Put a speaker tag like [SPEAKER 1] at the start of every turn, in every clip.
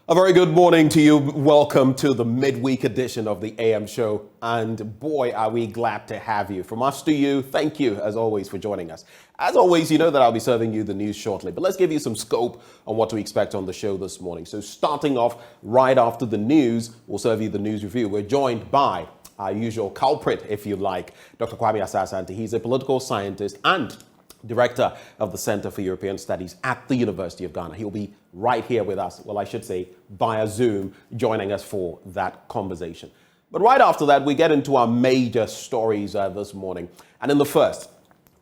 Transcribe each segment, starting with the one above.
[SPEAKER 1] A very good morning to you. Welcome to the midweek edition of the AM show. And boy, are we glad to have you. From us to you, thank you as always for joining us. As always, you know that I'll be serving you the news shortly, but let's give you some scope on what to expect on the show this morning. So starting off right after the news, we'll serve you the news review. We're joined by our usual culprit, if you like, Dr. Kwame Asah-Asante. He's a political scientist and Director of the Center for European Studies at the University of Ghana. He'll be right here with us, well, I should say, via Zoom, joining us for that conversation. But right after that, we get into our major stories this morning. And in the first,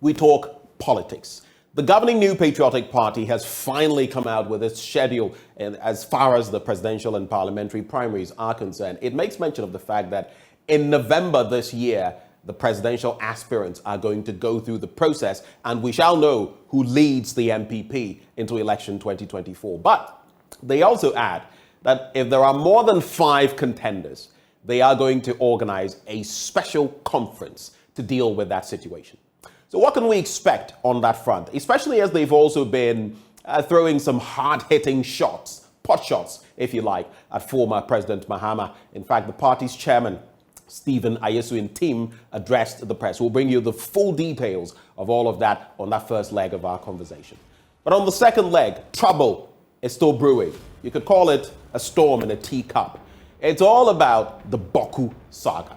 [SPEAKER 1] we talk politics. The governing New Patriotic Party has finally come out with its schedule as far as the presidential and parliamentary primaries are concerned. It makes mention of the fact that in November this year, the presidential aspirants are going to go through the process, and we shall know who leads the MPP into election 2024. But they also add that if there are more than 5 contenders, they are going to organize a special conference to deal with that situation. So what can we expect on that front, especially as they've also been throwing some hard-hitting shots, pot shots, if you like, at former President Mahama. In fact, the party's chairman, Stephen Ayesu and team addressed the press. We'll bring you the full details of all of that on that first leg of our conversation. But on the second leg, trouble is still brewing. You could call it a storm in a teacup. It's all about the Boku saga.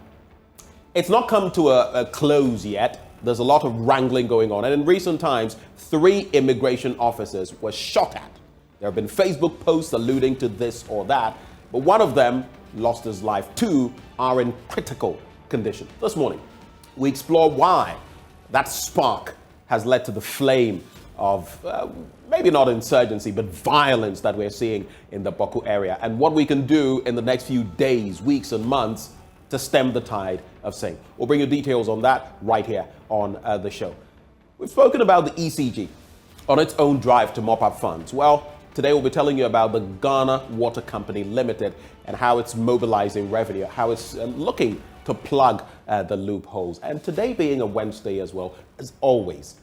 [SPEAKER 1] It's not come to a close yet. There's a lot of wrangling going on. And in recent times, 3 immigration officers were shot at. There have been Facebook posts alluding to this or that, but one of them lost his life. 2 are in critical condition. This morning, we explore why that spark has led to the flame of maybe not insurgency, but violence that we're seeing in the Boku area, and what we can do in the next few days, weeks, and months to stem the tide of same. We'll bring you details on that right here on the show. We've spoken about the ECG on its own drive to mop up funds. Well, today we'll be telling you about the Ghana Water Company Limited and how it's mobilizing revenue, how it's looking to plug the loopholes. And today being a Wednesday as well, as always,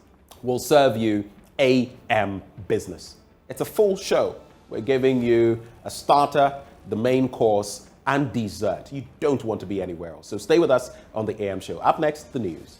[SPEAKER 1] we'll serve you AM Business. It's a full show. We're giving you a starter, the main course, and dessert. You don't want to be anywhere else. So stay with us on the AM show. Up next, the news.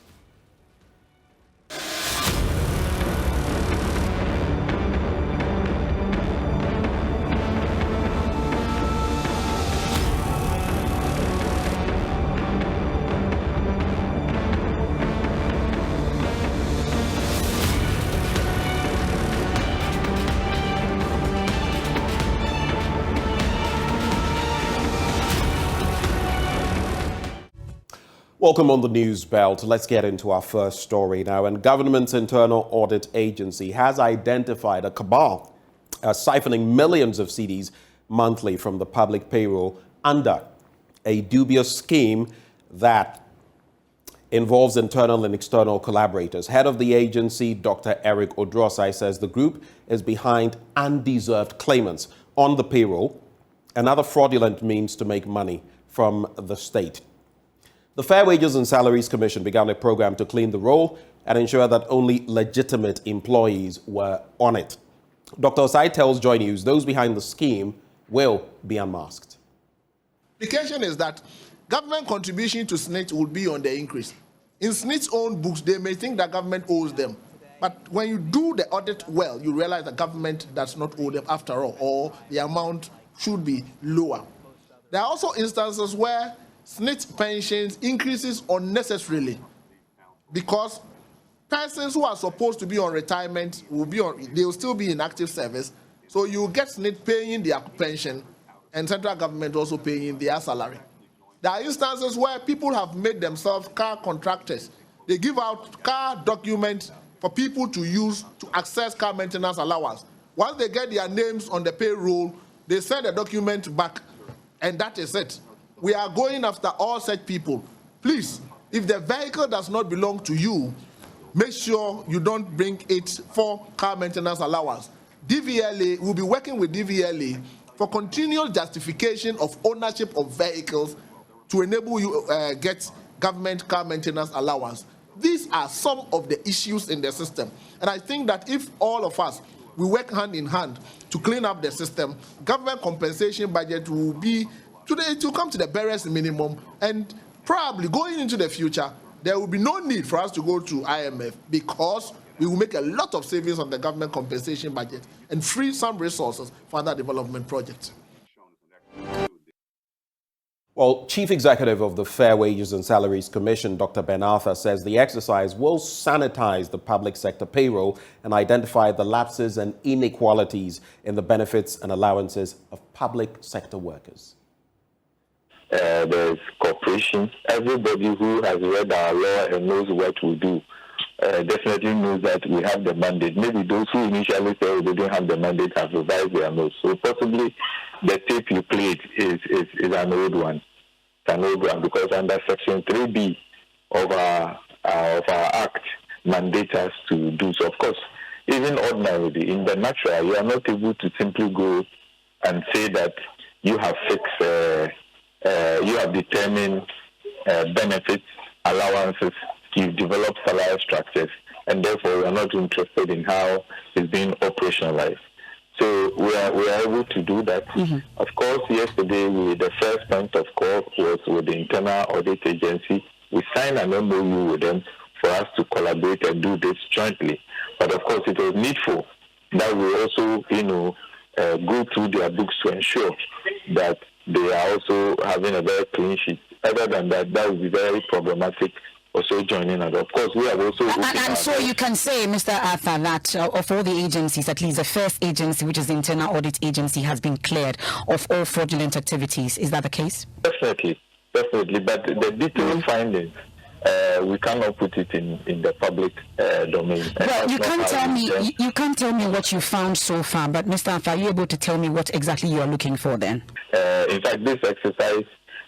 [SPEAKER 1] Welcome on the news belt. Let's get into our first story now. And government's internal audit agency has identified a cabal siphoning millions of cedis monthly from the public payroll under a dubious scheme that involves internal and external collaborators. Head of the agency, Dr. Eric Odrosai, says the group is behind undeserved claimants on the payroll and other fraudulent means to make money from the state. The Fair Wages and Salaries Commission began a program to clean the roll and ensure that only legitimate employees were on it. Dr. Osai tells JoyNews those behind the scheme will be unmasked.
[SPEAKER 2] The implication is that government contribution to SNIT will be on the increase. In SNIT's own books, they may think that government owes them. But when you do the audit well, you realize the government does not owe them after all, or the amount should be lower. There are also instances where SNIT pensions increases unnecessarily because persons who are supposed to be on retirement they will still be in active service. So you get SNIT paying their pension and central government also paying their salary. There are instances where people have made themselves car contractors. They give out car documents for people to use to access car maintenance allowance. Once they get their names on the payroll, they send the document back, and that is it. We are going after all such people. Please, if the vehicle does not belong to you, make sure you don't bring it for car maintenance allowance. DVLA will be working with DVLA for continual justification of ownership of vehicles to enable you get government car maintenance allowance. These are some of the issues in the system. And I think that if all of us we work hand in hand to clean up the system. Government compensation budget will be today to come to the barest minimum, and probably going into the future, there will be no need for us to go to IMF because we will make a lot of savings on the government compensation budget and free some resources for other development projects.
[SPEAKER 1] Well, Chief Executive of the Fair Wages and Salaries Commission, Dr. Bernice, says the exercise will sanitize the public sector payroll and identify the lapses and inequalities in the benefits and allowances of public sector workers.
[SPEAKER 3] There's cooperation. Everybody who has read our law and knows what we do definitely knows that we have the mandate. Maybe those who initially said they didn't have the mandate have revised their notes. So possibly the tape you played is an old one. It's an old one because under Section 3B of our Act mandates us to do so. Of course, even ordinarily, in the natural, you are not able to simply go and say that you have fixed, you have determined benefits, allowances, you've developed salary structures, and therefore we are not interested in how it's being operationalized. So we are able to do that. Mm-hmm. Of course, yesterday the first point of call was with the Internal Audit Agency. We signed an MOU with them for us to collaborate and do this jointly. But of course, it was needful that we also, go through their books to ensure that they are also having a very clean sheet. Other than that, that would be very problematic. Also joining, and of course we have also.
[SPEAKER 4] And so you can say, Mr. Arthur, that of all the agencies, at least the first agency, which is the Internal Audit Agency, has been cleared of all fraudulent activities. Is that the case?
[SPEAKER 3] Definitely. But the detailed findings, we cannot put it in the public domain.
[SPEAKER 4] Well, you can't tell me what you found so far. But Mr. Arthur, are you able to tell me what exactly you are looking for then?
[SPEAKER 3] In fact, this exercise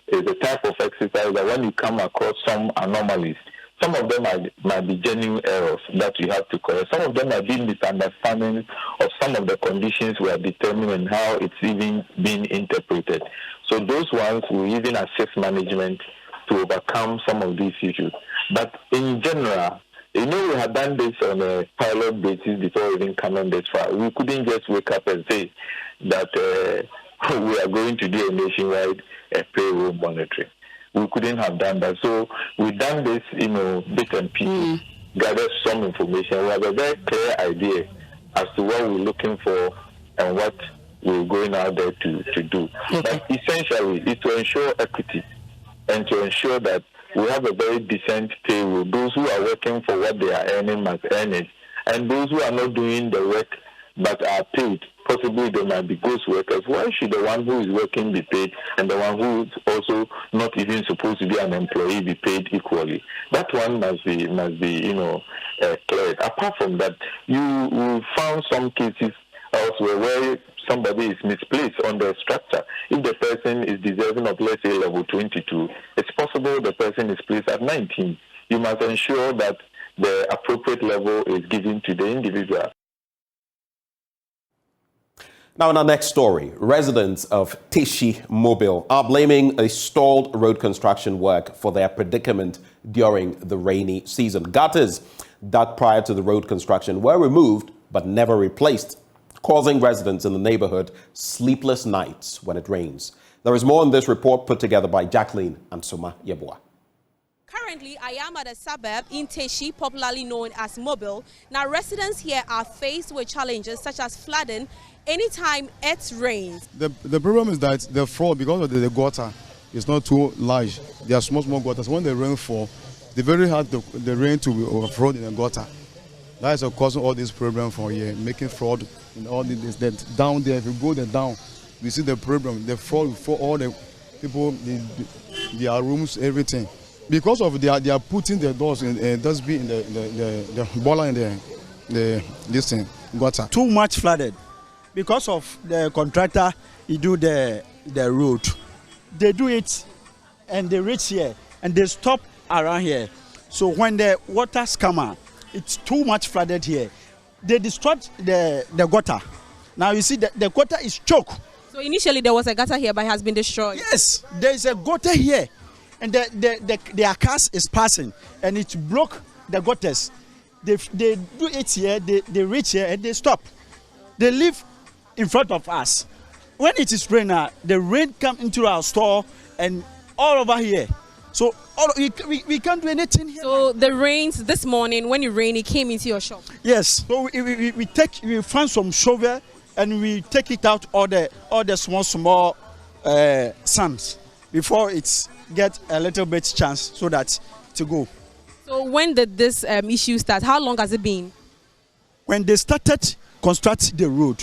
[SPEAKER 3] is a type of exercise that when you come across some anomalies, some of them might be genuine errors that you have to correct. Some of them might be misunderstandings of some of the conditions we are determining how it's even being interpreted. So those ones will even assist management to overcome some of these issues. But in general, we had done this on a pilot basis before even coming this far. We couldn't just wake up and say that we are going to do a nationwide payroll monitoring. We couldn't have done that. So we've done this, bit and piece, gather some information. We have a very clear idea as to what we're looking for and what we're going out there to do. Okay. But essentially, it's to ensure equity and to ensure that we have a very decent payroll. Those who are working for what they are earning must earn it. And those who are not doing the work but are paid, possibly they might be ghost workers. Why should the one who is working be paid and the one who is also not even supposed to be an employee be paid equally? That one must be cleared. Apart from that, you found some cases elsewhere where somebody is misplaced on the structure. If the person is deserving of, let's say, level 22, it's possible the person is placed at 19. You must ensure that the appropriate level is given to the individual.
[SPEAKER 1] Now, in our next story, residents of Teshi Mobile are blaming a stalled road construction work for their predicament during the rainy season. Gutters dug prior to the road construction were removed but never replaced, causing residents in the neighborhood sleepless nights when it rains. There is more in this report put together by Jacqueline and Soma Yeboah.
[SPEAKER 5] Currently, I am at a suburb in Teshi, popularly known as Mobile. Now, residents here are faced with challenges such as flooding anytime it rains.
[SPEAKER 6] The problem is that the flood, because of the gutter, is not too large. There are small gutters. When the rain fall, they very hard the rain to overflow in the gutter. That is causing all this problem for here, making fraud and all this. That down there, if you go down, we see the problem. The fraud for all the people, their rooms, everything. Because of they are putting the doors in, dustbin in the boiler in this thing, gutter.
[SPEAKER 7] Too much flooded. Because of the contractor, he do the road. They do it and they reach here and they stop around here. So when the waters come out, it's too much flooded here. They destroyed the gutter. Now you see the gutter is choked.
[SPEAKER 5] So initially there was a gutter here but it has been destroyed?
[SPEAKER 7] Yes, there is a gutter here. And their cars is passing and it block the gutters. They do it here, they reach here and they stop. they live in front of us. When it is rain, the rain comes into our store and all over here. So we can't do anything here.
[SPEAKER 5] So the rains this morning, when it rained, it came into your shop?
[SPEAKER 7] Yes. So we find some shovel and we take it out all the small sands before it get a little bit chance so that to go.
[SPEAKER 5] So when did this issue start? How long has it been?
[SPEAKER 7] When they started construct the road.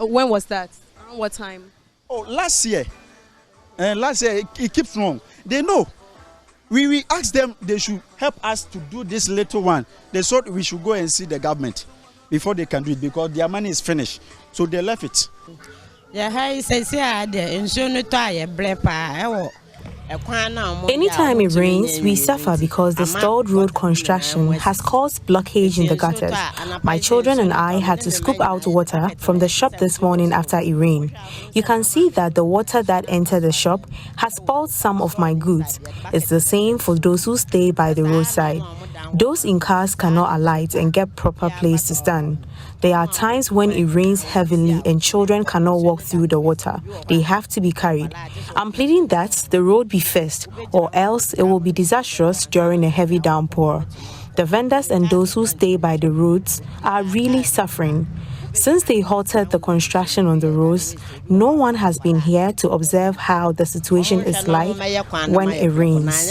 [SPEAKER 5] When was that? Around what time?
[SPEAKER 7] Oh, last year. Last year it keeps wrong. They know. We asked them they should help us to do this little one. They thought we should go and see the government before they can do it because their money is finished. So they left it.
[SPEAKER 8] Anytime it rains, we suffer because the stalled road construction has caused blockage in the gutters. My children and I had to scoop out water from the shop this morning after it rained. You can see that the water that entered the shop has spoiled some of my goods. It's the same for those who stay by the roadside. Those in cars cannot alight and get proper place to stand. There are times when it rains heavily and children cannot walk through the water. They have to be carried. I'm pleading that the road be fixed, or else it will be disastrous during a heavy downpour. The vendors and those who stay by the roads are really suffering. Since they halted the construction on the roads, no one has been here to observe how the situation is like when it rains.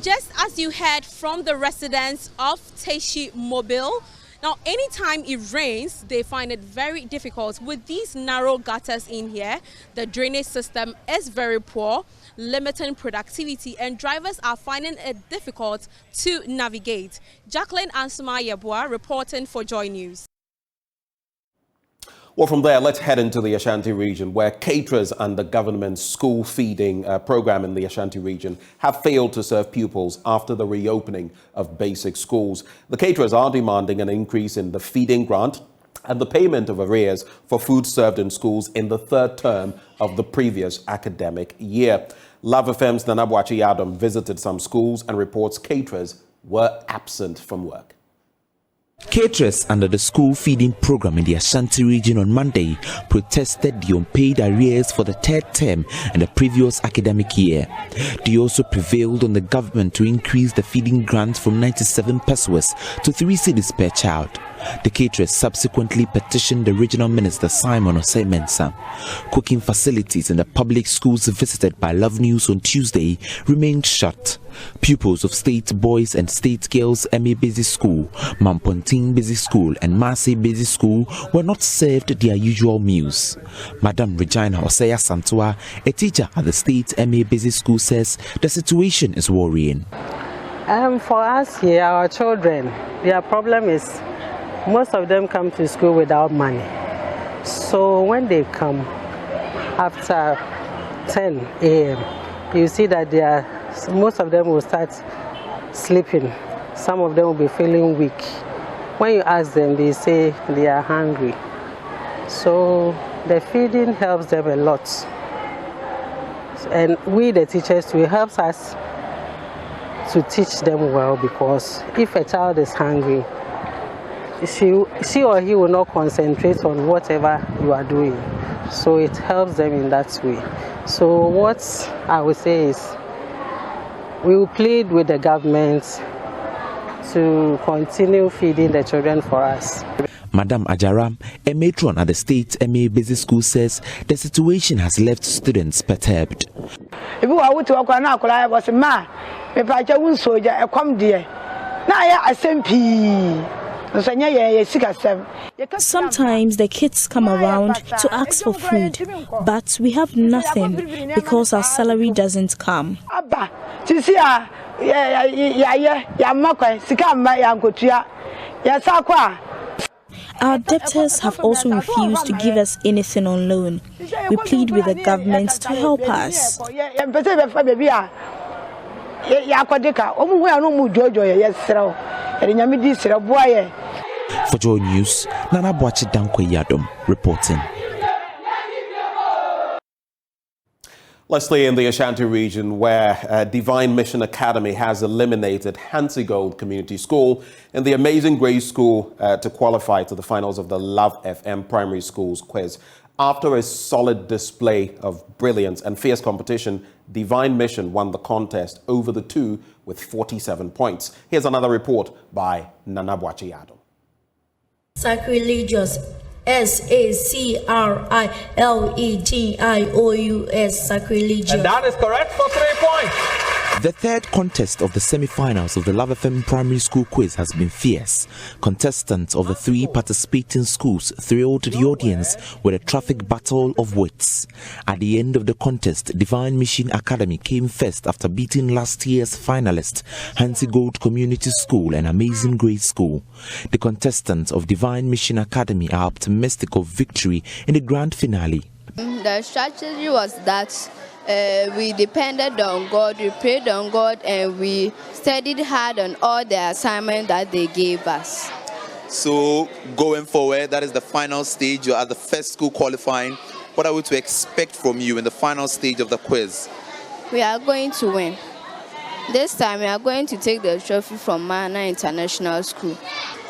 [SPEAKER 5] Just as you heard from the residents of Teshi Mobile, now anytime it rains, they find it very difficult. With these narrow gutters in here, the drainage system is very poor, limiting productivity, and drivers are finding it difficult to navigate. Jacqueline Ansuma Yeboah reporting for Joy News.
[SPEAKER 1] Well, from there, let's head into the Ashanti region, where caterers and the government school feeding program in the Ashanti region have failed to serve pupils after the reopening of basic schools. The caterers are demanding an increase in the feeding grant and the payment of arrears for food served in schools in the third term of the previous academic year. Love FM's Nanabwachi Adam visited some schools and reports caterers were absent from work.
[SPEAKER 9] Caterers under the school feeding program in the Ashanti region on Monday protested the unpaid arrears for the third term in the previous academic year. They also prevailed on the government to increase the feeding grant from 97 pesos to 3 cedis per child. The caterers subsequently petitioned the regional minister Simon Osei-Mensah. Cooking facilities in the public schools visited by Love News on Tuesday remained shut. Pupils of State Boys and State Girls MA Basic School, Mamponting Basic School and Marseille Basic School were not served their usual meals. Madam Regina Osei Santua, a teacher at the State MA Basic School, says the situation is worrying.
[SPEAKER 10] For us here, our children, their problem is most of them come to school without money. So when they come after 10 a.m., you see that most of them will start sleeping. Some of them will be feeling weak. When you ask them, they say they are hungry. So the feeding helps them a lot. And we, the teachers, it helps us to teach them well, because if a child is hungry, she or he will not concentrate on whatever you are doing. So it helps them in that way. So what I would say is, we will plead with the government to continue feeding the children for us.
[SPEAKER 9] Madam Ajaram, a matron at the State MA Basic School, says the situation has left students perturbed.
[SPEAKER 11] Sometimes the kids come around to ask for food, but we have nothing because our salary doesn't come. Our debtors have also refused to give us anything on loan. We plead with the government to help us.
[SPEAKER 9] For JoyNews, Nana Boachi Dankwe Yadom reporting.
[SPEAKER 1] Lastly, in the Ashanti region, where Divine Mission Academy has eliminated Hansigold Community School and the Amazing Grace School to qualify to the finals of the Love FM Primary Schools quiz. After a solid display of brilliance and fierce competition, Divine Mission won the contest over the two with 47 points. Here's another report by Nana Boachi Yadom.
[SPEAKER 12] Sacrilegious. SACRILEGIOUS, sacrilegious.
[SPEAKER 13] And that is correct for 3 points.
[SPEAKER 9] The third contest of the semi-finals of the Love FM Primary School quiz has been fierce. Contestants of the three participating schools thrilled the audience with a traffic battle of wits. At the end of the contest, Divine Mission Academy came first after beating last year's finalists, Hansigold Community School and Amazing Grace School. The contestants of Divine Mission Academy are optimistic of victory in the grand finale.
[SPEAKER 14] The strategy was that we depended on God, we prayed on God, and we studied hard on all the assignments that they gave us.
[SPEAKER 15] So going forward, that is the final stage. You are the first school qualifying. What are we to expect from you in the final stage of the quiz?
[SPEAKER 14] We are going to win. This time we are going to take the trophy from Mana International School.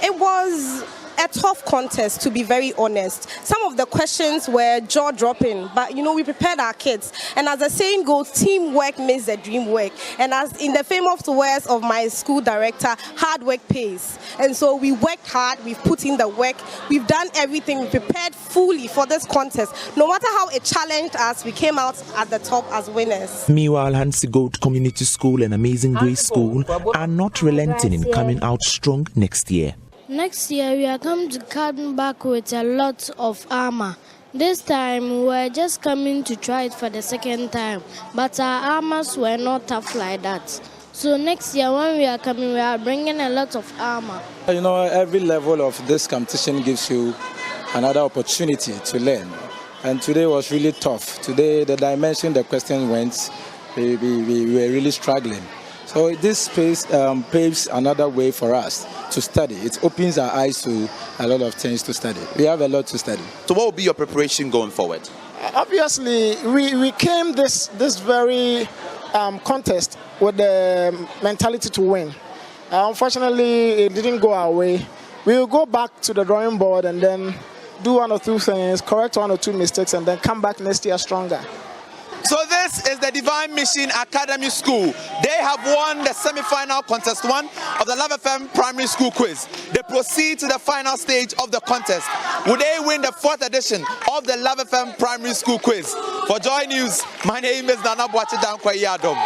[SPEAKER 16] It was a tough contest, to be very honest. Some of the questions were jaw-dropping, but we prepared our kids. And as the saying goes, teamwork makes the dream work. And as in the famous words of my school director, hard work pays. And so we worked hard, we've put in the work, we've done everything, we prepared fully for this contest. No matter how it challenged us, we came out at the top as winners.
[SPEAKER 9] Meanwhile, Hansigold Community School and Amazing Grace School are not relenting in coming out strong next year.
[SPEAKER 12] Next year, we are coming to come back with a lot of armor. This time, we're just coming to try it for the second time, but our armors were not tough like that. So next year, when we are coming, we are bringing a lot of armor.
[SPEAKER 13] Every level of this competition gives you another opportunity to learn. And today was really tough. Today, the dimension the question went, we were really struggling. So this paves another way for us to study. It opens our eyes to a lot of things to study. We have a lot to study.
[SPEAKER 15] So what will be your preparation going forward?
[SPEAKER 2] Obviously, we came this very contest with the mentality to win. Unfortunately, it didn't go our way. We will go back to the drawing board and then do one or two things, correct one or two mistakes, and then come back next year stronger.
[SPEAKER 15] So this is the Divine Mission Academy School. They have won the semi-final contest 1 of the Love FM Primary School quiz. They proceed to the final stage of the contest. Will they win the 4th edition of the Love FM Primary School quiz? For JoyNews, my name is Nana Boachi Dankwe Yadom.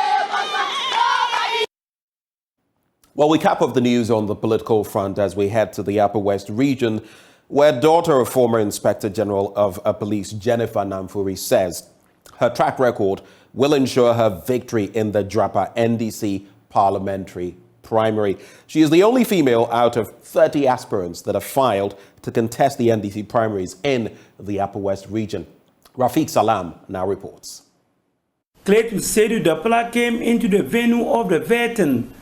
[SPEAKER 1] Well, we cap off the news on the political front as we head to the Upper West region, where daughter of former Inspector General of Police Jennifer Namfuri says her track record will ensure her victory in the Drapa NDC parliamentary primary. She is the only female out of 30 aspirants that have filed to contest the NDC primaries in the Upper West region. Rafiq Salam now reports.
[SPEAKER 17] Clayton Sedu Dapla came into the venue of the veteran,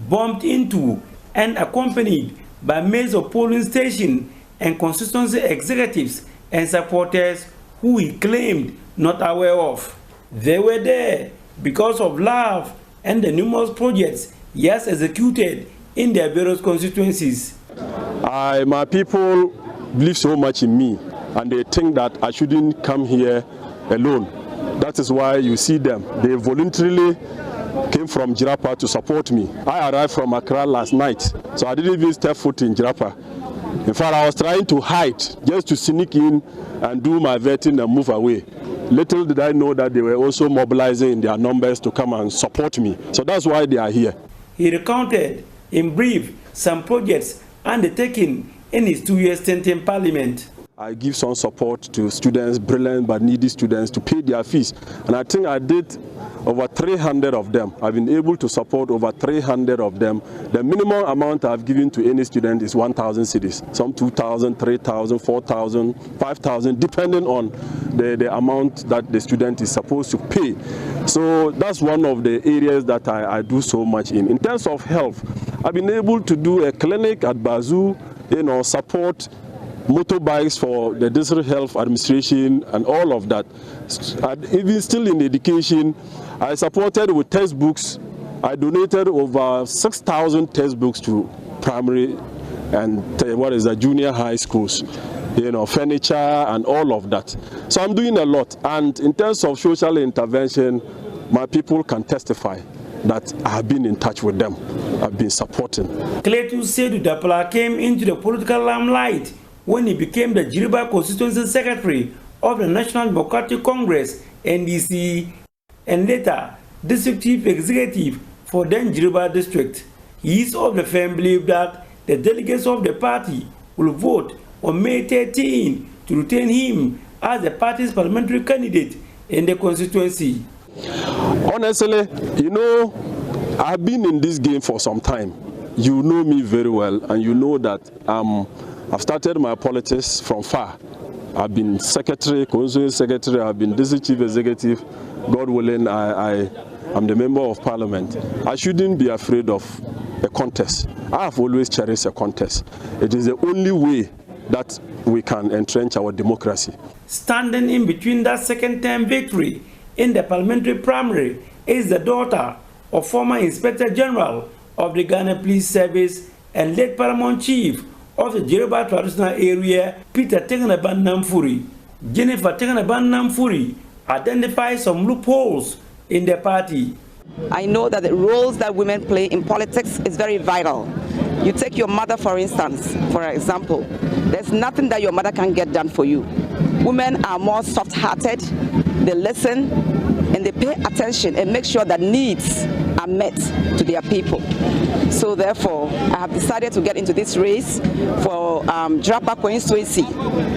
[SPEAKER 17] bumped into and accompanied by maids of polling station and constituency executives and supporters who he claimed not aware of. They were there because of love and the numerous projects he has executed in their various constituencies.
[SPEAKER 18] My people believe so much in me, and they think that I shouldn't come here alone. That is why you see them. They voluntarily came from Jirapa to support me. I arrived from Accra last night, so I didn't even step foot in Jirapa. In fact, I was trying to hide, just to sneak in and do my vetting and move away. Little did I know that they were also mobilizing their numbers to come and support me. So that's why they are here.
[SPEAKER 17] He recounted, in brief, some projects undertaken in his 2-year stint in Parliament.
[SPEAKER 18] I give some support to students, brilliant but needy students, to pay their fees. And I think I did over 300 of them. I've been able to support over 300 of them. The minimum amount I've given to any student is 1,000 cedis. Some 2,000, 3,000, 4,000, 5,000, depending on the amount that the student is supposed to pay. So that's one of the areas that I do so much in. In terms of health, I've been able to do a clinic at Bazoo, support motorbikes for the district health administration and all of that. Even still in education, I supported with textbooks. I donated over 6,000 textbooks to primary and junior high schools, furniture and all of that. So I'm doing a lot. And in terms of social intervention, my people can testify that I have been in touch with them. I've been supporting.
[SPEAKER 17] Clayton Seydou Dappala came into the political limelight when he became the Jiriba Constituency Secretary of the National Democratic Congress, NDC, and later District Chief Executive for then Jiriba District. He is of the firm belief that the delegates of the party will vote on May 13 to retain him as the party's parliamentary candidate in the constituency.
[SPEAKER 18] Honestly, I've been in this game for some time. You know me very well, and you know that I've started my politics from far. I've been secretary, constituency secretary, I've been district chief executive. God willing, I'm the member of parliament. I shouldn't be afraid of a contest. I have always cherished a contest. It is the only way that we can entrench our democracy.
[SPEAKER 17] Standing in between that second-term victory in the parliamentary primary is the daughter of former Inspector General of the Ghana Police Service and late Paramount Chief of the Jiriba Traditional Area, Peter Tegenaban Namfuri. Jennifer Tegenaban Namfuri identifies some loopholes in the party.
[SPEAKER 19] I know that the roles that women play in politics is very vital. You take your mother, for instance, for example, there's nothing that your mother can get done for you. Women are more soft-hearted, they listen, and they pay attention and make sure that needs are met to their people. So therefore, I have decided to get into this race for Jiriba constituency.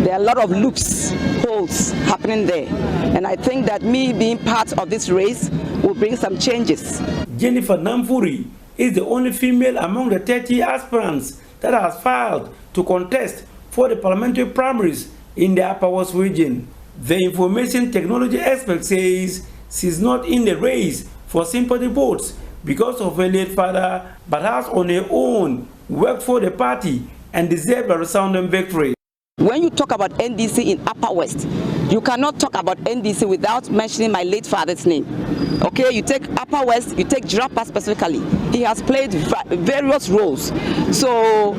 [SPEAKER 19] There are a lot of loops, holes happening there. And I think that me being part of this race will bring some changes.
[SPEAKER 17] Jennifer Namfuri is the only female among the 30 aspirants that has filed to contest for the parliamentary primaries in the Upper West region. The information technology expert says she's not in the race for sympathy votes because of her late father, but has on her own worked for the party and deserved a resounding victory.
[SPEAKER 19] When you talk about NDC in Upper West, you cannot talk about NDC without mentioning my late father's name. Okay, you take Upper West, you take Jiriba specifically. He has played various roles. So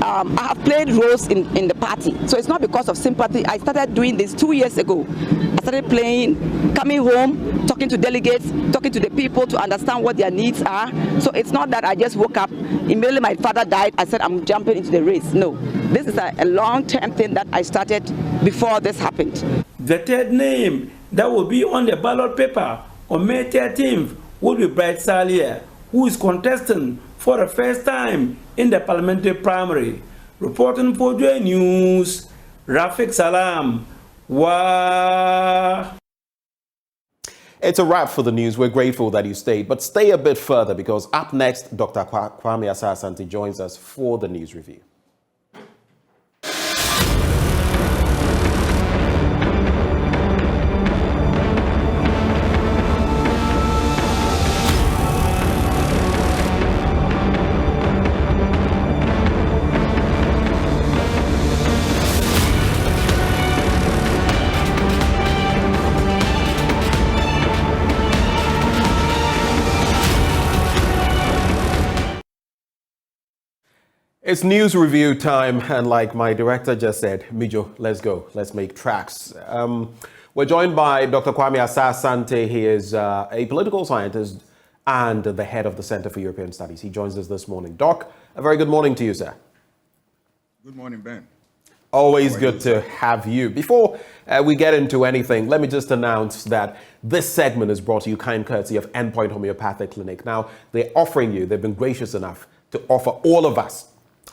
[SPEAKER 19] I have played roles in the party. So it's not because of sympathy. I started doing this 2 years ago. I started playing, coming home, talking to delegates, talking to the people to understand what their needs are. So it's not that I just woke up, immediately my father died, I said I'm jumping into the race. No, this is a long-term thing that I started before this happened.
[SPEAKER 17] The third name that will be on the ballot paper on May 13th will be Bright Salia, who is contesting for the first time in the parliamentary primary. Reporting for JoyNews, Rafik Salam. Wah.
[SPEAKER 1] It's a wrap for the news. We're grateful that you stayed, but stay a bit further because up next, Dr. Kwame Asah-Asante joins us for the news review. It's news review time, and like my director just said, Mijo, let's go. Let's make tracks. We're joined by Dr. Kwame Asah-Asante. He is a political scientist and the head of the Center for European Studies. He joins us this morning. Doc, a very good morning to you, sir.
[SPEAKER 20] Good morning, Ben.
[SPEAKER 1] Always good to have you. Before we get into anything, let me just announce that this segment is brought to you kind courtesy of Endpoint Homeopathic Clinic. Now, they've been gracious enough to offer all of us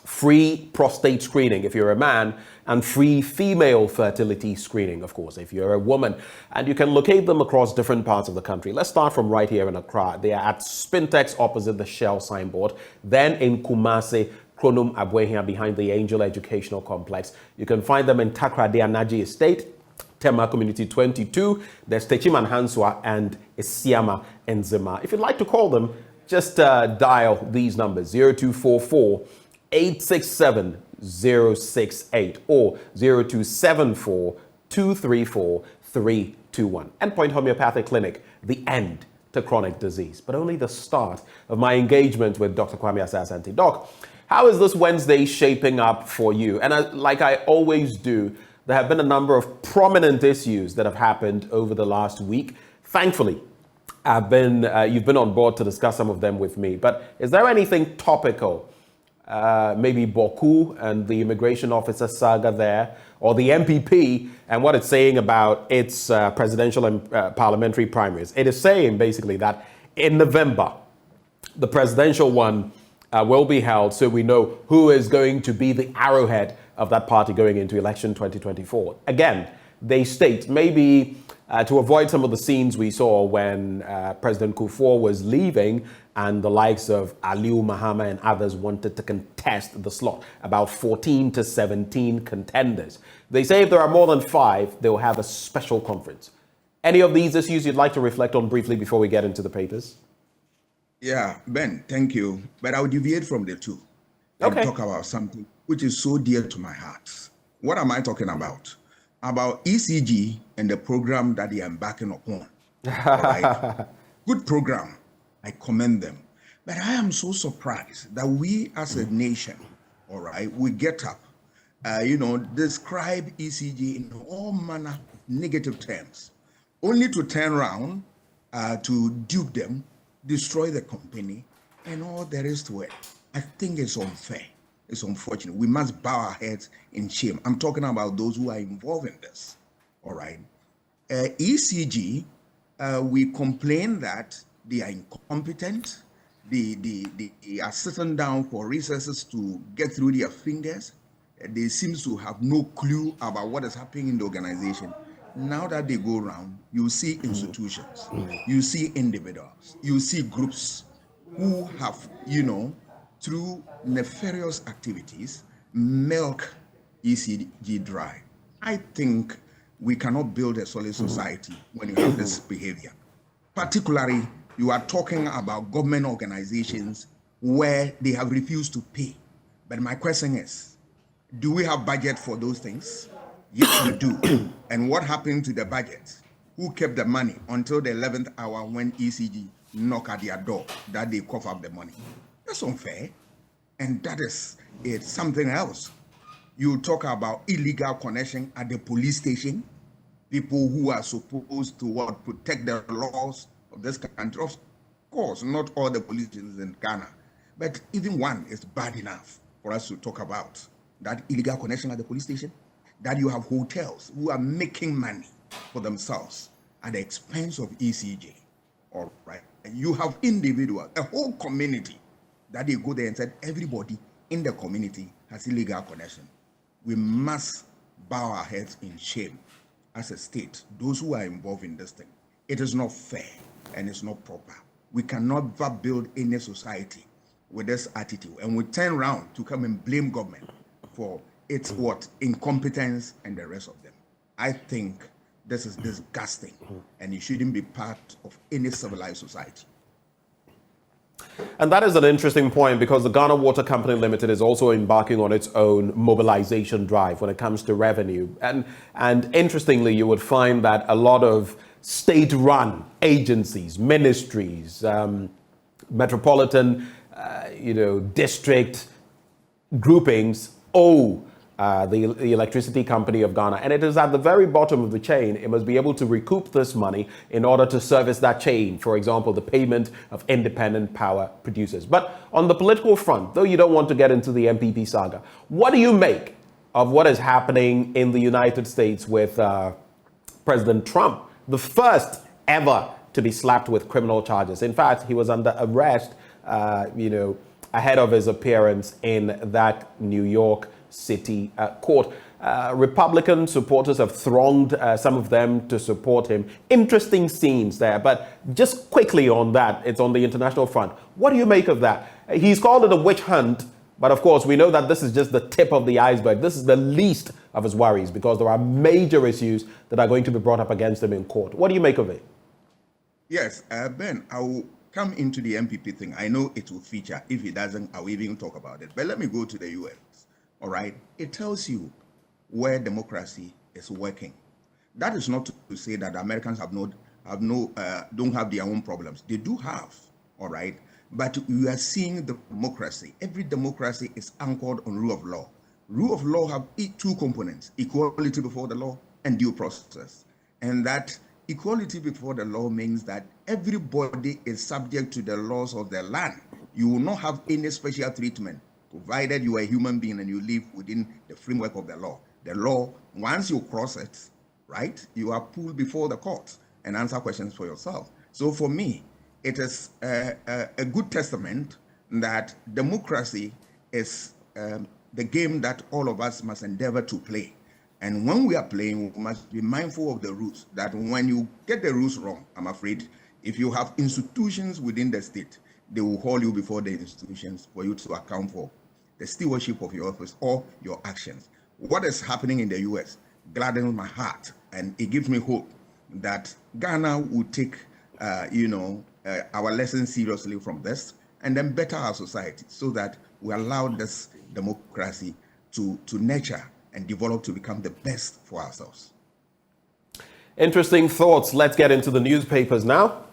[SPEAKER 1] free prostate screening if you're a man, and free female fertility screening, of course, if you're a woman. And you can locate them across different parts of the country. Let's start from right here in Accra. They are at Spintex opposite the Shell signboard. Then in Kumasi, Kronum Abwehia behind the Angel Educational Complex. You can find them in Takrade Anaji Estate, Tema Community 22. There's Techiman Hanswa and Isiama Enzima. If you'd like to call them, just dial these numbers 0244 867 068 or 0274 234 321. Endpoint Homeopathic Clinic, the end to chronic disease, but only the start of my engagement with Dr. Kwame Asah-Asante. Doc, how is this Wednesday shaping up for you? And like I always do, there have been a number of prominent issues that have happened over the last week. Thankfully, you've been on board to discuss some of them with me, but is there anything topical? Maybe Boku and the immigration officer saga there, or the MPP and what it's saying about its presidential and parliamentary primaries. It is saying basically that in November, the presidential one will be held, so we know who is going to be the arrowhead of that party going into election 2024. Again, they state maybe to avoid some of the scenes we saw when President Kufuor was leaving and the likes of Aliu Mahama and others wanted to contest the slot, about 14 to 17 contenders. They say if there are more than 5, they'll have a special conference. Any of these issues you'd like to reflect on briefly before we get into the papers?
[SPEAKER 20] Yeah, Ben, thank you. But I'll deviate from the two and talk about something which is so dear to my heart. What am I talking about? About ECG and the program that they are embarking upon. All right? Good program. I commend them. But I am so surprised that we as a nation, all right, we get up, describe ECG in all manner of negative terms, only to turn around to dupe them, destroy the company, and all there is to it. I think it's unfair. It's unfortunate. We must bow our heads in shame. I'm talking about those who are involved in this, all right? ECG, we complain that they are incompetent. They are sitting down for resources to get through their fingers. They seem to have no clue about what is happening in the organization. Now that they go around, you see institutions, you see individuals, you see groups who have, through nefarious activities, milk ECG dry. I think we cannot build a solid society when you have this behavior. Particularly, you are talking about government organizations where they have refused to pay. But my question is, do we have budget for those things? Yes, we do. And what happened to the budget? Who kept the money until the 11th hour when ECG knocked at their door that they cough up the money? That's unfair. And that is something else. You talk about illegal connection at the police station, people who are supposed to protect the laws of this country. Of course, not all the police stations in Ghana, but even one is bad enough for us to talk about. That illegal connection at the police station, that you have hotels who are making money for themselves at the expense of ECG. All right. And you have individuals, a whole community, that they go there and said everybody in the community has illegal connection. We must bow our heads in shame as a state, those who are involved in this thing. It is not fair and it's not proper. We cannot build any society with this attitude. And we turn around to come and blame government for its incompetence and the rest of them. I think this is disgusting and it shouldn't be part of any civilized society.
[SPEAKER 1] And that is an interesting point because the Ghana Water Company Limited is also embarking on its own mobilization drive when it comes to revenue. And interestingly, you would find that a lot of state-run agencies, ministries, metropolitan, district groupings owe the Electricity Company of Ghana. And it is at the very bottom of the chain. It must be able to recoup this money in order to service that chain. For example, the payment of independent power producers. But on the political front, though you don't want to get into the MPP saga, what do you make of what is happening in the United States with President Trump, the first ever to be slapped with criminal charges? In fact, he was under arrest, ahead of his appearance in that New York City court. Republican supporters have thronged, some of them to support him. Interesting scenes there, but just quickly on that, it's on the international front. What do you make of that? He's called it a witch hunt, but of course we know that this is just the tip of the iceberg. This is the least of his worries because there are major issues that are going to be brought up against him in court. What do you make of it?
[SPEAKER 20] Yes, Ben, I will come into the MPP thing. I know it will feature. If it doesn't, I will even talk about it. But let me go to the US. All right? It tells you where democracy is working. That is not to say that Americans don't have their own problems. They do have, all right? But we are seeing democracy. Every democracy is anchored on rule of law. Rule of law have two components: equality before the law and due process. And that equality before the law means that everybody is subject to the laws of the land. You will not have any special treatment, provided you are a human being and you live within the framework of the law. The law, once you cross it, right, you are pulled before the court and answer questions for yourself. So for me, it is a good testament that democracy is the game that all of us must endeavor to play. And when we are playing, we must be mindful of the rules, that when you get the rules wrong, I'm afraid, if you have institutions within the state, they will haul you before the institutions for you to account for the stewardship of your office or your actions. What is happening in the US gladdens my heart, and it gives me hope that Ghana will take, our lessons seriously from this and then better our society so that we allow this democracy to nurture and develop to become the best for ourselves.
[SPEAKER 1] Interesting thoughts. Let's get into the newspapers now.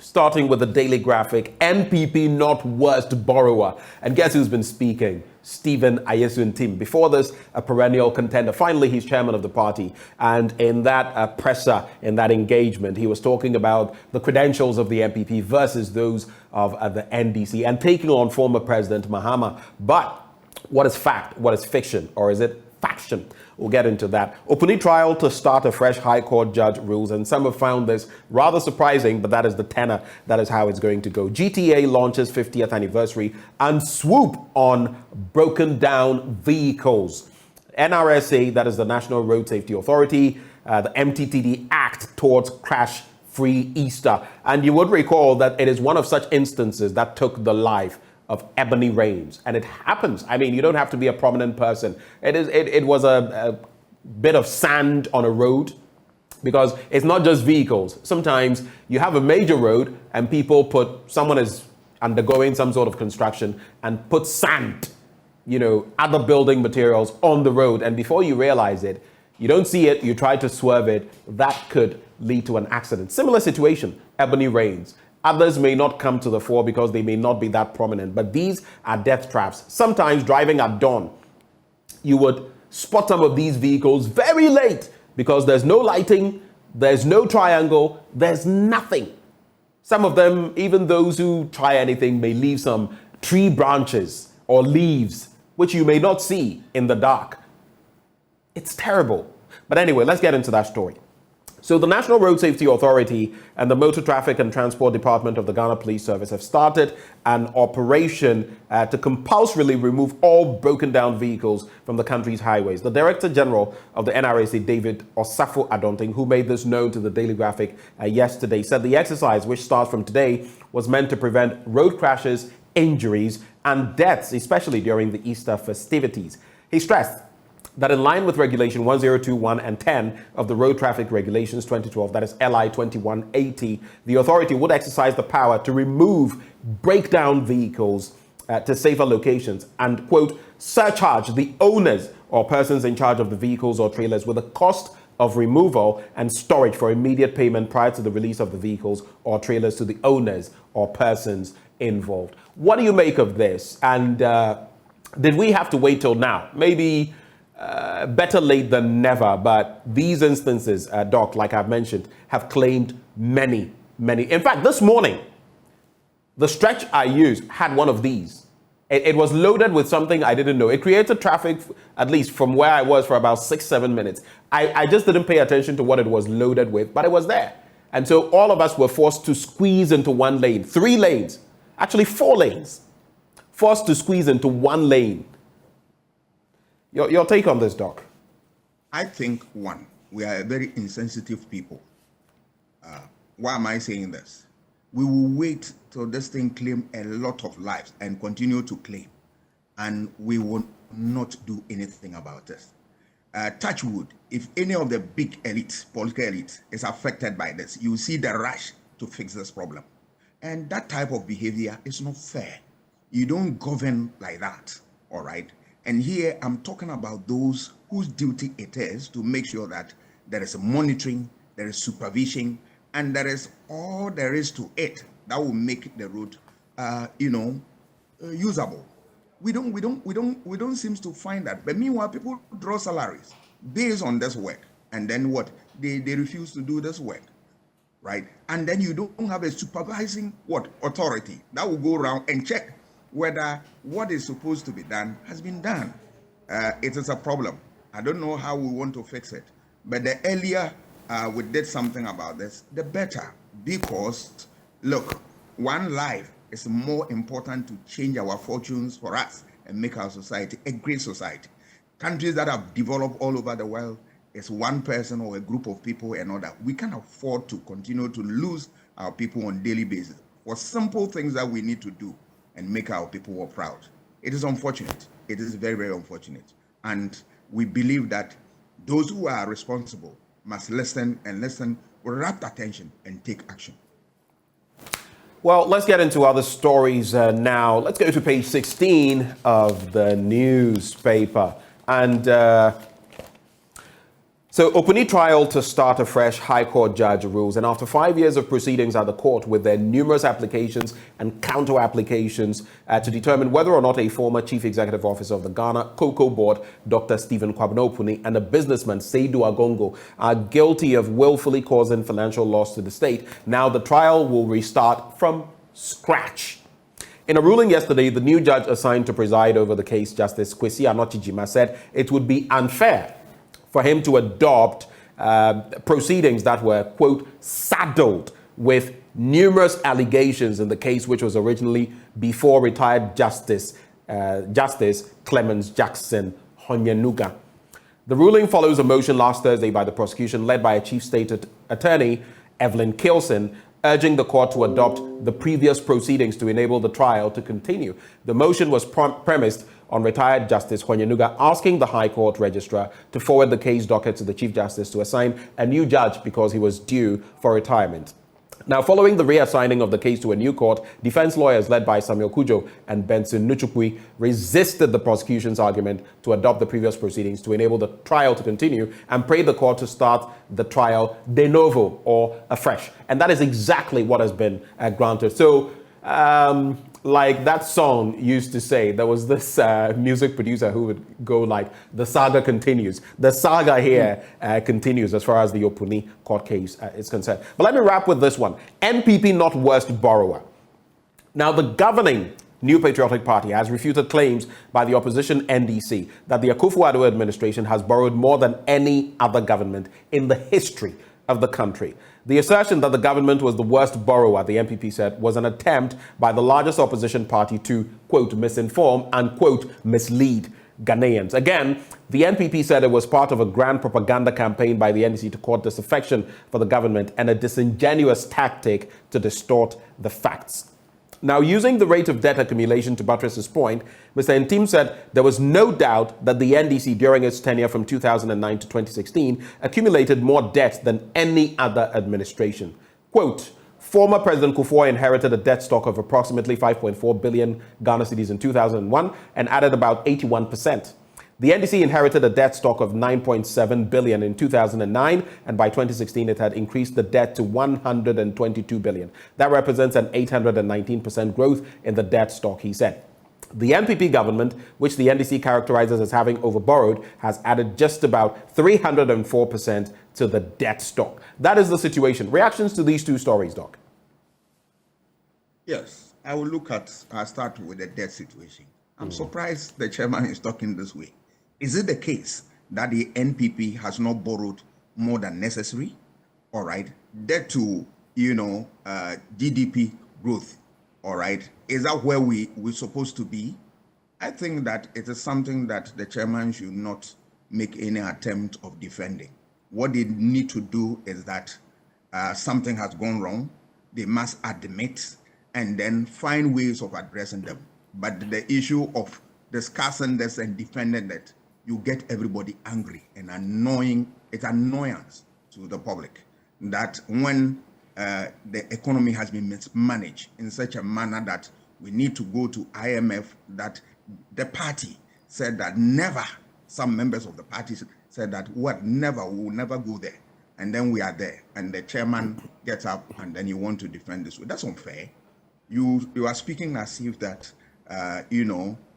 [SPEAKER 1] Starting with the Daily Graphic, NPP not worst borrower. And guess who's been speaking? Stephen Ayesu-Ntim. Before this, a perennial contender. Finally, he's chairman of the party. And in that presser, in that engagement, he was talking about the credentials of the NPP versus those of the NDC and taking on former President Mahama. But what is fact? What is fiction? Or is it faction? We'll get into that. Opening trial to start a fresh High Court judge rules, and some have found this rather surprising, but that is the tenor. That is how it's going to go. GTA launches 50th anniversary and swoop on broken down vehicles. NRSA, that is the National Road Safety Authority, the MTTD Act towards crash-free Easter. And you would recall that it is one of such instances that took the life of Ebony Rains. And it happens. I mean, you don't have to be a prominent person. It was a bit of sand on a road, because it's not just vehicles. Sometimes you have a major road and someone is undergoing some sort of construction and put sand, other building materials on the road. And before you realize it, you don't see it, you try to swerve it, that could lead to an accident. Similar situation, Ebony Rains. Others may not come to the fore because they may not be that prominent, but these are death traps. Sometimes driving at dawn, you would spot some of these vehicles very late because there's no lighting, there's no triangle, there's nothing. Some of them, even those who try anything, may leave some tree branches or leaves, which you may not see in the dark. It's terrible. But anyway, let's get into that story. So the National Road Safety Authority and the Motor Traffic and Transport Department of the Ghana Police Service have started an operation to compulsorily remove all broken down vehicles from the country's highways. The Director General of the NRSA, David Osafo Adonting, who made this known to the Daily Graphic yesterday, said the exercise, which starts from today, was meant to prevent road crashes, injuries, and deaths, especially during the Easter festivities. He stressed that in line with Regulation 1021 and 10 of the Road Traffic Regulations 2012, that is LI 2180, the authority would exercise the power to remove breakdown vehicles to safer locations and, quote, surcharge the owners or persons in charge of the vehicles or trailers with the cost of removal and storage for immediate payment prior to the release of the vehicles or trailers to the owners or persons involved. What do you make of this? And did we have to wait till now? Maybe better late than never, but these instances, Doc, like I've mentioned, have claimed many. In fact, this morning, the stretch I used had one of these. It was loaded with something I didn't know. It created traffic, at least from where I was, for about 6-7 minutes. I just didn't pay attention to what it was loaded with, but it was there. And so all of us were forced to squeeze into one lane, 3 lanes, actually 4 lanes. forced to squeeze into one lane. Your take on this, Doc?
[SPEAKER 20] I think, one, we are a very insensitive people. Why am I saying this? We will wait till this thing claim a lot of lives and continue to claim, and we will not do anything about this. Touch wood, if any of the big elites, political elites, is affected by this, you see the rush to fix this problem. And that type of behavior is not fair. You don't govern like that, all right? And here I'm talking about those whose duty it is to make sure that there is a monitoring, there is supervision, and there is all there is to it that will make the road, usable. We don't seem to find that. But meanwhile, people draw salaries based on this work, and then what? They refuse to do this work, right? And then you don't have a supervising authority that will go around and check whether what is supposed to be done has been done. It is a problem. I don't know how we want to fix it, but the earlier we did something about this, the better. Because look, one life is more important to change our fortunes for us and make our society a great society. Countries that have developed all over the world, it's one person or a group of people and all that. We can't afford to continue to lose our people on a daily basis for simple things that we need to do and make our people more proud. It is unfortunate. It is very, very unfortunate. And we believe that those who are responsible must listen and listen with rapt attention and take action.
[SPEAKER 1] Well, let's get into other stories now. Let's go to page 16 of the newspaper. And so, Opuni trial to start afresh, High Court judge rules. And after 5 years of proceedings at the court with their numerous applications and counter-applications to determine whether or not a former chief executive officer of the Ghana Cocoa Board, Dr. Stephen Kwabena Opuni, and a businessman, Seydou Agongo, are guilty of willfully causing financial loss to the state, now the trial will restart from scratch. In a ruling yesterday, the new judge assigned to preside over the case, Justice Kwesi Anochijima, said it would be unfair for him to adopt proceedings that were, quote, saddled with numerous allegations in the case which was originally before retired Justice Clemens Jackson Honyanuga. The ruling follows a motion last Thursday by the prosecution led by a chief state attorney, Evelyn Kilson, urging the court to adopt the previous proceedings to enable the trial to continue. The motion was premised on retired Justice Honyanuga asking the High Court registrar to forward the case docket to the Chief Justice to assign a new judge because he was due for retirement. Now, following the reassigning of the case to a new court, defense lawyers led by Samuel Kujo and Benson Nuchukwi resisted the prosecution's argument to adopt the previous proceedings to enable the trial to continue and prayed the court to start the trial de novo or afresh. And that is exactly what has been granted. So, like that song used to say, there was this music producer who would go like, the saga continues. The saga here continues as far as the Opuni court case is concerned. But let me wrap with this one. NPP not worst borrower. Now, the governing New Patriotic Party has refuted claims by the opposition NDC that the Akufo-Addo administration has borrowed more than any other government in the history of the country. The assertion that the government was the worst borrower, the NPP said, was an attempt by the largest opposition party to, quote, misinform and, quote, mislead Ghanaians. Again, the NPP said it was part of a grand propaganda campaign by the NDC to court disaffection for the government and a disingenuous tactic to distort the facts. Now, using the rate of debt accumulation to buttress his point, Mr. Ntim said there was no doubt that the NDC during its tenure from 2009 to 2016 accumulated more debt than any other administration. Quote, former President Kufuor inherited a debt stock of approximately 5.4 billion Ghana cedis in 2001 and added about 81%. The NDC inherited a debt stock of 9.7 billion in 2009, and by 2016 it had increased the debt to 122 billion. That represents an 819% growth in the debt stock, he said. The NPP government, which the NDC characterizes as having overborrowed, has added just about 304% to the debt stock. That is the situation. Reactions to these two stories, Doc?
[SPEAKER 20] Yes, I'll start with the debt situation. I'm surprised the chairman is talking this way. Is it the case that the NPP has not borrowed more than necessary? All right, debt to, GDP growth All right. Is that where we're supposed to be? I think that it is something that the chairman should not make any attempt of defending. What they need to do is that something has gone wrong. They must admit and then find ways of addressing them. But the issue of discussing this and defending it, you get everybody angry and annoying. It's annoyance to the public that when the economy has been mismanaged in such a manner that we need to go to IMF, that the party said that never, some members of the party said that never, we will never go there. And then we are there, and the chairman gets up and then you want to defend this. That's unfair. You are speaking as if that,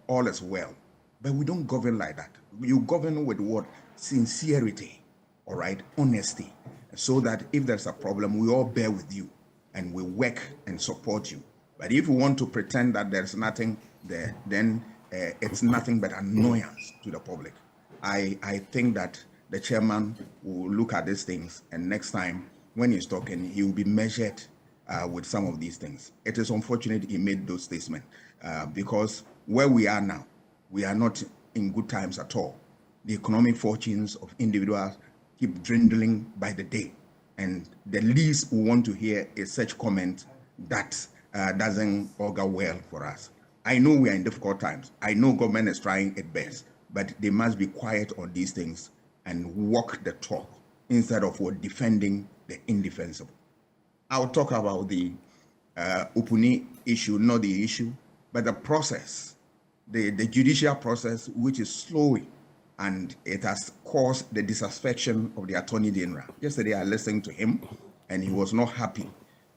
[SPEAKER 20] all is well. But we don't govern like that. You govern with what? Sincerity, all right? Honesty. So that if there's a problem, we all bear with you and we work and support you. But if we want to pretend that there's nothing there, then it's nothing but annoyance to the public. I think that the chairman will look at these things, and next time when he's talking, he will be measured with some of these things. It is unfortunate he made those statements because where we are now, we are not in good times at all. The economic fortunes of individuals keep dwindling by the day, and the least we want to hear is such comment that doesn't augur well for us. I know we are in difficult times. I know government is trying its best, but they must be quiet on these things and walk the talk instead of defending the indefensible. I'll talk about the Upuni issue, not the issue, but the process, the judicial process, which is slowing, and it has caused the dissatisfaction of the Attorney General. Yesterday, I listened to him, and he was not happy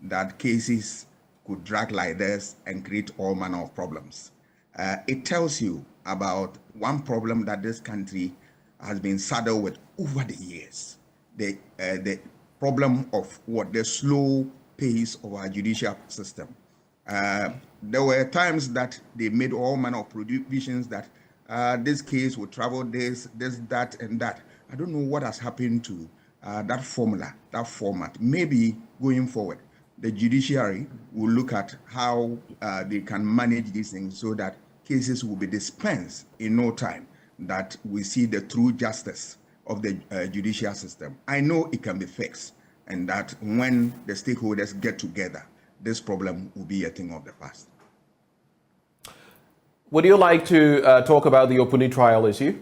[SPEAKER 20] that cases could drag like this and create all manner of problems. It tells you about one problem that this country has been saddled with over the years. The problem of the slow pace of our judicial system. There were times that they made all manner of provisions that this case will travel this, that, and that. I don't know what has happened to that formula, that format. Maybe going forward, the judiciary will look at how they can manage these things so that cases will be dispensed in no time, that we see the true justice of the judicial system. I know it can be fixed, and that when the stakeholders get together, this problem will be a thing of the past.
[SPEAKER 1] Would you like to talk about the Upuni trial issue?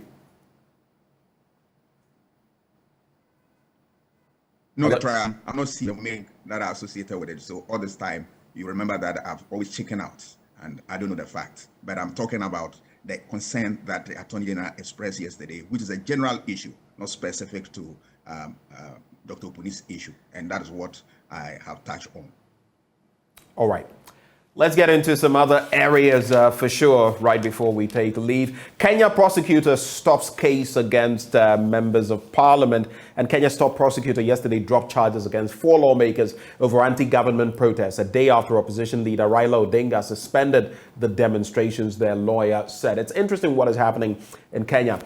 [SPEAKER 20] No, the trial. I'm not seeing the that are associated with it. So all this time, you remember that I've always checking out, and I don't know the facts. But I'm talking about the concern that the Attorney General expressed yesterday, which is a general issue, not specific to Dr. Upuni's issue. And that is what I have touched on.
[SPEAKER 1] All right. Let's get into some other areas for sure right before we take leave. Kenya prosecutor stops case against members of parliament, and Kenya's top prosecutor yesterday dropped charges against 4 lawmakers over anti-government protests a day after opposition leader Raila Odinga suspended the demonstrations, their lawyer said. It's interesting what is happening in Kenya.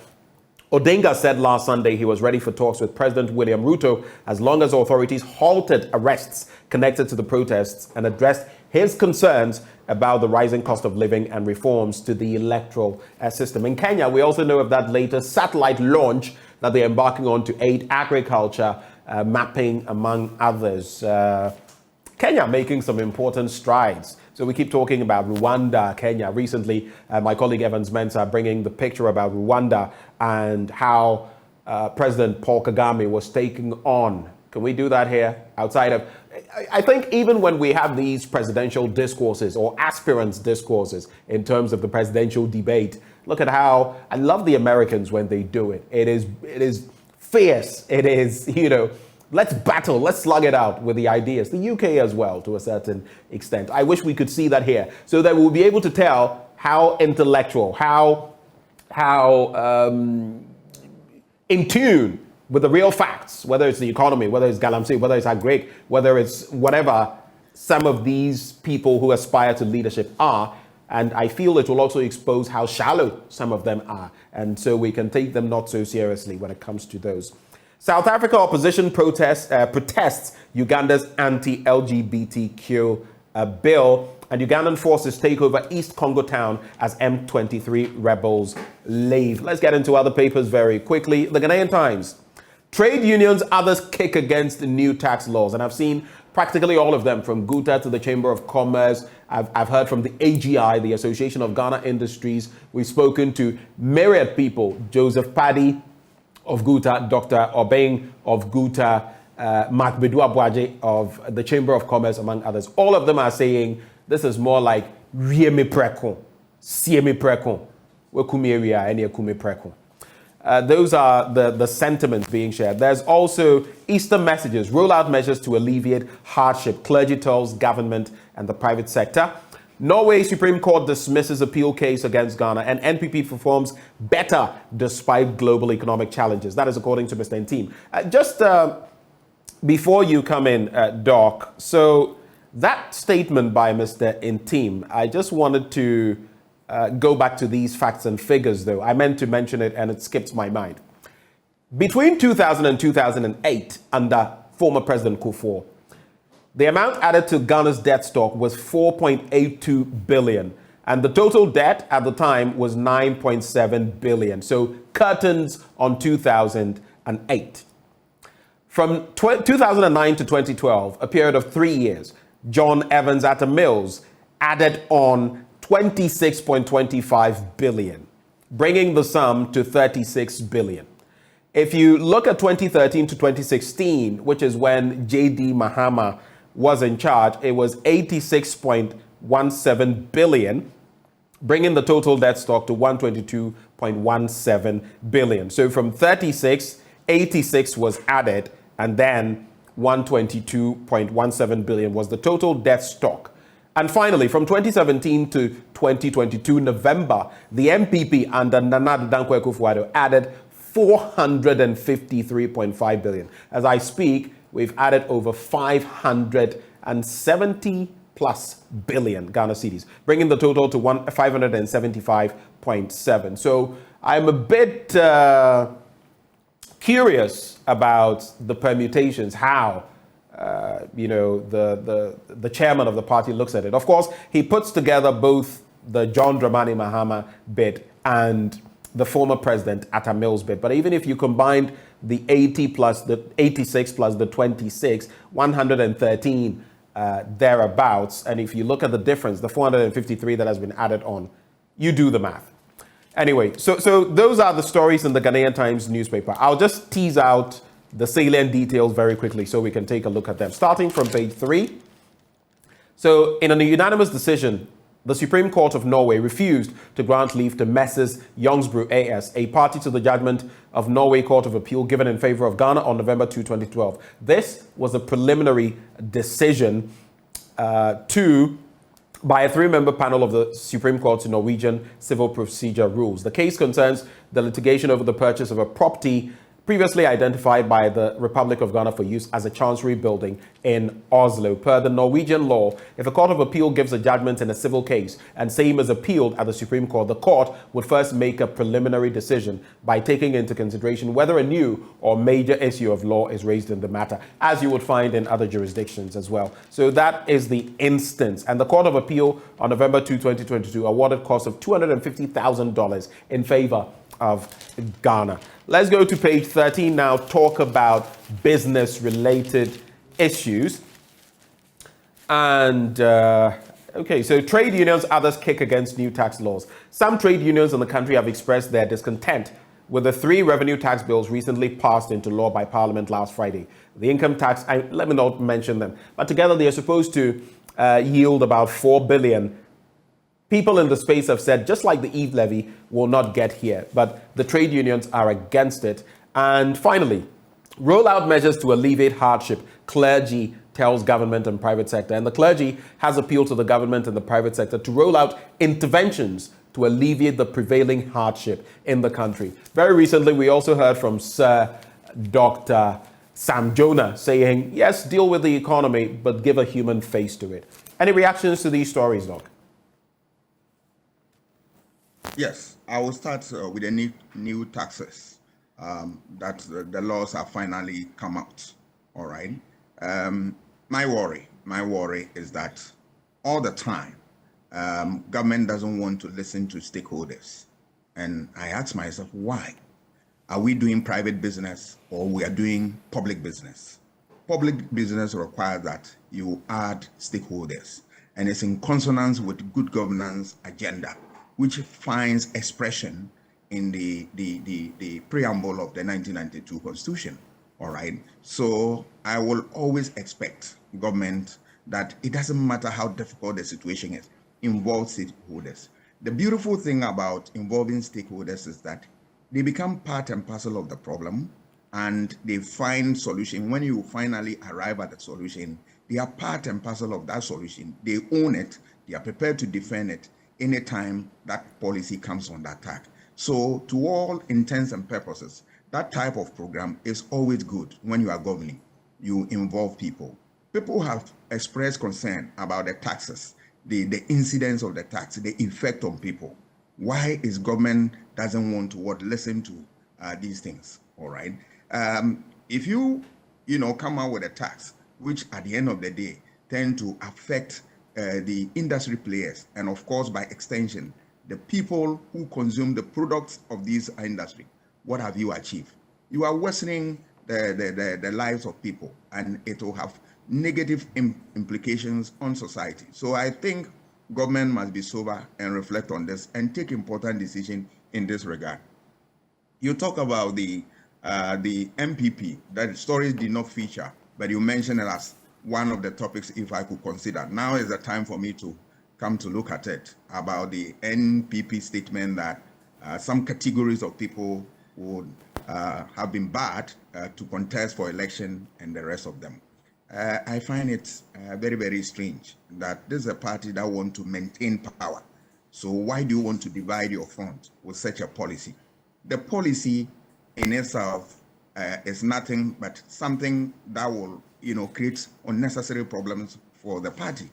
[SPEAKER 1] Odinga said last Sunday he was ready for talks with President William Ruto as long as authorities halted arrests connected to the protests and addressed his concerns about the rising cost of living and reforms to the electoral system. In Kenya, we also know of that latest satellite launch that they're embarking on to aid agriculture, mapping, among others. Kenya making some important strides. So we keep talking about Rwanda, Kenya. Recently, my colleague Evans Mensah bringing the picture about Rwanda and how President Paul Kagame was taking on. Can we do that here outside of... I think even when we have these presidential discourses or aspirants discourses in terms of the presidential debate, look at how... I love the Americans when they do it. It is fierce. It is, let's battle, let's slug it out with the ideas. The UK as well, to a certain extent. I wish we could see that here so that we'll be able to tell how intellectual, how in tune with the real facts, whether it's the economy, whether it's Galamsey, whether it's Agric, whether it's whatever some of these people who aspire to leadership are. And I feel it will also expose how shallow some of them are. And so we can take them not so seriously when it comes to those. South Africa opposition protests Uganda's anti-LGBTQ bill and Ugandan forces take over East Congo town as M23 rebels leave. Let's get into other papers very quickly. The Ghanaian Times. Trade unions, others kick against the new tax laws. And I've seen practically all of them, from GUTA to the Chamber of Commerce. I've heard from the AGI, the Association of Ghana Industries. We've spoken to myriad people, Joseph Paddy of GUTA, Dr. Obeng of GUTA, Mark Bedu Abuaje of the Chamber of Commerce, among others. All of them are saying this is more like Riemi Prekon, Siemi Prekon, Wekumeria, and Yekume Prekon. Those are the sentiments being shared. There's also Easter messages, rollout measures to alleviate hardship. Clergy tells government and the private sector. Norway Supreme Court dismisses appeal case against Ghana, and NPP performs better despite global economic challenges. That is according to Mr. Nteam. Just before you come in, Doc, so that statement by Mr. Nteam, I just wanted to go back to these facts and figures, though. I meant to mention it and it skips my mind. Between 2000 and 2008, under former President Kufuor, the amount added to Ghana's debt stock was 4.82 billion. And the total debt at the time was 9.7 billion. So curtains on 2008. From 2009 to 2012, a period of 3 years, John Evans Atta Mills added on 26.25 billion, bringing the sum to 36 billion. If you look at 2013 to 2016, which is when J.D. Mahama was in charge, it was 86.17 billion, bringing the total debt stock to 122.17 billion. So from 36, 86 was added, and then 122.17 billion was the total debt stock. And finally, from 2017 to 2022, November, the MPP under Nana Dankwa Akufo-Addo added 453.5 billion. As I speak, we've added over 570 plus billion Ghana cedis, bringing the total to 575.7. So I'm a bit curious about the permutations, how the chairman of the party looks at it. Of course, he puts together both the John Dramani Mahama bid and the former president Atta Mills bid. But even if you combined the 80 plus the 86 plus the 26, 113 thereabouts, and if you look at the difference, the 453 that has been added on, you do the math. Anyway, so those are the stories in the Ghanaian Times newspaper. I'll just tease out the salient details very quickly so we can take a look at them. Starting from page 3. So in a unanimous decision, the Supreme Court of Norway refused to grant leave to Messrs. Youngsbro AS, a party to the judgment of Norway Court of Appeal given in favor of Ghana on November 2, 2012. This was a preliminary decision by a 3-member panel of the Supreme Court's Norwegian Civil Procedure Rules. The case concerns the litigation over the purchase of a property previously identified by the Republic of Ghana for use as a chancery building in Oslo. Per the Norwegian law, if a court of appeal gives a judgment in a civil case and same is appealed at the Supreme Court, the court would first make a preliminary decision by taking into consideration whether a new or major issue of law is raised in the matter, as you would find in other jurisdictions as well. So that is the instance. And the Court of Appeal on November 2, 2022 awarded costs of $250,000 in favor of Ghana. Let's go to page 13 now, talk about business-related issues. And, okay, so trade unions, others kick against new tax laws. Some trade unions in the country have expressed their discontent with the 3 revenue tax bills recently passed into law by Parliament last Friday. The income tax, let me not mention them, but together they are supposed to yield about 4 billion. People in the space have said, just like the Eve levy, will not get here, but the trade unions are against it. And finally, roll out measures to alleviate hardship. Clergy tells government and private sector. And the clergy has appealed to the government and the private sector to roll out interventions to alleviate the prevailing hardship in the country. Very recently, we also heard from Sir Dr. Sam Jonah saying, yes, deal with the economy, but give a human face to it. Any reactions to these stories, Doc?
[SPEAKER 20] Yes, I will start with the new taxes that the laws have finally come out. All right. My worry is that all the time, government doesn't want to listen to stakeholders. And I ask myself, why? Are we doing private business or we are doing public business? Public business requires that you add stakeholders, and it's in consonance with good governance agenda, which finds expression in the preamble of the 1992 Constitution. All right. So I will always expect government that it doesn't matter how difficult the situation is, involve stakeholders. The beautiful thing about involving stakeholders is that they become part and parcel of the problem, and they find solution. When you finally arrive at the solution, they are part and parcel of that solution. They own it. They are prepared to defend it anytime that policy comes on attack. So to all intents and purposes, that type of program is always good when you are governing. You involve people. People have expressed concern about the taxes, the incidence of the tax, the effect on people. Why is government doesn't want to listen to these things? All right. If you come out with a tax, which at the end of the day tend to affect the industry players, and of course by extension the people who consume the products of this industry, what have you achieved? You are worsening the lives of people, and it will have negative implications on society. So I think government must be sober and reflect on this and take important decisions in this regard. You talk about the MPP, that stories did not feature, but you mentioned it as one of the topics if I could consider. Now is the time for me to come to look at it, about the NPP statement that some categories of people would have been barred to contest for election and the rest of them. I find it very, very strange that this is a party that wants to maintain power. So why do you want to divide your front with such a policy? The policy in itself is nothing but something that will, create unnecessary problems for the party.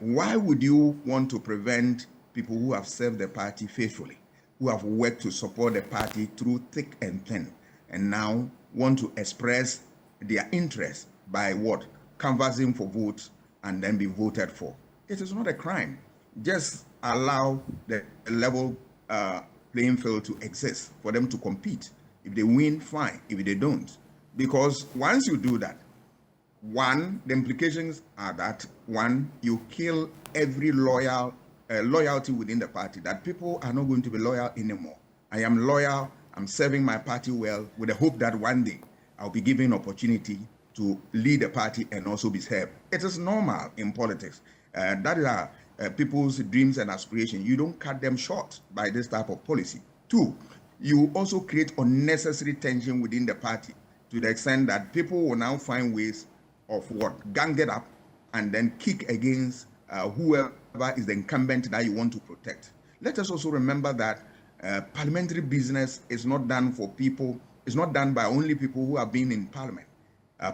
[SPEAKER 20] Why would you want to prevent people who have served the party faithfully, who have worked to support the party through thick and thin, and now want to express their interest by canvassing for votes and then be voted for? It is not a crime. Just allow the level playing field to exist for them to compete. If they win, fine. If they don't, because once you do that, one, the implications are that, one, you kill every loyalty within the party, that people are not going to be loyal anymore. I am loyal, I'm serving my party well, with the hope that one day I'll be given opportunity to lead the party and also be served. It is normal in politics. That is people's dreams and aspirations. You don't cut them short by this type of policy. Two, you also create unnecessary tension within the party to the extent that people will now find ways of gang it up and then kick against whoever is the incumbent that you want to protect. Let us also remember that parliamentary business is not done for people, it's not done by only people who have been in parliament.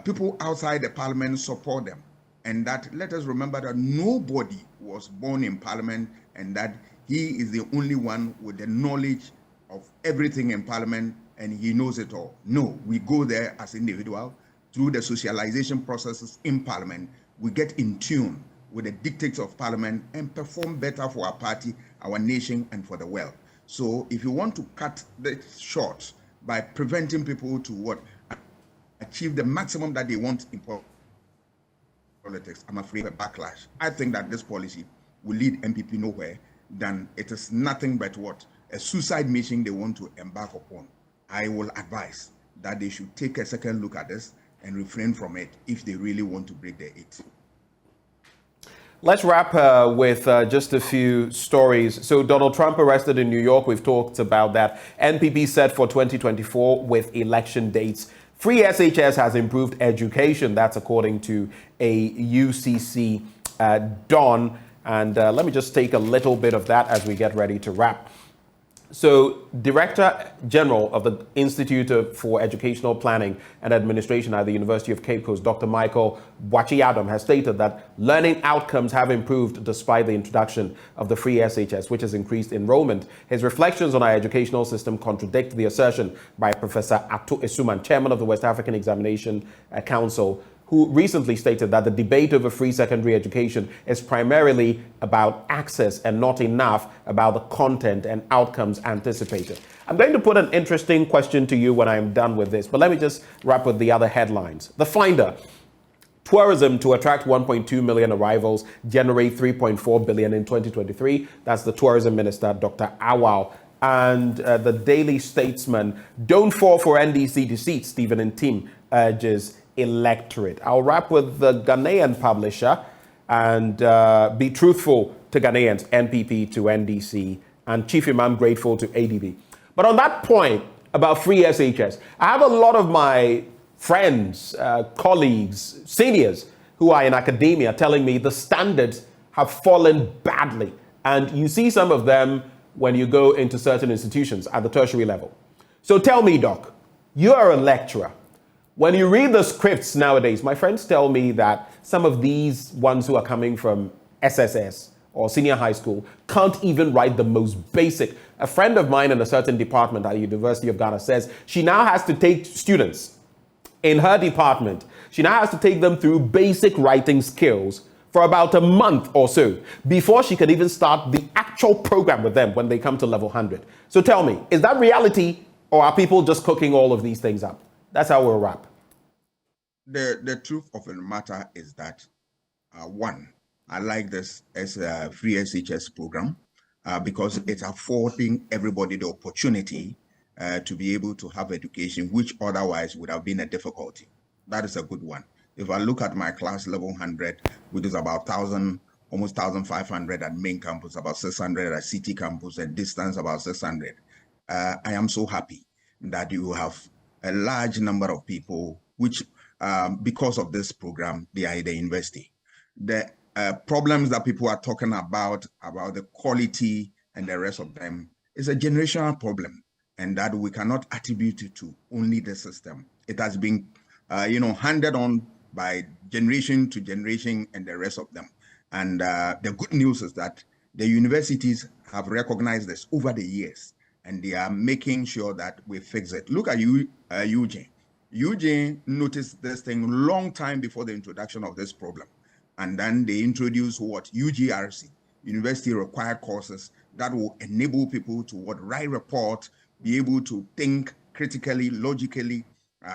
[SPEAKER 20] People outside the parliament support them. And that, let us remember that nobody was born in parliament and that he is the only one with the knowledge of everything in parliament and he knows it all. No, we go there as individuals. Through the socialization processes in parliament, we get in tune with the dictates of parliament and perform better for our party, our nation, and for the world. So if you want to cut this short by preventing people to achieve the maximum that they want in politics, I'm afraid of a backlash. I think that this policy will lead MPP nowhere, than it is nothing but a suicide mission they want to embark upon. I will advise that they should take a second look at this and refrain from it if they really want to break their eight.
[SPEAKER 1] Let's wrap with just a few stories. So Donald Trump arrested in New York. We've talked about that. NPP set for 2024 with election dates. Free SHS has improved education. That's according to a UCC Don. And let me just take a little bit of that as we get ready to wrap. So, Director General of the Institute for Educational Planning and Administration at the University of Cape Coast, Dr. Michael Boachiadom, has stated that learning outcomes have improved despite the introduction of the free SHS, which has increased enrollment. His reflections on our educational system contradict the assertion by Professor Ato Esuman, Chairman of the West African Examination Council, who recently stated that the debate over free secondary education is primarily about access and not enough about the content and outcomes anticipated. I'm going to put an interesting question to you when I'm done with this, but let me just wrap with the other headlines. The Finder. Tourism to attract 1.2 million arrivals, generate 3.4 billion in 2023. That's the tourism minister, Dr. Awao. And the Daily Statesman, don't fall for NDC deceit, Stephen and team urges electorate. I'll wrap with the Ghanaian publisher and be truthful to Ghanaians, NPP to NDC, and Chief Imam grateful to ADB. But on that point about free SHS, I have a lot of my friends, colleagues, seniors who are in academia telling me the standards have fallen badly. And you see some of them when you go into certain institutions at the tertiary level. So tell me, Doc, you are a lecturer. When you read the scripts nowadays, my friends tell me that some of these ones who are coming from SSS or senior high school can't even write the most basic. A friend of mine in a certain department at the University of Ghana says she now has to take students in her department. She now has to take them through basic writing skills for about a month or so before she can even start the actual program with them when they come to level 100. So tell me, is that reality or are people just cooking all of these things up? That's how we'll wrap.
[SPEAKER 20] The truth of the matter is that, one, I like this as a free SHS program because it's affording everybody the opportunity to be able to have education, which otherwise would have been a difficulty. That is a good one. If I look at my class level 100, which is about 1,000, almost 1,500 at main campus, about 600 at city campus, and distance about 600, I am so happy that you have a large number of people which, because of this program, they are at the university. The problems that people are talking about the quality and the rest of them, is a generational problem. And that we cannot attribute it to only the system. It has been, handed on by generation to generation and the rest of them. And the good news is that the universities have recognized this over the years, and they are making sure that we fix it. Look at Eugene. Eugene noticed this thing long time before the introduction of this problem. And then they introduced what? UGRC, University Required Courses, that will enable people to write report, be able to think critically, logically.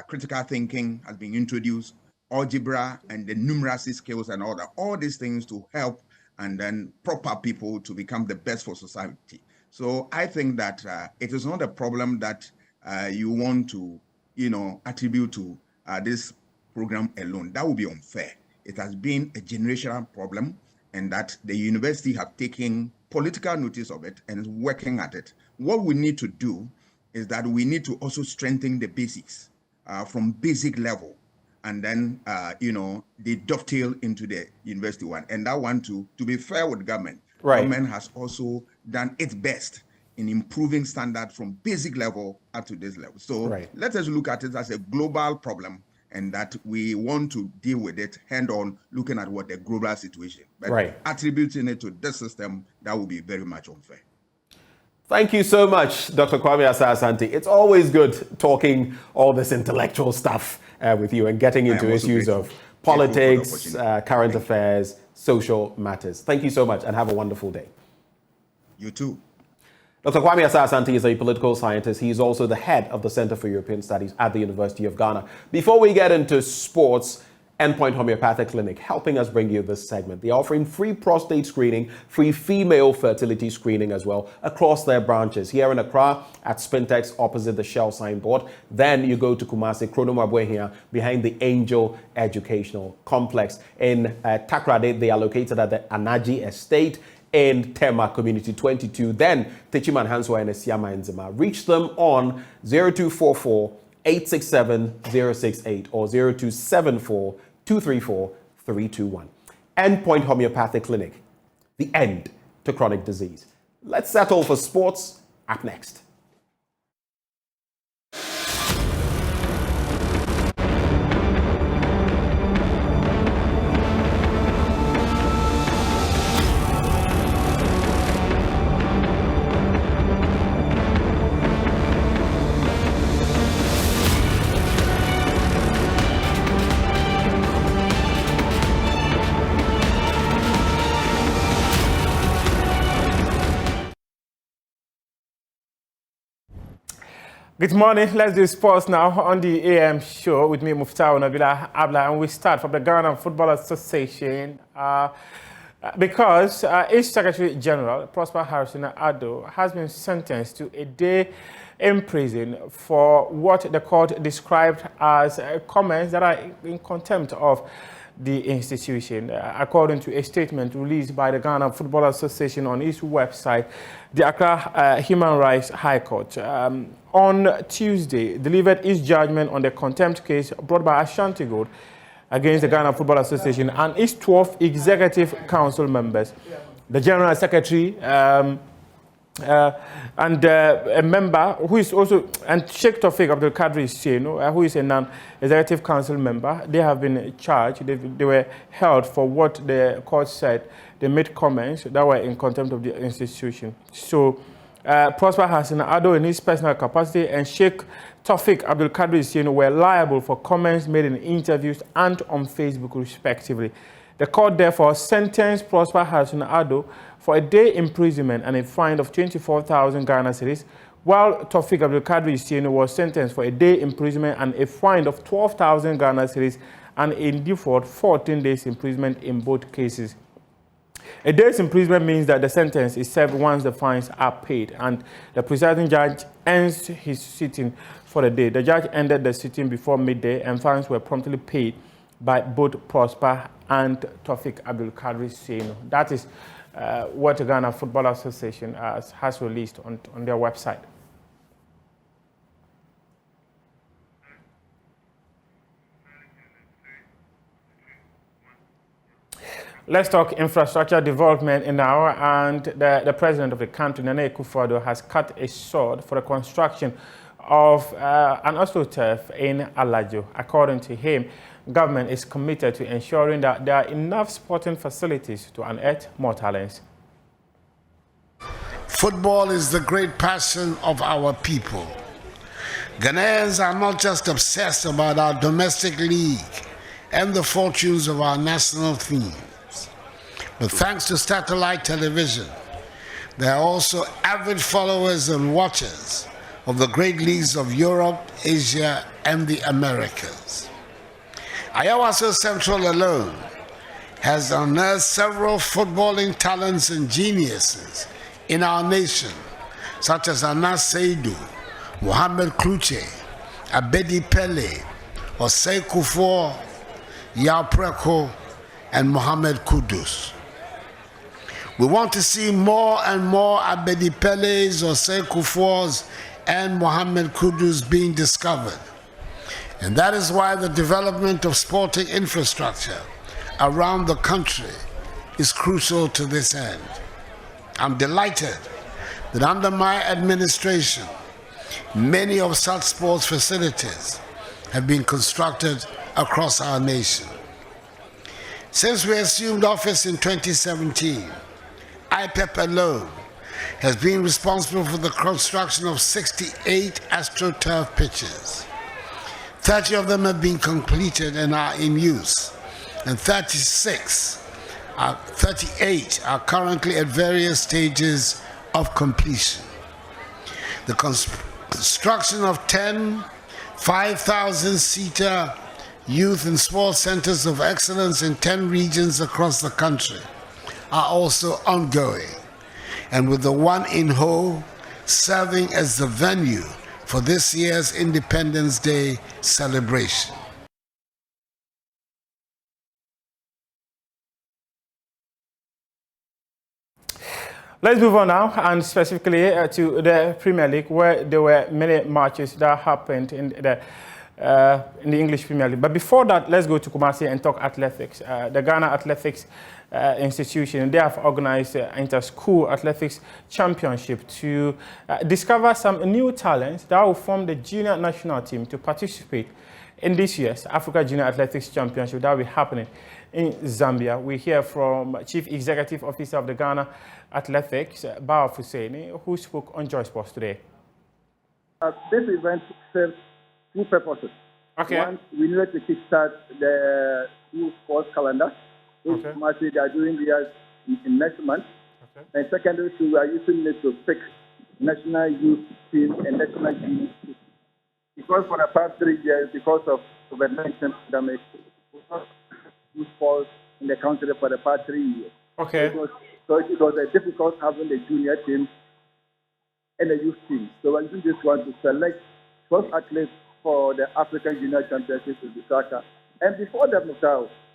[SPEAKER 20] Critical thinking has been introduced, algebra and the numeracy skills and all that. All these things to help and then proper people to become the best for society. So I think that it is not a problem that you want to, attribute to this program alone. That would be unfair. It has been a generational problem, and that the university have taken political notice of it and is working at it. What we need to do is that we need to also strengthen the basics from basic level, and then they dovetail into the university one. And that one to be fair with government, government has also done its best in improving standard from basic level up to this level. So let us look at it as a global problem, and that we want to deal with it hand on, looking at what the global situation. But attributing it to this system, that would be very much unfair.
[SPEAKER 1] Thank you so much, Dr. Kwame Asah-Asante. It's always good talking all this intellectual stuff with you and getting into issues of politics, current affairs, social matters. Thank you so much and have a wonderful day.
[SPEAKER 20] You too.
[SPEAKER 1] Dr. Kwame Asah-Asante is a political scientist. He is also the head of the Center for European Studies at the University of Ghana. Before we get into sports, Endpoint Homeopathic Clinic helping us bring you this segment. They're offering free prostate screening, free female fertility screening as well across their branches. Here in Accra at Spintex opposite the Shell signboard. Then you go to Kumasi, Kronomabwe here behind the Angel Educational Complex. In Takrade, they are located at the Anaji Estate in Tema Community 22. Then Techiman Hanswa and Esiama Nzema. Reach them on 0244 867 068 or 0274 234 321. Endpoint Homeopathic Clinic, the end to chronic disease. Let's settle for sports up next.
[SPEAKER 21] Good morning. Let's do sports now on the AM show with me, Muftau Nabila Abla, and we start from the Ghana Football Association because its Secretary General, Prosper Harrison Addo, has been sentenced to a day in prison for what the court described as comments that are in contempt of the institution. According to a statement released by the Ghana Football Association on its website, the Accra Human Rights High Court on Tuesday delivered its judgment on the contempt case brought by Ashanti Gold against the Ghana Football Association and its 12 executive council members. The General Secretary and a member who is also, and Sheikh Tawfiq Abdul Kadri Seno, who is a non-executive council member, they have been charged. They were held for what the court said. They made comments that were in contempt of the institution. So Prosper Hassan Addo in his personal capacity and Sheikh Tawfiq Abdul Kadri Seno were liable for comments made in interviews and on Facebook respectively. The court therefore sentenced Prosper Hassan Addo for a day imprisonment and a fine of 24,000 Ghana cedis, while Tawfiq Abdul Kadri Seno was sentenced for a day imprisonment and a fine of 12,000 Ghana cedis and in default 14 days imprisonment in both cases. A day's imprisonment means that the sentence is served once the fines are paid and the presiding judge ends his sitting for the day. The judge ended the sitting before midday and fines were promptly paid by both Prosper and Tawfiq Abdul Kadri Seno. That is what the Ghana Football Association has released on their website. Let's talk infrastructure development now, and the president of the country, Nana Akufo-Addo, has cut a sword for the construction of an astroturf in Alajo. According to him, government is committed to ensuring that there are enough sporting facilities to unearth more talents.
[SPEAKER 22] Football is the great passion of our people. Ghanaians are not just obsessed about our domestic league and the fortunes of our national teams, but thanks to satellite television, there are also avid followers and watchers of the great leagues of Europe, Asia, and the Americas. Ayawaso Central alone has unearthed several footballing talents and geniuses in our nation, such as Anas Seidu, Mohamed Kluche, Abedi Pele, Osei Kufuor, Yao Preko, and Mohamed Kudus. We want to see more and more Abedi Pele's, Osei Kufuor's, and Mohamed Kudus being discovered. And that is why the development of sporting infrastructure around the country is crucial to this end. I'm delighted that under my administration, many of such sports facilities have been constructed across our nation. Since we assumed office in 2017, IPEP alone has been responsible for the construction of 68 AstroTurf pitches. 30 of them have been completed and are in use, and 38 are currently at various stages of completion. The construction of 10 5,000-seater youth and sports centers of excellence in 10 regions across the country are also ongoing, and with the one in Ho serving as the venue for this year's Independence Day celebration.
[SPEAKER 21] Let's move on now, and specifically to the Premier League, where there were many matches that happened in the English Premier League. But before that, let's go to Kumasi and talk athletics. The Ghana Athletics Institution, they have organized inter-school athletics championship to discover some new talents that will form the junior national team to participate in this year's Africa Junior Athletics Championship that will be happening in Zambia. We hear from Chief Executive Officer of the Ghana Athletics, Bawa Fuseni, who spoke on Joy Sports today.
[SPEAKER 23] This event serves two purposes.
[SPEAKER 21] Okay.
[SPEAKER 23] One, we needed to kickstart the school sports calendar, which they are doing theirs in next month.
[SPEAKER 21] Okay.
[SPEAKER 23] And secondly, we are using it to pick national youth team and national youth because for the past 3 years, because of COVID-19 pandemic, we falls in the country for the past 3 years.
[SPEAKER 21] Okay.
[SPEAKER 23] So it was a difficult having the junior team and the youth team. So we're using this one to select 12 athletes for the African Junior Championship in Lusaka. And before that,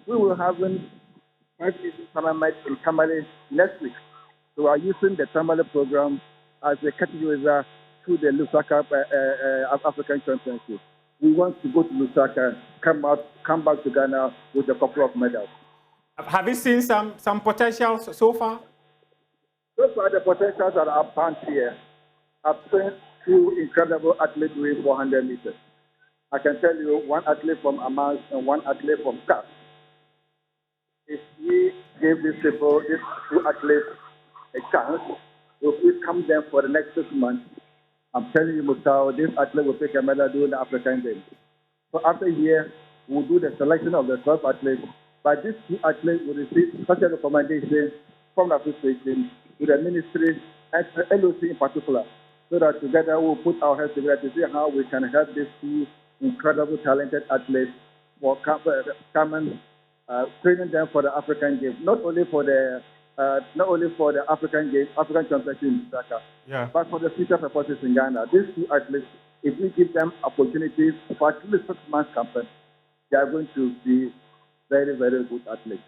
[SPEAKER 23] we will have 5 tournament in Tamale next week. So we are using the Tamale program as a category to the Lusaka African Championship. We want to go to Lusaka, come back to Ghana with a couple of medals.
[SPEAKER 21] Have you seen some potential so far?
[SPEAKER 23] So far, the potentials are apparent here. I've seen 2 incredible athletes doing 400 meters. I can tell you 1 athlete from Amas and 1 athlete from CAF. If we give these 2 athletes a chance, if we come them for the next 6 months, I'm telling you, Mustao, this athlete will take a medal during the African Games. So after a year, we'll do the selection of the 12 athletes. But these 2 athletes will receive such a recommendation from the association to the ministry and the LOC in particular, so that together we'll put our heads together to see how we can help these 2 incredible, talented athletes for coming, training them for the African Games, not only for the African Games, African Championship in Lusaka, but for the future purposes in Ghana. These 2 athletes, if we give them opportunities for at least 6 months campaign, they are going to be very, very good athletes.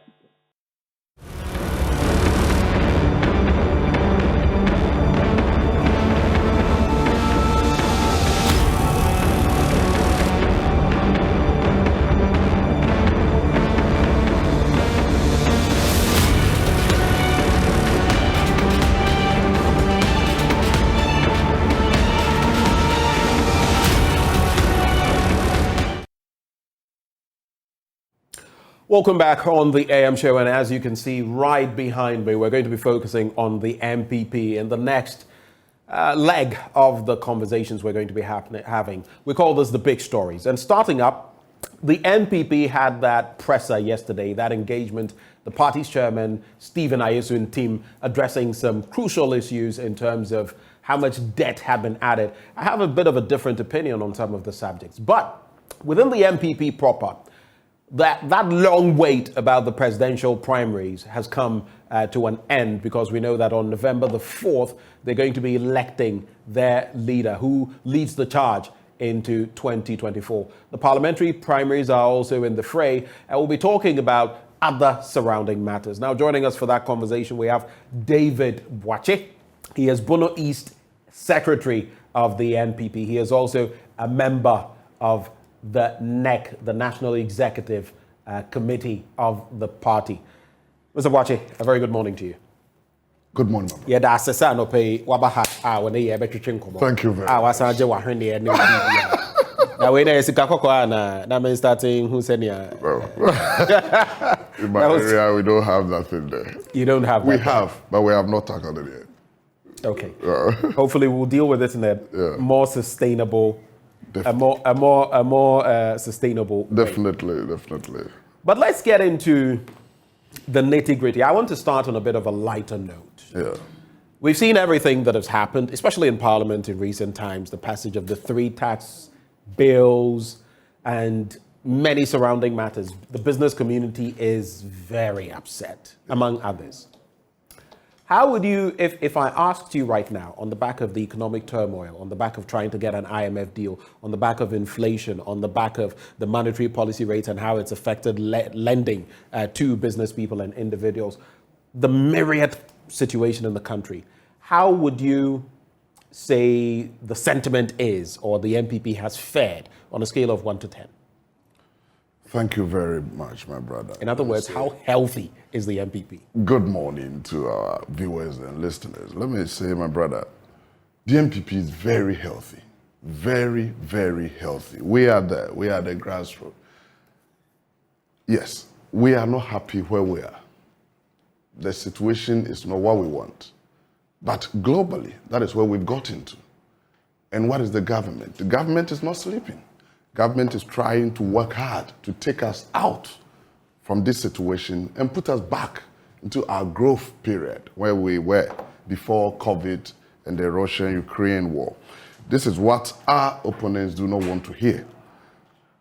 [SPEAKER 1] Welcome back on the AM show, and as you can see right behind me, we're going to be focusing on the MPP in the next leg of the conversations we're going to be having. We call this the big stories. And starting up, the MPP had that presser yesterday, that engagement, the party's chairman, Stephen Ayesu and team addressing some crucial issues in terms of how much debt had been added. I have a bit of a different opinion on some of the subjects, but within the MPP proper, that long wait about the presidential primaries has come to an end, because we know that on November the 4th, they're going to be electing their leader who leads the charge into 2024. The parliamentary primaries are also in the fray, and we'll be talking about other surrounding matters. Now, joining us for that conversation, we have David Boakye. He is Bono East Secretary of the NPP. He is also a member of the NEC, the National Executive Committee of the party. Mr. Boakye, a very good morning to you.
[SPEAKER 3] Good morning.
[SPEAKER 1] Thank you very much. Now, when I see Kakoko, that means starting who said,
[SPEAKER 3] in my area, we don't have nothing there.
[SPEAKER 1] You don't have that?
[SPEAKER 3] We have, but we have not tackled it yet.
[SPEAKER 1] Okay. Hopefully, we'll deal with this in a more sustainable a more sustainable way.
[SPEAKER 3] Definitely.
[SPEAKER 1] But let's get into the nitty-gritty. I want to start on a bit of a lighter note.
[SPEAKER 3] Yeah.
[SPEAKER 1] We've seen everything that has happened, especially in Parliament in recent times, the passage of the 3 tax bills and many surrounding matters. The business community is very upset, among others. How would you, if I asked you right now, on the back of the economic turmoil, on the back of trying to get an IMF deal, on the back of inflation, on the back of the monetary policy rates and how it's affected lending to business people and individuals, the myriad situation in the country, how would you say the sentiment is, or the MPP has fared on a scale of 1 to 10?
[SPEAKER 3] Thank you very much, my brother.
[SPEAKER 1] In other words, how healthy is the MPP?
[SPEAKER 3] Good morning to our viewers and listeners. Let me say, my brother, the MPP is very healthy. Very, very healthy. We are there. We are the grassroots. Yes, we are not happy where we are. The situation is not what we want. But globally, that is where we've got into. And what is the government? The government is not sleeping. Government is trying to work hard to take us out from this situation and put us back into our growth period where we were before COVID and the Russia-Ukraine war. This is what our opponents do not want to hear.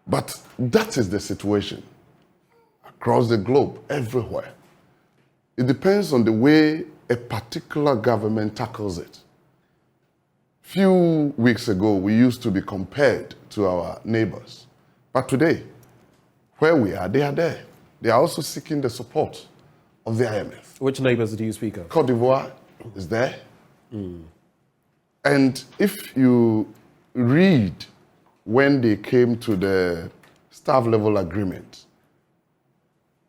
[SPEAKER 3] But that is the situation across the globe, everywhere. It depends on the way a particular government tackles it. Few weeks ago, we used to be compared to our neighbors. But today, where we are, they are there. They are also seeking the support of the IMF.
[SPEAKER 1] Which neighbors do you speak of?
[SPEAKER 3] Côte d'Ivoire is there. And if you read when they came to the staff level agreement,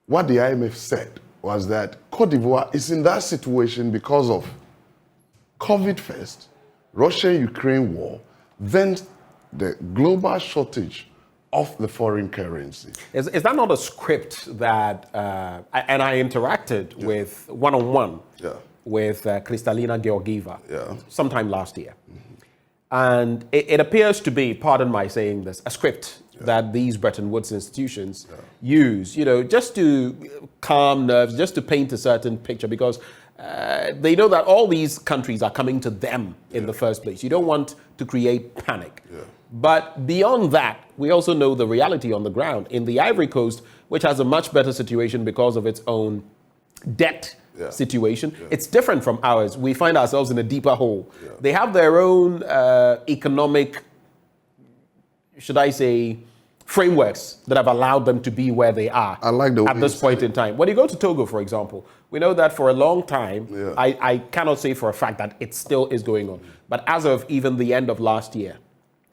[SPEAKER 3] what the IMF said was that Côte d'Ivoire is in that situation because of COVID first, Russia-Ukraine war, then the global shortage of the foreign currency.
[SPEAKER 1] Is that not a script that, and I interacted with one-on-one with Kristalina Georgieva sometime last year. And it appears to be, pardon my saying this, a script that these Bretton Woods institutions use, just to calm nerves, just to paint a certain picture, because they know that all these countries are coming to them in the first place. You don't want to create panic. But beyond that, we also know the reality on the ground. In the Ivory Coast, which has a much better situation because of its own debt situation, it's different from ours. We find ourselves in a deeper hole. They have their own economic, should I say, frameworks that have allowed them to be where they are at this point in time. When you go to Togo, for example, we know that for a long time, I cannot say for a fact that it still is going on, but as of even the end of last year,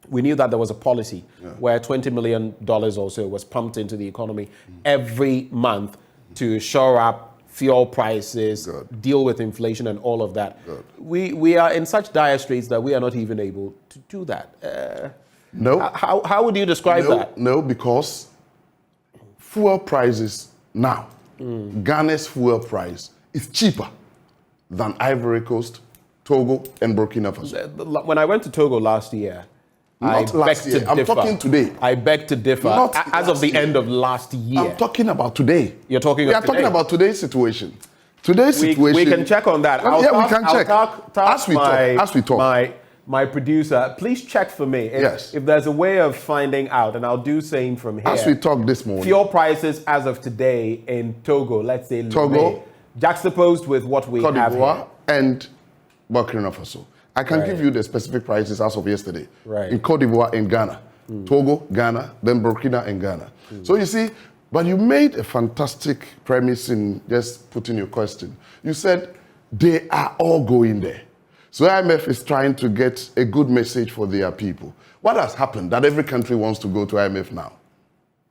[SPEAKER 1] we knew that there was a policy where $20 million or so was pumped into the economy every month to shore up fuel prices, deal with inflation and all of that. We are in such dire straits that we are not even able to do that.
[SPEAKER 3] No.
[SPEAKER 1] How would you describe that?
[SPEAKER 3] No, because fuel prices now, Ghana's fuel price is cheaper than Ivory Coast, Togo, and Burkina Faso.
[SPEAKER 1] When I went to Togo last year, I'm
[SPEAKER 3] talking today.
[SPEAKER 1] I beg to differ. As of the end of last year.
[SPEAKER 3] I'm talking about today.
[SPEAKER 1] You're talking
[SPEAKER 3] about today? We are talking about today's situation. Today's situation.
[SPEAKER 1] We can check on that.
[SPEAKER 3] We can check. As we talk.
[SPEAKER 1] My producer, please check for me if there's a way of finding out, and I'll do same from here.
[SPEAKER 3] As we talk this morning.
[SPEAKER 1] Fuel prices as of today in Togo, let's say Togo, juxtaposed with what we
[SPEAKER 3] Côte
[SPEAKER 1] have
[SPEAKER 3] d'Ivoire
[SPEAKER 1] here.
[SPEAKER 3] And Burkina Faso. I can give you the specific prices as of yesterday. In Côte d'Ivoire and Ghana. Togo, Ghana, then Burkina and Ghana. So you see, but you made a fantastic premise in just putting your question. You said they are all going there. So IMF is trying to get a good message for their people. What has happened that every country wants to go to IMF now?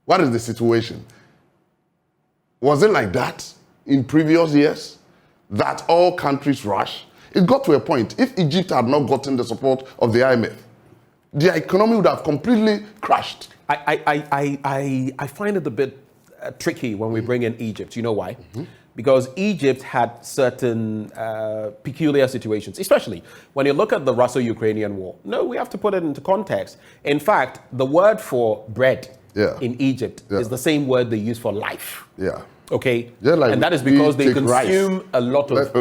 [SPEAKER 3] What is the situation? Was it like that in previous years? That all countries rush? It got to a point, if Egypt had not gotten the support of the IMF, their economy would have completely crashed.
[SPEAKER 1] I find it a bit tricky when we bring in Egypt. You know why? Because Egypt had certain peculiar situations, especially when you look at the Russo-Ukrainian war. No, we have to put it into context. In fact, the word for bread in Egypt is the same word they use for life. Okay? And that is because they consume a lot of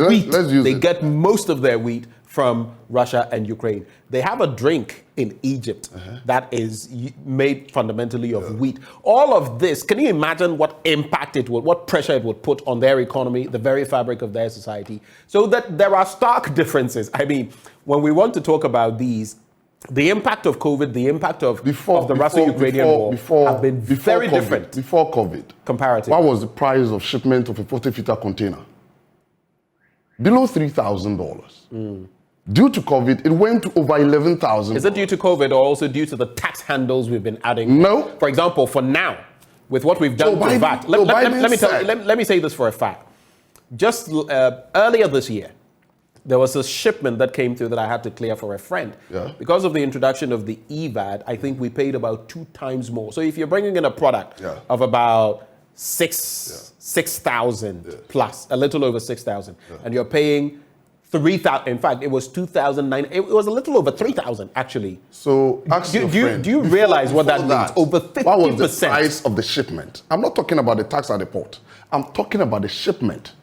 [SPEAKER 1] wheat. They get most of their wheat from Russia and Ukraine. They have a drink in Egypt that is made fundamentally of wheat. All of this, can you imagine what impact it would, what pressure it would put on their economy, the very fabric of their society? So that there are stark differences. I mean, when we want to talk about these, the impact of COVID, the impact of the Russo-Ukrainian war have been very different.
[SPEAKER 3] Before COVID,
[SPEAKER 1] comparatively.
[SPEAKER 3] What was the price of shipment of a 40-footer container? Below $3,000. Due to COVID, it went to over $11,000.
[SPEAKER 1] Is it due to COVID or also due to the tax handles we've been adding?
[SPEAKER 3] No.
[SPEAKER 1] For example, for now, with what we've done to VAT, let me say this for a fact. Just earlier this year, there was a shipment that came through that I had to clear for a friend. Because of the introduction of the EVAD, I think we paid about 2 times more. So if you're bringing in a product of about 6,000 plus, a little over 6,000, and you're paying 3,000, in fact, it was 2,009, it was a little over 3,000 actually.
[SPEAKER 3] So
[SPEAKER 1] do you realize what that means? Over 50%.
[SPEAKER 3] What was the price of the shipment? I'm not talking about the tax at the port. I'm talking about the shipment.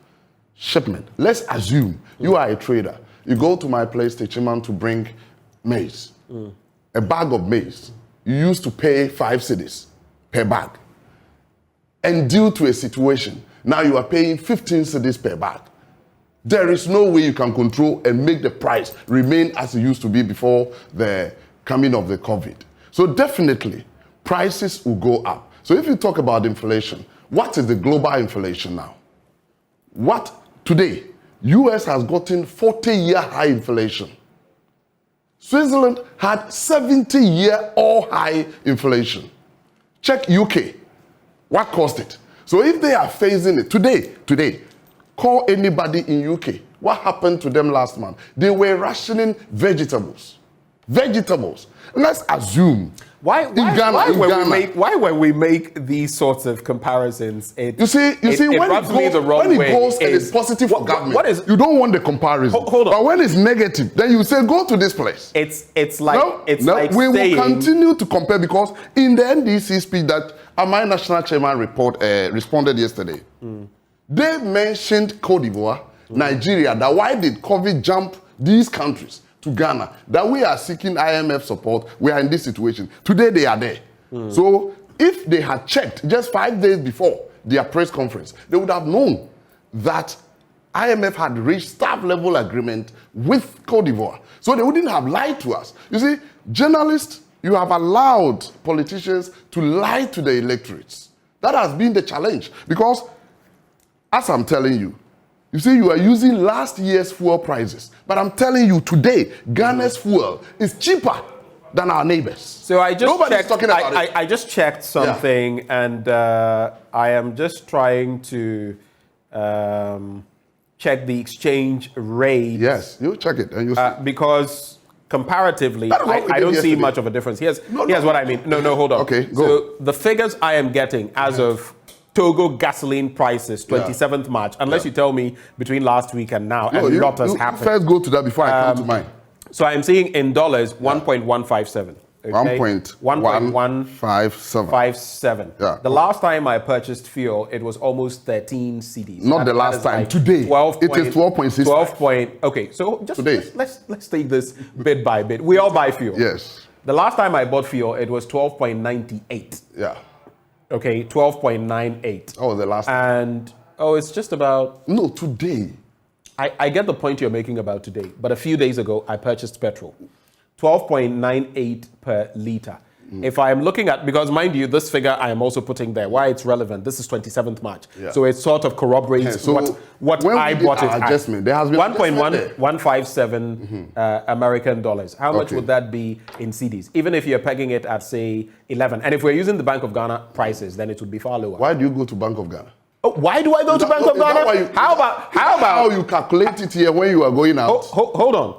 [SPEAKER 3] Let's assume you are a trader. You go to my place, Techiman, to bring maize, a bag of maize, you used to pay 5 cedis per bag. And due to a situation, now you are paying 15 cedis per bag. There is no way you can control and make the price remain as it used to be before the coming of the COVID. So definitely, prices will go up. So if you talk about inflation, what is the global inflation now? What today? US has gotten 40-year high inflation. Switzerland had 70-year all-high inflation. Check UK. What caused it? So if they are facing it today, call anybody in UK. What happened to them last month? They were rationing vegetables. Vegetables. Let's assume. Why
[SPEAKER 1] when we make these sorts of comparisons, it
[SPEAKER 3] when it goes and it's positive for government, you don't want the comparison.
[SPEAKER 1] Hold on.
[SPEAKER 3] But when it's negative, then you say go to this place.
[SPEAKER 1] It's like
[SPEAKER 3] we will continue to compare, because in the NDC speech that my national chairman responded yesterday, they mentioned Cote d'Ivoire, Nigeria, that why did COVID jump these countries to Ghana, that we are seeking IMF support, we are in this situation. Today they are there. So if they had checked just 5 days before their press conference, they would have known that IMF had reached staff level agreement with Cote d'Ivoire. So they wouldn't have lied to us. You see, journalists, you have allowed politicians to lie to the electorates. That has been the challenge, because as I'm telling you, you see, you are using last year's fuel prices. But I'm telling you today, Ghana's fuel is cheaper than our neighbors.
[SPEAKER 1] So I just
[SPEAKER 3] Nobody's
[SPEAKER 1] checked,
[SPEAKER 3] talking about it.
[SPEAKER 1] I just checked something, and I am just trying to check the exchange rate.
[SPEAKER 3] Yes, you check it. And you see.
[SPEAKER 1] Because comparatively, I don't see much of a difference. Here's what I mean. No, hold on.
[SPEAKER 3] Okay, go.
[SPEAKER 1] So the figures I am getting as of Togo gasoline prices, 27th March, unless you tell me between last week and now, and a lot has happened.
[SPEAKER 3] First go to that before I come to mine.
[SPEAKER 1] So I'm seeing in dollars, 1.157. Okay?
[SPEAKER 3] 1.157.
[SPEAKER 1] Yeah. The last time I purchased fuel, it was almost 13 cedis.
[SPEAKER 3] Not the last time. Today,
[SPEAKER 1] 12
[SPEAKER 3] it is 12.6.
[SPEAKER 1] 12 point. Okay, so just let's take this bit by bit. We all buy fuel.
[SPEAKER 3] Yes.
[SPEAKER 1] The last time I bought fuel, it was 12.98.
[SPEAKER 3] Yeah.
[SPEAKER 1] Okay, 12.98.
[SPEAKER 3] Oh, the last time.
[SPEAKER 1] And it's just about.
[SPEAKER 3] No, today.
[SPEAKER 1] I get the point you're making about today, but a few days ago I purchased petrol, 12.98 per liter. If I am looking at, because mind you, this figure I am also putting there, why it's relevant, this is 27th March. Yeah. So it sort of corroborates what I bought it at.
[SPEAKER 3] Adjustment, there has been
[SPEAKER 1] 1.157 American dollars. How much would that be in cedis? Even if you're pegging it at, say, 11. And if we're using the Bank of Ghana prices, then it would be far lower.
[SPEAKER 3] Why do you go to Bank of Ghana?
[SPEAKER 1] Oh, why do I go to Bank of Ghana? How about
[SPEAKER 3] how you calculate it here when you are going out?
[SPEAKER 1] Hold on.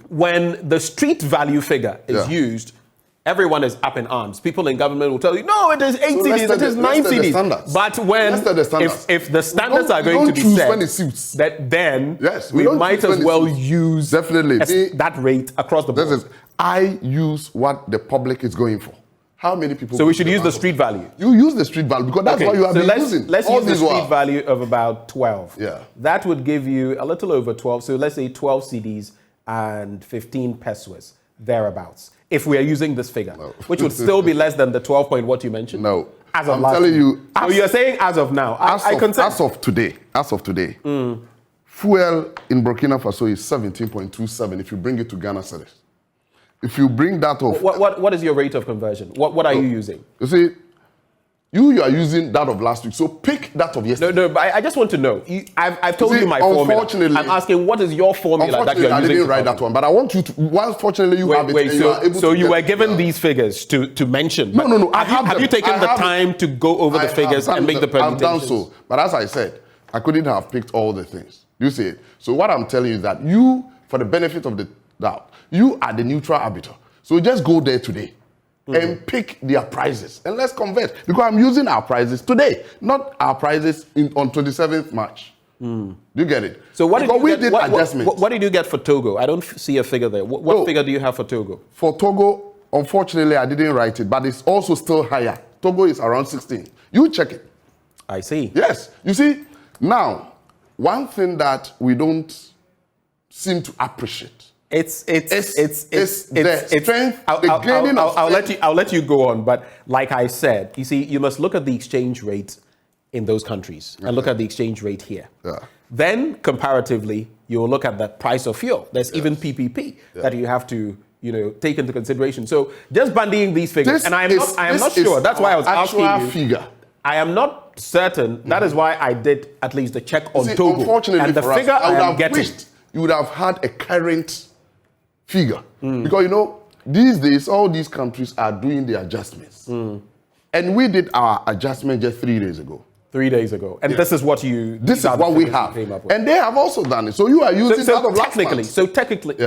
[SPEAKER 1] When the street value figure is used, everyone is up in arms. People in government will tell you, no, it is 8 CDs, it is 9 CDs. But when, if the standards are going to be set, then we might as well use that rate across the board.
[SPEAKER 3] I use what the public is going for. How many people?
[SPEAKER 1] So we should use the street value.
[SPEAKER 3] You use the street value because that's what you have been using.
[SPEAKER 1] Let's use the street value of about 12.
[SPEAKER 3] Yeah.
[SPEAKER 1] That would give you a little over 12. So let's say 12 CDs and 15 pesos, thereabouts. If we are using this figure, which would still be less than the 12 point what you mentioned.
[SPEAKER 3] No.
[SPEAKER 1] As of
[SPEAKER 3] I'm telling you.
[SPEAKER 1] So you're saying as of now.
[SPEAKER 3] As of today, fuel in Burkina Faso is 17.27 if you bring it to Ghana cedis. If you bring that off...
[SPEAKER 1] What is your rate of conversion? What are you using?
[SPEAKER 3] You see, you are using that of last week. So pick that of yesterday.
[SPEAKER 1] No, but I just want to know. I've told you my formula. I'm asking, what is your formula that you're using?
[SPEAKER 3] I didn't write that one, but I want you to... Unfortunately, you have it.
[SPEAKER 1] So you were given these figures to mention.
[SPEAKER 3] No.
[SPEAKER 1] Have you taken the time to go over the figures and make the permutations?
[SPEAKER 3] I've done so. But as I said, I couldn't have picked all the things. You see it. So what I'm telling you is that you, for the benefit of the doubt, you are the neutral arbiter. So just go there today and pick their prices. And let's convert. Because I'm using our prices today, not our prices on 27th March. Do you get it?
[SPEAKER 1] So what did you get?
[SPEAKER 3] Adjustments.
[SPEAKER 1] What did you get for Togo? I don't see a figure there. What figure do you have for Togo?
[SPEAKER 3] For Togo, unfortunately, I didn't write it, but it's also still higher. Togo is around 16. You check it.
[SPEAKER 1] I see.
[SPEAKER 3] Yes. You see, now, one thing that we don't seem to appreciate
[SPEAKER 1] It's
[SPEAKER 3] the strength.
[SPEAKER 1] I'll let you go on, but like I said, you see, you must look at the exchange rate in those countries and look at the exchange rate here.
[SPEAKER 3] Yeah.
[SPEAKER 1] Then comparatively, you will look at the price of fuel. There's even PPP that you have to take into consideration. So just bandying these figures, and I am not sure. That's why I was asking you.
[SPEAKER 3] Figure.
[SPEAKER 1] I am not certain. That is why I did at least the check on Togo.
[SPEAKER 3] Unfortunately,
[SPEAKER 1] and the
[SPEAKER 3] for
[SPEAKER 1] figure
[SPEAKER 3] us, I would
[SPEAKER 1] am
[SPEAKER 3] have
[SPEAKER 1] getting.
[SPEAKER 3] wished you would have had a current figure. Because, these days, all these countries are doing the adjustments. And we did our adjustment just 3 days ago.
[SPEAKER 1] 3 days ago. And this is what
[SPEAKER 3] This is what we have. And they have also done it. So you are using that of last month.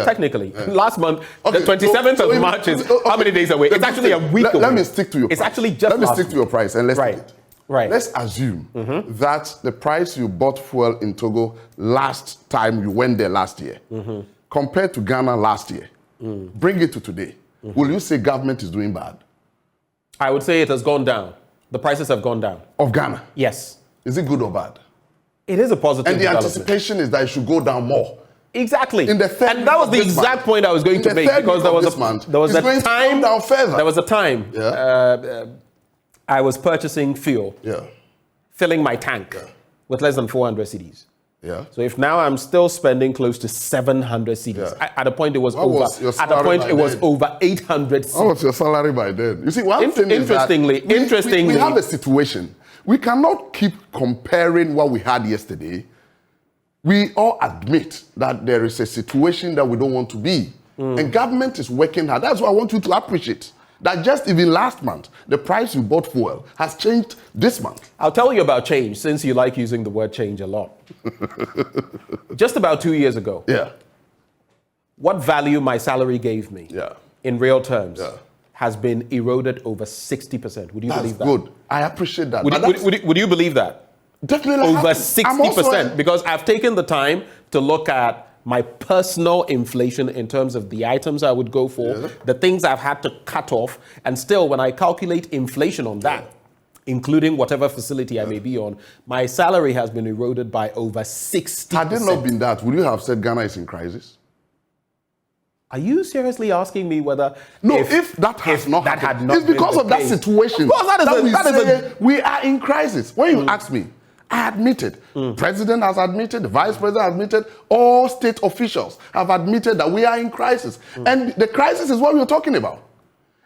[SPEAKER 1] Technically, last month, the 27th of March is how many days away? It's actually a week away.
[SPEAKER 3] Let me stick to your price.
[SPEAKER 1] It's actually just
[SPEAKER 3] Let me stick to your price and let's take it.
[SPEAKER 1] Right.
[SPEAKER 3] Let's assume that the price you bought fuel in Togo last time you went there last year, compared to Ghana last year, bring it to today. Will you say government is doing bad?
[SPEAKER 1] I would say it has gone down. The prices have gone down.
[SPEAKER 3] Of Ghana?
[SPEAKER 1] Yes.
[SPEAKER 3] Is it good or bad?
[SPEAKER 1] It is a positive
[SPEAKER 3] And the
[SPEAKER 1] development.
[SPEAKER 3] anticipation is that it should go down more.
[SPEAKER 1] Exactly.
[SPEAKER 3] In the third
[SPEAKER 1] and that was the exact point I was going to make, because there was a time
[SPEAKER 3] down further.
[SPEAKER 1] There was a time I was purchasing fuel, filling my tank with less than 400 cedis.
[SPEAKER 3] Yeah.
[SPEAKER 1] So if now I'm still spending close to 700 cedis, at a point it was over. At a point it was over 800 cedis.
[SPEAKER 3] What was your salary by then? You see, one thing is that we have a situation. We cannot keep comparing what we had yesterday. We all admit that there is a situation that we don't want to be. And government is working hard. That's why I want you to appreciate that just even last month, the price you bought fuel has changed this month.
[SPEAKER 1] I'll tell you about change, since you like using the word change a lot. Just about 2 years ago, what value my salary gave me in real terms has been eroded over 60%. Would you believe that?
[SPEAKER 3] That's good. I appreciate that.
[SPEAKER 1] Would you believe that?
[SPEAKER 3] Definitely.
[SPEAKER 1] Over 60%, because I've taken the time to look at my personal inflation in terms of the items I would go for, the things I've had to cut off, and still when I calculate inflation on that, including whatever facility I may be on, my salary has been eroded by over 60%.
[SPEAKER 3] Had it not been that, would you have said Ghana is in crisis?
[SPEAKER 1] Are you seriously asking me whether...
[SPEAKER 3] No, if that had not happened, it's because of that situation.
[SPEAKER 1] Of course,
[SPEAKER 3] we are in crisis. When you ask me, I admitted. President has admitted, the vice president has admitted, all state officials have admitted that we are in crisis. And the crisis is what we're talking about.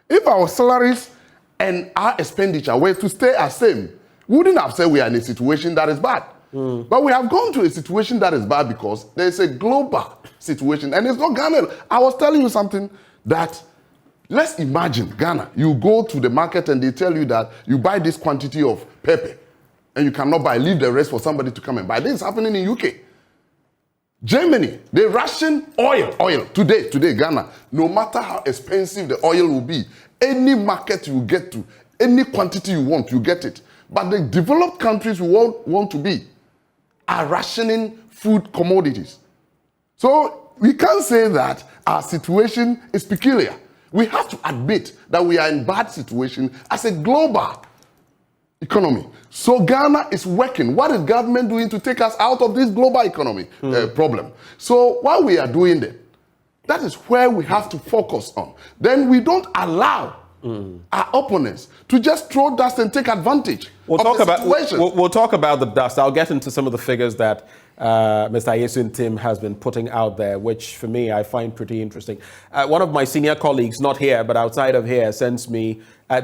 [SPEAKER 3] If our salaries and our expenditure were to stay the same, we wouldn't have said we are in a situation that is bad. But we have gone to a situation that is bad because there's a global situation. And it's not Ghana. I was telling you something that, let's imagine Ghana. You go to the market and they tell you that you buy this quantity of pepper and you cannot buy, leave the rest for somebody to come and buy. This is happening in UK. Germany, they ration oil. Today, Ghana, no matter how expensive the oil will be, any market you get to, any quantity you want, you get it. But the developed countries we want to be are rationing food commodities. So we can't say that our situation is peculiar. We have to admit that we are in bad situation as a global economy. So Ghana is working. What is government doing to take us out of this global economy problem? So while we are doing that is where we have to focus on. Then we don't allow our opponents to just throw dust and take advantage of the situation.
[SPEAKER 1] We'll talk about the dust. I'll get into some of the figures that Mr. Yesun Tim has been putting out there, which for me I find pretty interesting. One of my senior colleagues, not here but outside of here, sends me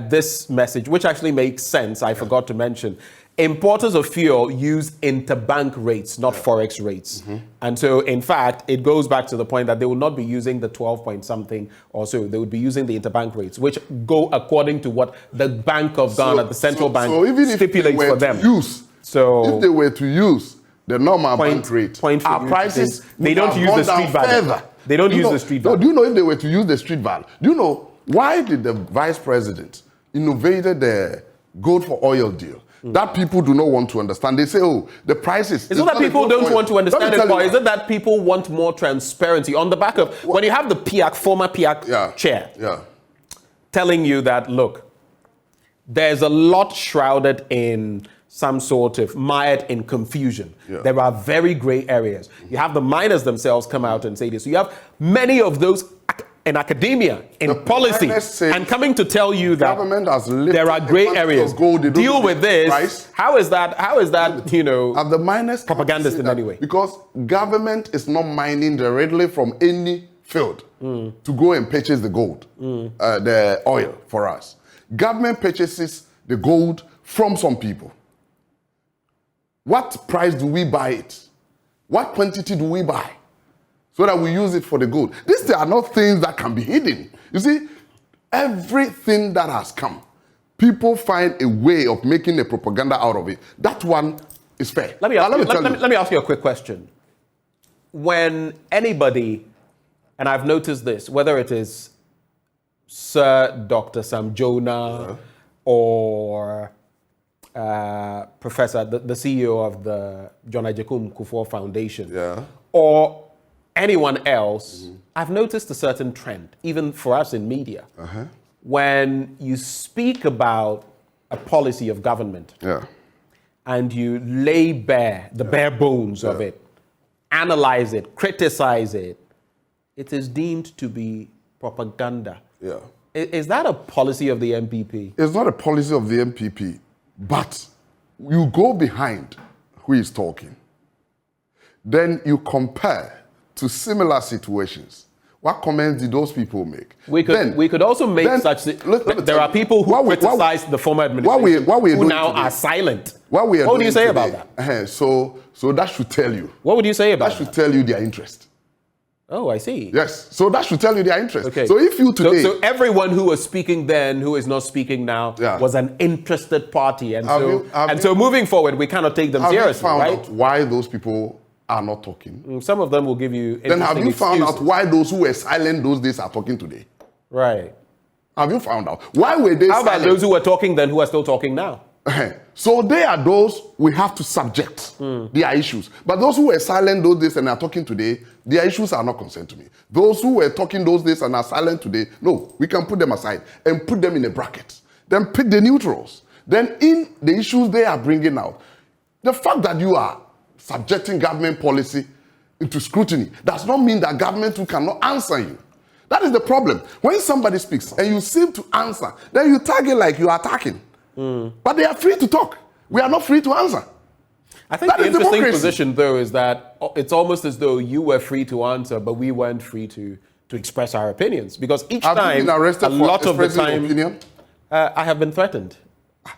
[SPEAKER 1] this message, which actually makes sense. I forgot to mention. Importers of fuel use interbank rates, not forex rates. And so, in fact, it goes back to the point that they will not be using the 12 point something or so. They would be using the interbank rates, which go according to what the Bank of Ghana, the central bank, stipulates for them.
[SPEAKER 3] If they were to use the normal bank rate, our prices,
[SPEAKER 1] they don't use the street value. They don't use the street value.
[SPEAKER 3] Do you know if they were to use the street value? Do you know why did the vice president innovated the gold for oil deal? That people do not want to understand. They say, oh, the prices...
[SPEAKER 1] It's not that people don't want to understand it, or is it that people want more transparency on the back of... When you have the PIAC, former PIAC chair, telling you that, look, there's a lot shrouded in some sort of mired in confusion.
[SPEAKER 3] Yeah.
[SPEAKER 1] There are very gray areas. You have the miners themselves come out and say this. So you have many of those in academia, in policy, and coming to tell you that there are gray areas. Deal with this.
[SPEAKER 3] Price.
[SPEAKER 1] How is that, you know,
[SPEAKER 3] the miners
[SPEAKER 1] propagandist in any way?
[SPEAKER 3] Because government is not mining directly from any field to go and purchase the gold, the oil for us. Government purchases the gold from some people. What price do we buy it? What quantity do we buy? So that we use it for the gold. These are not things that can be hidden. You see, everything that has come, people find a way of making a propaganda out of it. That one is fair.
[SPEAKER 1] Let me ask you a quick question. When anybody, and I've noticed this, whether it is Sir Dr. Sam Jonah or Professor, the CEO of the John Ajekum Kufuor Foundation, or anyone else, I've noticed a certain trend, even for us in media. When you speak about a policy of government and you lay bare the bare bones of it, analyze it, criticize it, it is deemed to be propaganda. Is that a policy of the MPP?
[SPEAKER 3] It's not a policy of the MPP, but you go behind who is talking. Then you compare to similar situations. What comments did those people make?
[SPEAKER 1] We could also make there are people who criticize the former administration who now are silent. What would you say about
[SPEAKER 3] that? So that should tell you.
[SPEAKER 1] What would you say about
[SPEAKER 3] that? That should tell you their interest.
[SPEAKER 1] Oh, I see.
[SPEAKER 3] Yes. So that should tell you their interest.
[SPEAKER 1] Okay.
[SPEAKER 3] So if you today...
[SPEAKER 1] So everyone who was speaking then, who is not speaking now, was an interested party. And so moving forward, we cannot take them seriously,
[SPEAKER 3] found
[SPEAKER 1] right?
[SPEAKER 3] out why those people are not talking?
[SPEAKER 1] Some of them will give you
[SPEAKER 3] Then have you found out why those who were silent those days are talking today?
[SPEAKER 1] Right.
[SPEAKER 3] Have you found out? Why were they
[SPEAKER 1] silent? How about those who were talking then who are still talking now?
[SPEAKER 3] So they are those we have to subject their issues. But those who were silent those days and are talking today, their issues are not concerned to me. Those who were talking those days and are silent today, no, we can put them aside and put them in a bracket. Then pick the neutrals. Then in the issues they are bringing out, the fact that you are subjecting government policy into scrutiny does not mean that government too cannot answer you. That is the problem. When somebody speaks and you seem to answer, then you target like you are attacking. But they are free to talk. We are not free to answer.
[SPEAKER 1] I think the interesting position, though, is that it's almost as though you were free to answer, but we weren't free to express our opinions. Because each time, a lot of the time, I have been threatened.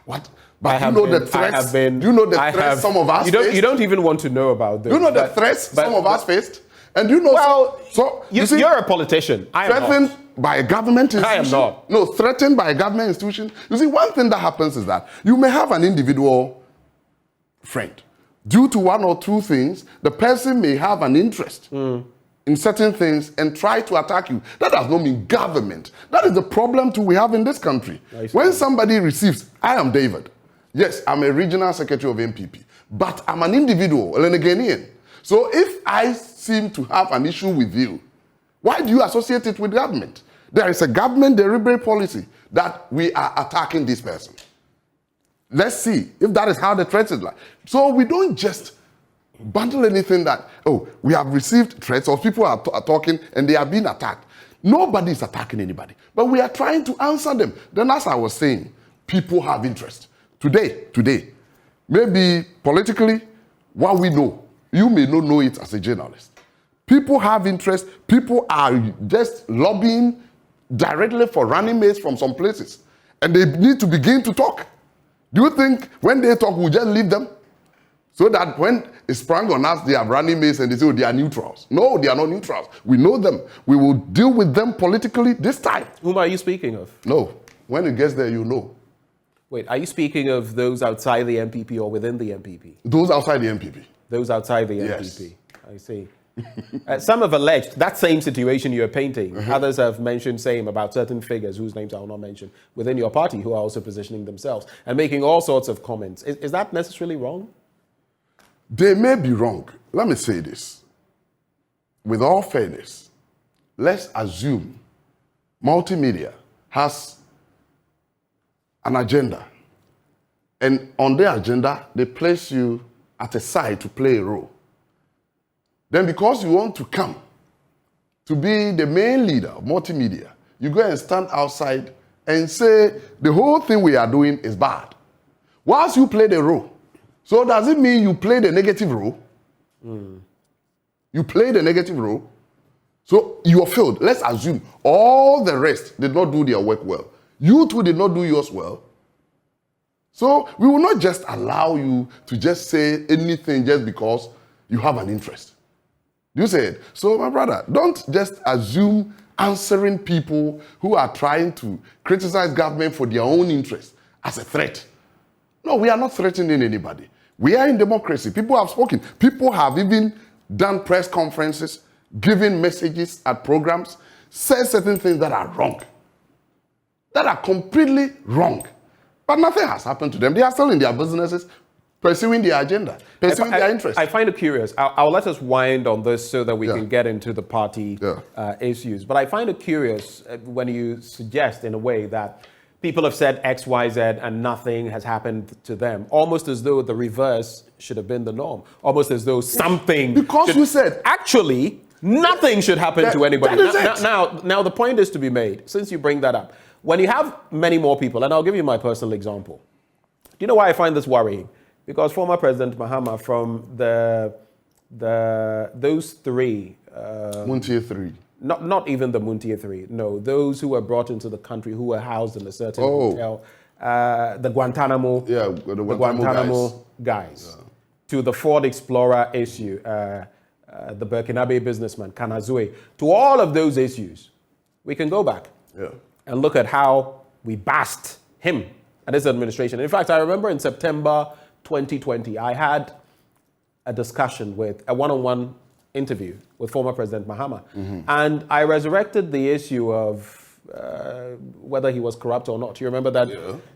[SPEAKER 3] What? But you know the threats. You know the threats some of us faced.
[SPEAKER 1] You don't even want to know about them.
[SPEAKER 3] You know the threats some of us faced. And you know,
[SPEAKER 1] well, so you're a politician. I am
[SPEAKER 3] threatened
[SPEAKER 1] not.
[SPEAKER 3] By a government institution.
[SPEAKER 1] I am not.
[SPEAKER 3] No, threatened by a government institution. You see, one thing that happens is that you may have an individual friend. Due to one or two things, the person may have an interest in certain things and try to attack you. That does not mean government. That is the problem too we have in this country. When somebody receives, I am David. Yes, I'm a regional secretary of MPP, but I'm an individual, a Ghanaian. So if I seem to have an issue with you, why do you associate it with government? There is a government deliberate policy that we are attacking this person. Let's see if that is how the threat is like. So we don't just bundle anything that, oh, we have received threats or people are talking and they are being attacked. Nobody is attacking anybody, but we are trying to answer them. Then as I was saying, people have interest. Today, maybe politically, what we know, you may not know it as a journalist. People have interest. People are just lobbying directly for running mates from some places. And they need to begin to talk. Do you think when they talk, we'll just leave them? So that when it's sprung on us, they are running mates and they say, oh, they are neutrals. No, they are not neutrals. We know them. We will deal with them politically this time.
[SPEAKER 1] Whom are you speaking of?
[SPEAKER 3] No. When it gets there, you know.
[SPEAKER 1] Wait, are you speaking of those outside the MPP or within the MPP?
[SPEAKER 3] Those outside the MPP.
[SPEAKER 1] Those outside the
[SPEAKER 3] Yes.
[SPEAKER 1] MPP. I see. Some have alleged that same situation you're painting. Others have mentioned same about certain figures whose names I will not mention within your party who are also positioning themselves and making all sorts of comments. Is that necessarily wrong?
[SPEAKER 3] They may be wrong. Let me say this. With all fairness, let's assume multimedia has an agenda and on their agenda, they place you at a side to play a role. Then because you want to come to be the main leader of multimedia, you go and stand outside and say the whole thing we are doing is bad. Whilst you play the role. So does it mean you play the negative role? You play the negative role. So you are failed. Let's assume all the rest did not do their work well. You too did not do yours well. So we will not just allow you to just say anything just because you have an interest. You said, so my brother, don't just assume answering people who are trying to criticize government for their own interest as a threat. No, we are not threatening anybody. We are in democracy. People have spoken. People have even done press conferences, given messages at programs, said certain things that are wrong, that are completely wrong. But nothing has happened to them. They are still in their businesses, pursuing their agenda, pursuing their interests.
[SPEAKER 1] I find it curious. I'll let us wind on this so that we can get into the party issues. But I find it curious when you suggest, in a way, that people have said X, Y, Z, and nothing has happened to them. Almost as though the reverse should have been the norm. Almost as though something...
[SPEAKER 3] Because you said...
[SPEAKER 1] Actually, nothing should happen to anybody. Now, the point is to be made, since you bring that up. When you have many more people, and I'll give you my personal example. Do you know why I find this worrying? Because former President Mahama, from those three...
[SPEAKER 3] Muntia 3.
[SPEAKER 1] Not even the Muntia 3. No, those who were brought into the country who were housed in a certain hotel. The Guantanamo, the Guantanamo guys. To the Ford Explorer issue, the Burkinabe businessman, Kanazue. To all of those issues, we can go back and look at how we bashed him and his administration. In fact, I remember in September 2020, I had a discussion with a one-on-one interview with former President Mahama. And I resurrected the issue of whether he was corrupt or not. You remember that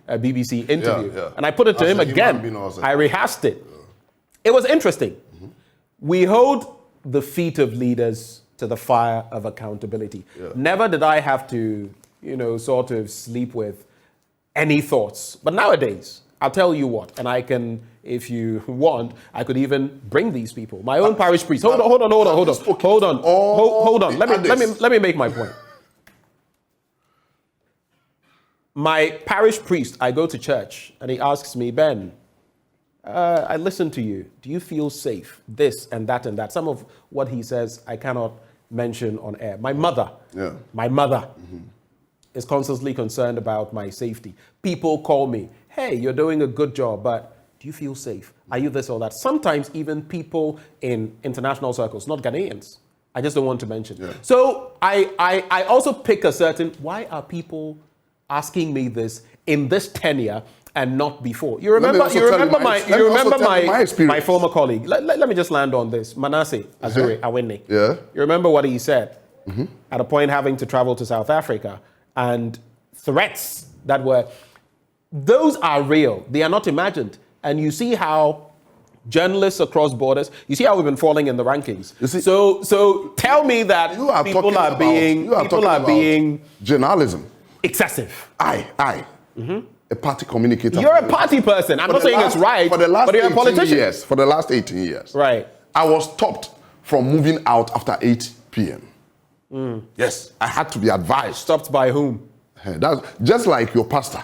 [SPEAKER 1] BBC interview? And I put it to him again. I rehashed it. It was interesting. We hold the feet of leaders to the fire of accountability. Never did I have to, sort of sleep with any thoughts. But nowadays, I'll tell you what, and I can, if you want, I could even bring these people. My own parish priest. Hold on. Let me make my point. My parish priest, I go to church, and he asks me, Ben, I listen to you. Do you feel safe? This and that and that. Some of what he says, I cannot mention on air. My mother is constantly concerned about my safety. People call me, hey, you're doing a good job, but do you feel safe? Are you this or that? Sometimes even people in international circles, not Ghanaians. I just don't want to mention. So I also pick a certain, why are people asking me this in this tenure and not before? You remember my former colleague. Let me just land on this. Manasseh Azure Awene. You remember what he said at a point having to travel to South Africa, and threats that were, those are real. They are not imagined. And you see how journalists across borders, you see how we've been falling in the rankings. So tell me that people are being
[SPEAKER 3] journalism
[SPEAKER 1] excessive.
[SPEAKER 3] A party communicator.
[SPEAKER 1] You're a party person. I'm not saying it's right, but you're a politician.
[SPEAKER 3] For the last 18 years.
[SPEAKER 1] Right.
[SPEAKER 3] I was stopped from moving out after 8 p.m. Yes, I had to be advised.
[SPEAKER 1] Stopped by whom?
[SPEAKER 3] That's just like your pastor.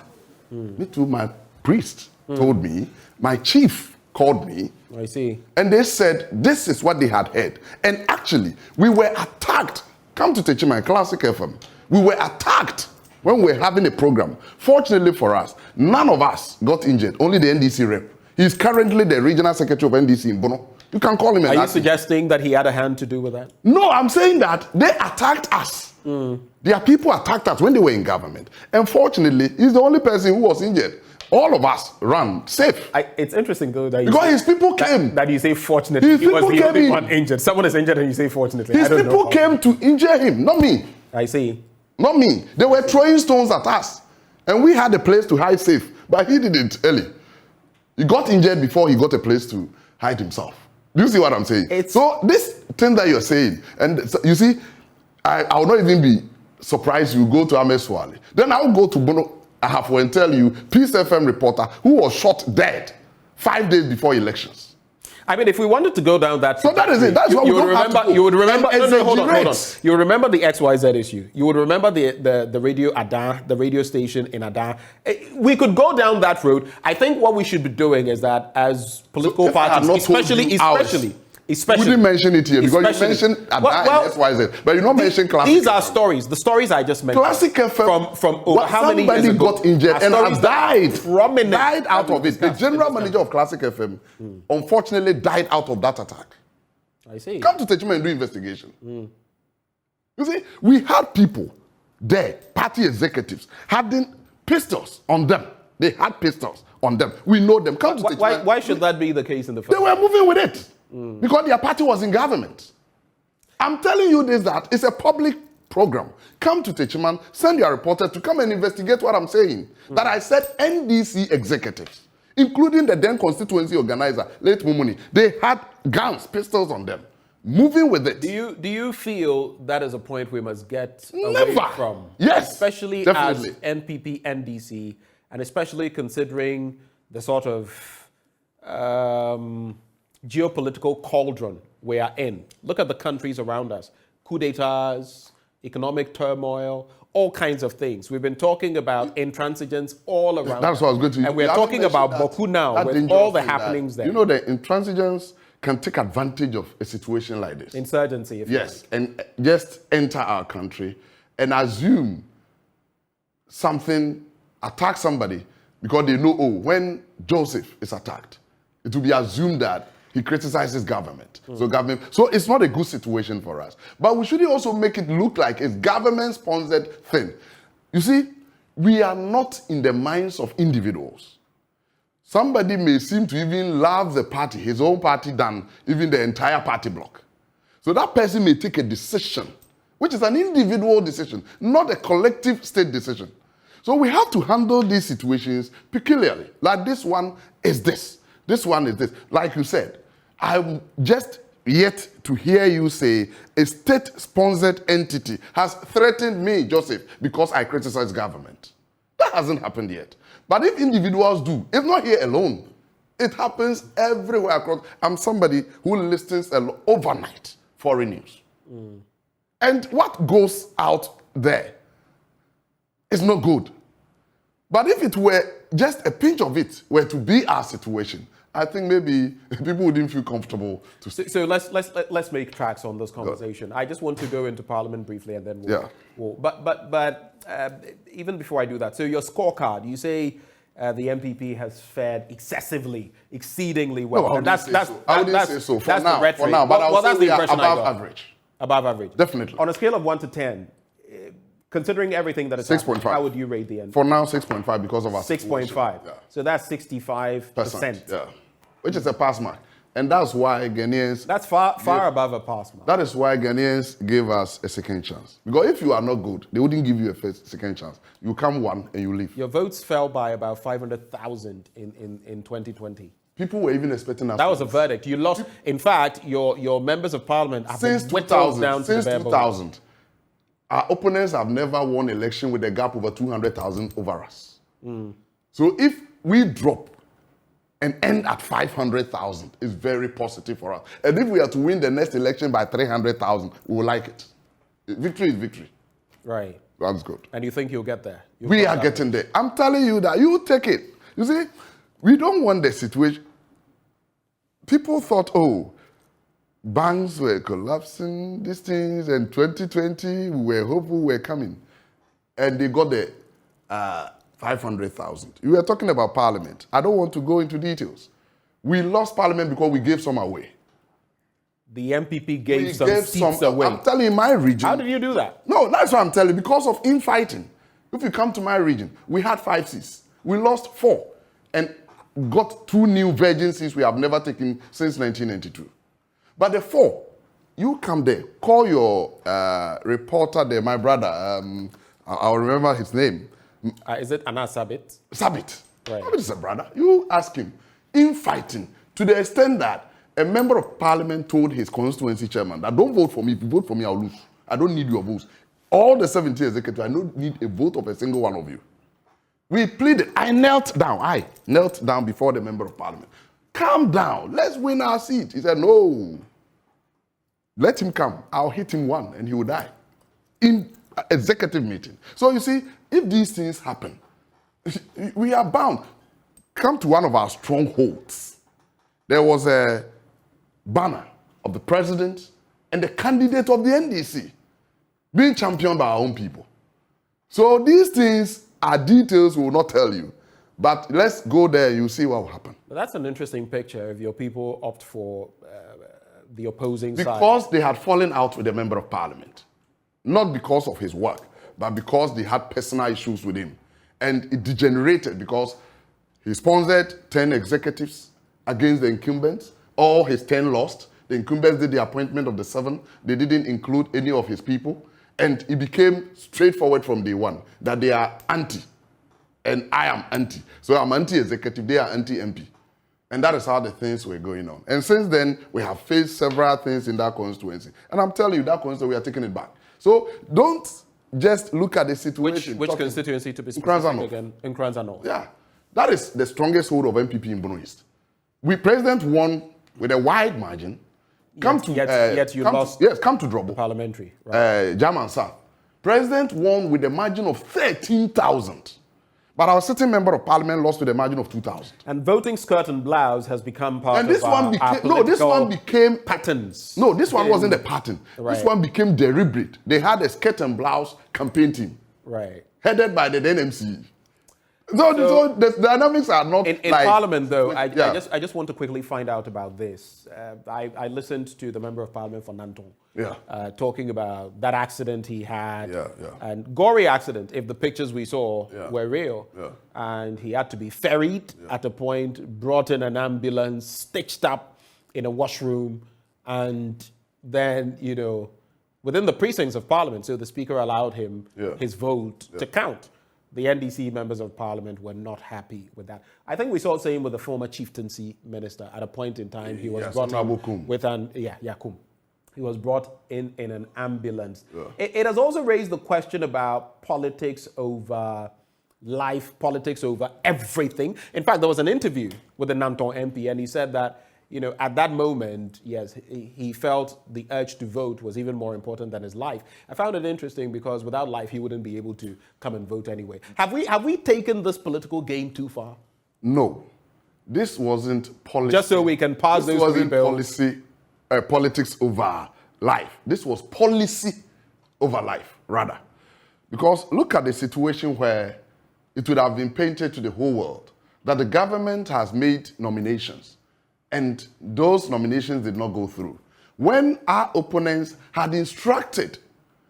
[SPEAKER 3] Me too, my priest told me, my chief called me.
[SPEAKER 1] I see.
[SPEAKER 3] And they said, this is what they had heard. And actually, we were attacked. Come to Techima, Classic FM. We were attacked when we were having a program. Fortunately for us, none of us got injured, only the NDC rep. He's currently the regional secretary of NDC in Bono. You can call him.
[SPEAKER 1] Are you suggesting that he had a hand to do with that?
[SPEAKER 3] No, I'm saying that they attacked us. Their people attacked us when they were in government. And fortunately, he's the only person who was injured. All of us ran safe.
[SPEAKER 1] It's interesting though that
[SPEAKER 3] his people came.
[SPEAKER 1] That you say fortunately, he was the only one injured. Someone is injured and you say fortunately.
[SPEAKER 3] His people came to injure him, not me.
[SPEAKER 1] I see.
[SPEAKER 3] Not me. They were throwing stones at us. And we had a place to hide safe. But he didn't early. He got injured before he got a place to hide himself. Do you see what I'm saying? So this thing that you're saying, and you see, I will not even be surprised you go to Ahmed Swale. Then I'll go to Bono I have to tell you, Peace FM reporter who was shot dead 5 days before elections.
[SPEAKER 1] I mean, if we wanted to go down that,
[SPEAKER 3] so that is it. That's what we don't have to go.
[SPEAKER 1] You would remember. No, hold on. You would remember the XYZ issue. You would remember the radio Adan, the radio station in Adan. We could go down that road. I think what we should be doing is that as political parties, especially.
[SPEAKER 3] You didn't mention it here because you mentioned Adan and XYZ, but you don't mention Classic.
[SPEAKER 1] These are stories. The stories I just mentioned.
[SPEAKER 3] Classic FM
[SPEAKER 1] from how many years
[SPEAKER 3] somebody
[SPEAKER 1] ago,
[SPEAKER 3] got injured and has died out of it. The general manager of Classic FM, unfortunately, died out of that attack.
[SPEAKER 1] I see.
[SPEAKER 3] Come to Techima and do investigation. You see, we had people there, party executives, having pistols on them. They had pistols on them. We know them. Come to Techima.
[SPEAKER 1] Why should that be the case in the first
[SPEAKER 3] place? They were moving with it. Because their party was in government. I'm telling you this, that it's a public program. Come to Techiman, send your reporter to come and investigate what I'm saying. That I said NDC executives, including the then constituency organizer, late Mumuni, they had guns, pistols on them, moving with it.
[SPEAKER 1] Do you feel that is a point we must get away from?
[SPEAKER 3] Yes,
[SPEAKER 1] especially
[SPEAKER 3] definitely.
[SPEAKER 1] As NPP, NDC, and especially considering the sort of geopolitical cauldron we are in. Look at the countries around us. Coup d'etats, economic turmoil, all kinds of things. We've been talking about intransigence all around.
[SPEAKER 3] That's what I was going to.
[SPEAKER 1] And we're talking about Baku now with all the happenings there.
[SPEAKER 3] You know, the intransigence can take advantage of a situation like this.
[SPEAKER 1] Insurgency, if
[SPEAKER 3] yes, and just enter our country and assume something, attack somebody because they know, oh, when Joseph is attacked, it will be assumed that he criticizes government. So it's not a good situation for us. But we should also make it look like it's government-sponsored thing. You see, we are not in the minds of individuals. Somebody may seem to even love the party, his own party, than even the entire party bloc. So that person may take a decision, which is an individual decision, not a collective state decision. So we have to handle these situations peculiarly. Like this one is this. This one is this. Like you said, I'm just yet to hear you say a state-sponsored entity has threatened me, Joseph, because I criticize government. That hasn't happened yet. But if individuals do, it's not here alone. It happens everywhere across. I'm somebody who listens overnight foreign news. And what goes out there is not good. But if it were just a pinch of it were to be our situation, I think maybe people wouldn't feel comfortable to say.
[SPEAKER 1] So let's make tracks on this conversation. I just want to go into Parliament briefly and then but even before I do that, so your scorecard, you say the MPP has fared exceedingly well.
[SPEAKER 3] No, I wouldn't say so. For now,
[SPEAKER 1] but
[SPEAKER 3] that's the impression above average.
[SPEAKER 1] Above average.
[SPEAKER 3] Definitely.
[SPEAKER 1] On a scale of 1 to 10, considering everything that is happening, how would you rate the MPP?
[SPEAKER 3] For now, 6.5 because of our
[SPEAKER 1] 6.5. Yeah. So that's 65%.
[SPEAKER 3] Yeah. Which is a pass mark. And that's why Ghanaians...
[SPEAKER 1] That's far above a pass mark.
[SPEAKER 3] That is why Ghanaians gave us a second chance. Because if you are not good, they wouldn't give you a second chance. You come one and you leave.
[SPEAKER 1] Your votes fell by about 500,000 in 2020.
[SPEAKER 3] People were even expecting us.
[SPEAKER 1] That was a verdict. You lost. In fact, your members of parliament have been whittled down to the bare bones.
[SPEAKER 3] Since 2000, our opponents have never won election with a gap over 200,000 over us. So if we drop and end at 500,000, it's very positive for us. And if we are to win the next election by 300,000, we will like it. Victory is victory.
[SPEAKER 1] Right.
[SPEAKER 3] That's good.
[SPEAKER 1] And you think you'll get there?
[SPEAKER 3] We are getting there. I'm telling you that. You take it. You see, we don't want the situation. People thought, oh, banks were collapsing, these things, and 2020, we were hopeful we were coming. And they got the 500,000. You were talking about Parliament. I don't want to go into details. We lost Parliament because we gave some away.
[SPEAKER 1] The MPP gave some seats away.
[SPEAKER 3] I'm telling you, in my region.
[SPEAKER 1] How did you do that?
[SPEAKER 3] No, that's what I'm telling you. Because of infighting. If you come to my region, we had 5 seats. We lost 4 and got 2 new virgin seats we have never taken since 1992. But the 4, you come there, call your reporter there, my brother, I'll remember his name.
[SPEAKER 1] Is it Anna Sabit?
[SPEAKER 3] Sabit.
[SPEAKER 1] Right.
[SPEAKER 3] Sabit is a brother. You ask him. Infighting to the extent that a member of parliament told his constituency chairman that don't vote for me. If you vote for me, I'll lose. I don't need your votes. All the 70 executives, I don't need a vote of a single one of you. We pleaded. I knelt down before the member of parliament. Calm down. Let's win our seat. He said, no. Let him come. I'll hit him one and he will die. In executive meeting. So you see, if these things happen, we are bound. Come to one of our strongholds. There was a banner of the president and the candidate of the NDC being championed by our own people. So these things are details we will not tell you. But let's go there, you'll see what will happen.
[SPEAKER 1] But that's an interesting picture if your people opt for the opposing side.
[SPEAKER 3] Because they had fallen out with a member of parliament. Not because of his work, but because they had personal issues with him. And it degenerated because he sponsored 10 executives against the incumbents. All his 10 lost. The incumbents did the appointment of the 7. They didn't include any of his people. And it became straightforward from day one that they are anti. And I am anti. So I'm anti-executive, they are anti-MP. And that is how the things were going on. And since then, we have faced several things in that constituency. And I'm telling you, that constituency, we are taking it back. So don't just look at the situation.
[SPEAKER 1] Which constituency to be specific again? In Kranza North.
[SPEAKER 3] Yeah. That is the strongest hold of MPP in Borno East. President won with a wide margin. Come to Drobo.
[SPEAKER 1] Parliamentary. Right.
[SPEAKER 3] German South. President won with a margin of 13,000. But our sitting member of parliament lost with a margin of 2,000.
[SPEAKER 1] And voting skirt and blouse has become part
[SPEAKER 3] and this
[SPEAKER 1] of
[SPEAKER 3] one this one became
[SPEAKER 1] patterns.
[SPEAKER 3] No, this one wasn't a pattern. Right. This one became deliberate. They had a skirt and blouse campaign team.
[SPEAKER 1] Right.
[SPEAKER 3] Headed by the then MCE. So the dynamics are not
[SPEAKER 1] in
[SPEAKER 3] like,
[SPEAKER 1] Parliament, though. I just want to quickly find out about this. I listened to the member of Parliament for Nanton talking about that accident he had, and gory accident. If the pictures we saw were real, and he had to be ferried at a point, brought in an ambulance, stitched up in a washroom, and then within the precincts of Parliament. So the Speaker allowed him his vote to count. The NDC members of parliament were not happy with that. I think we saw the same with the former chieftaincy minister. At a point in time, he was brought in with Yakum. He was brought in an ambulance. Yeah. It has also raised the question about politics over life, politics over everything. In fact, there was an interview with the Nanton MP, and he said that, at that moment, yes, he felt the urge to vote was even more important than his life. I found it interesting because without life, he wouldn't be able to come and vote anyway. Have we taken this political game too far?
[SPEAKER 3] No. This wasn't policy.
[SPEAKER 1] Just so we can pass those three bills.
[SPEAKER 3] Politics over life. This was policy over life, rather. Because look at the situation where it would have been painted to the whole world that the government has made nominations and those nominations did not go through. When our opponents had instructed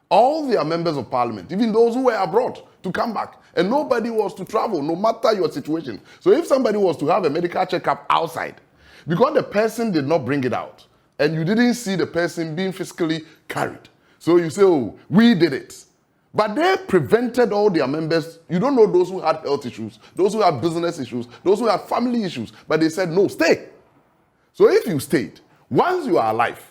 [SPEAKER 3] all their members of parliament, even those who were abroad, to come back, and nobody was to travel, no matter your situation. So if somebody was to have a medical checkup outside, because the person did not bring it out, and you didn't see the person being physically carried, so you say, oh, we did it. But they prevented all their members. You don't know those who had health issues, those who had business issues, those who had family issues, but they said, no, stay. So if you stayed, once you are alive,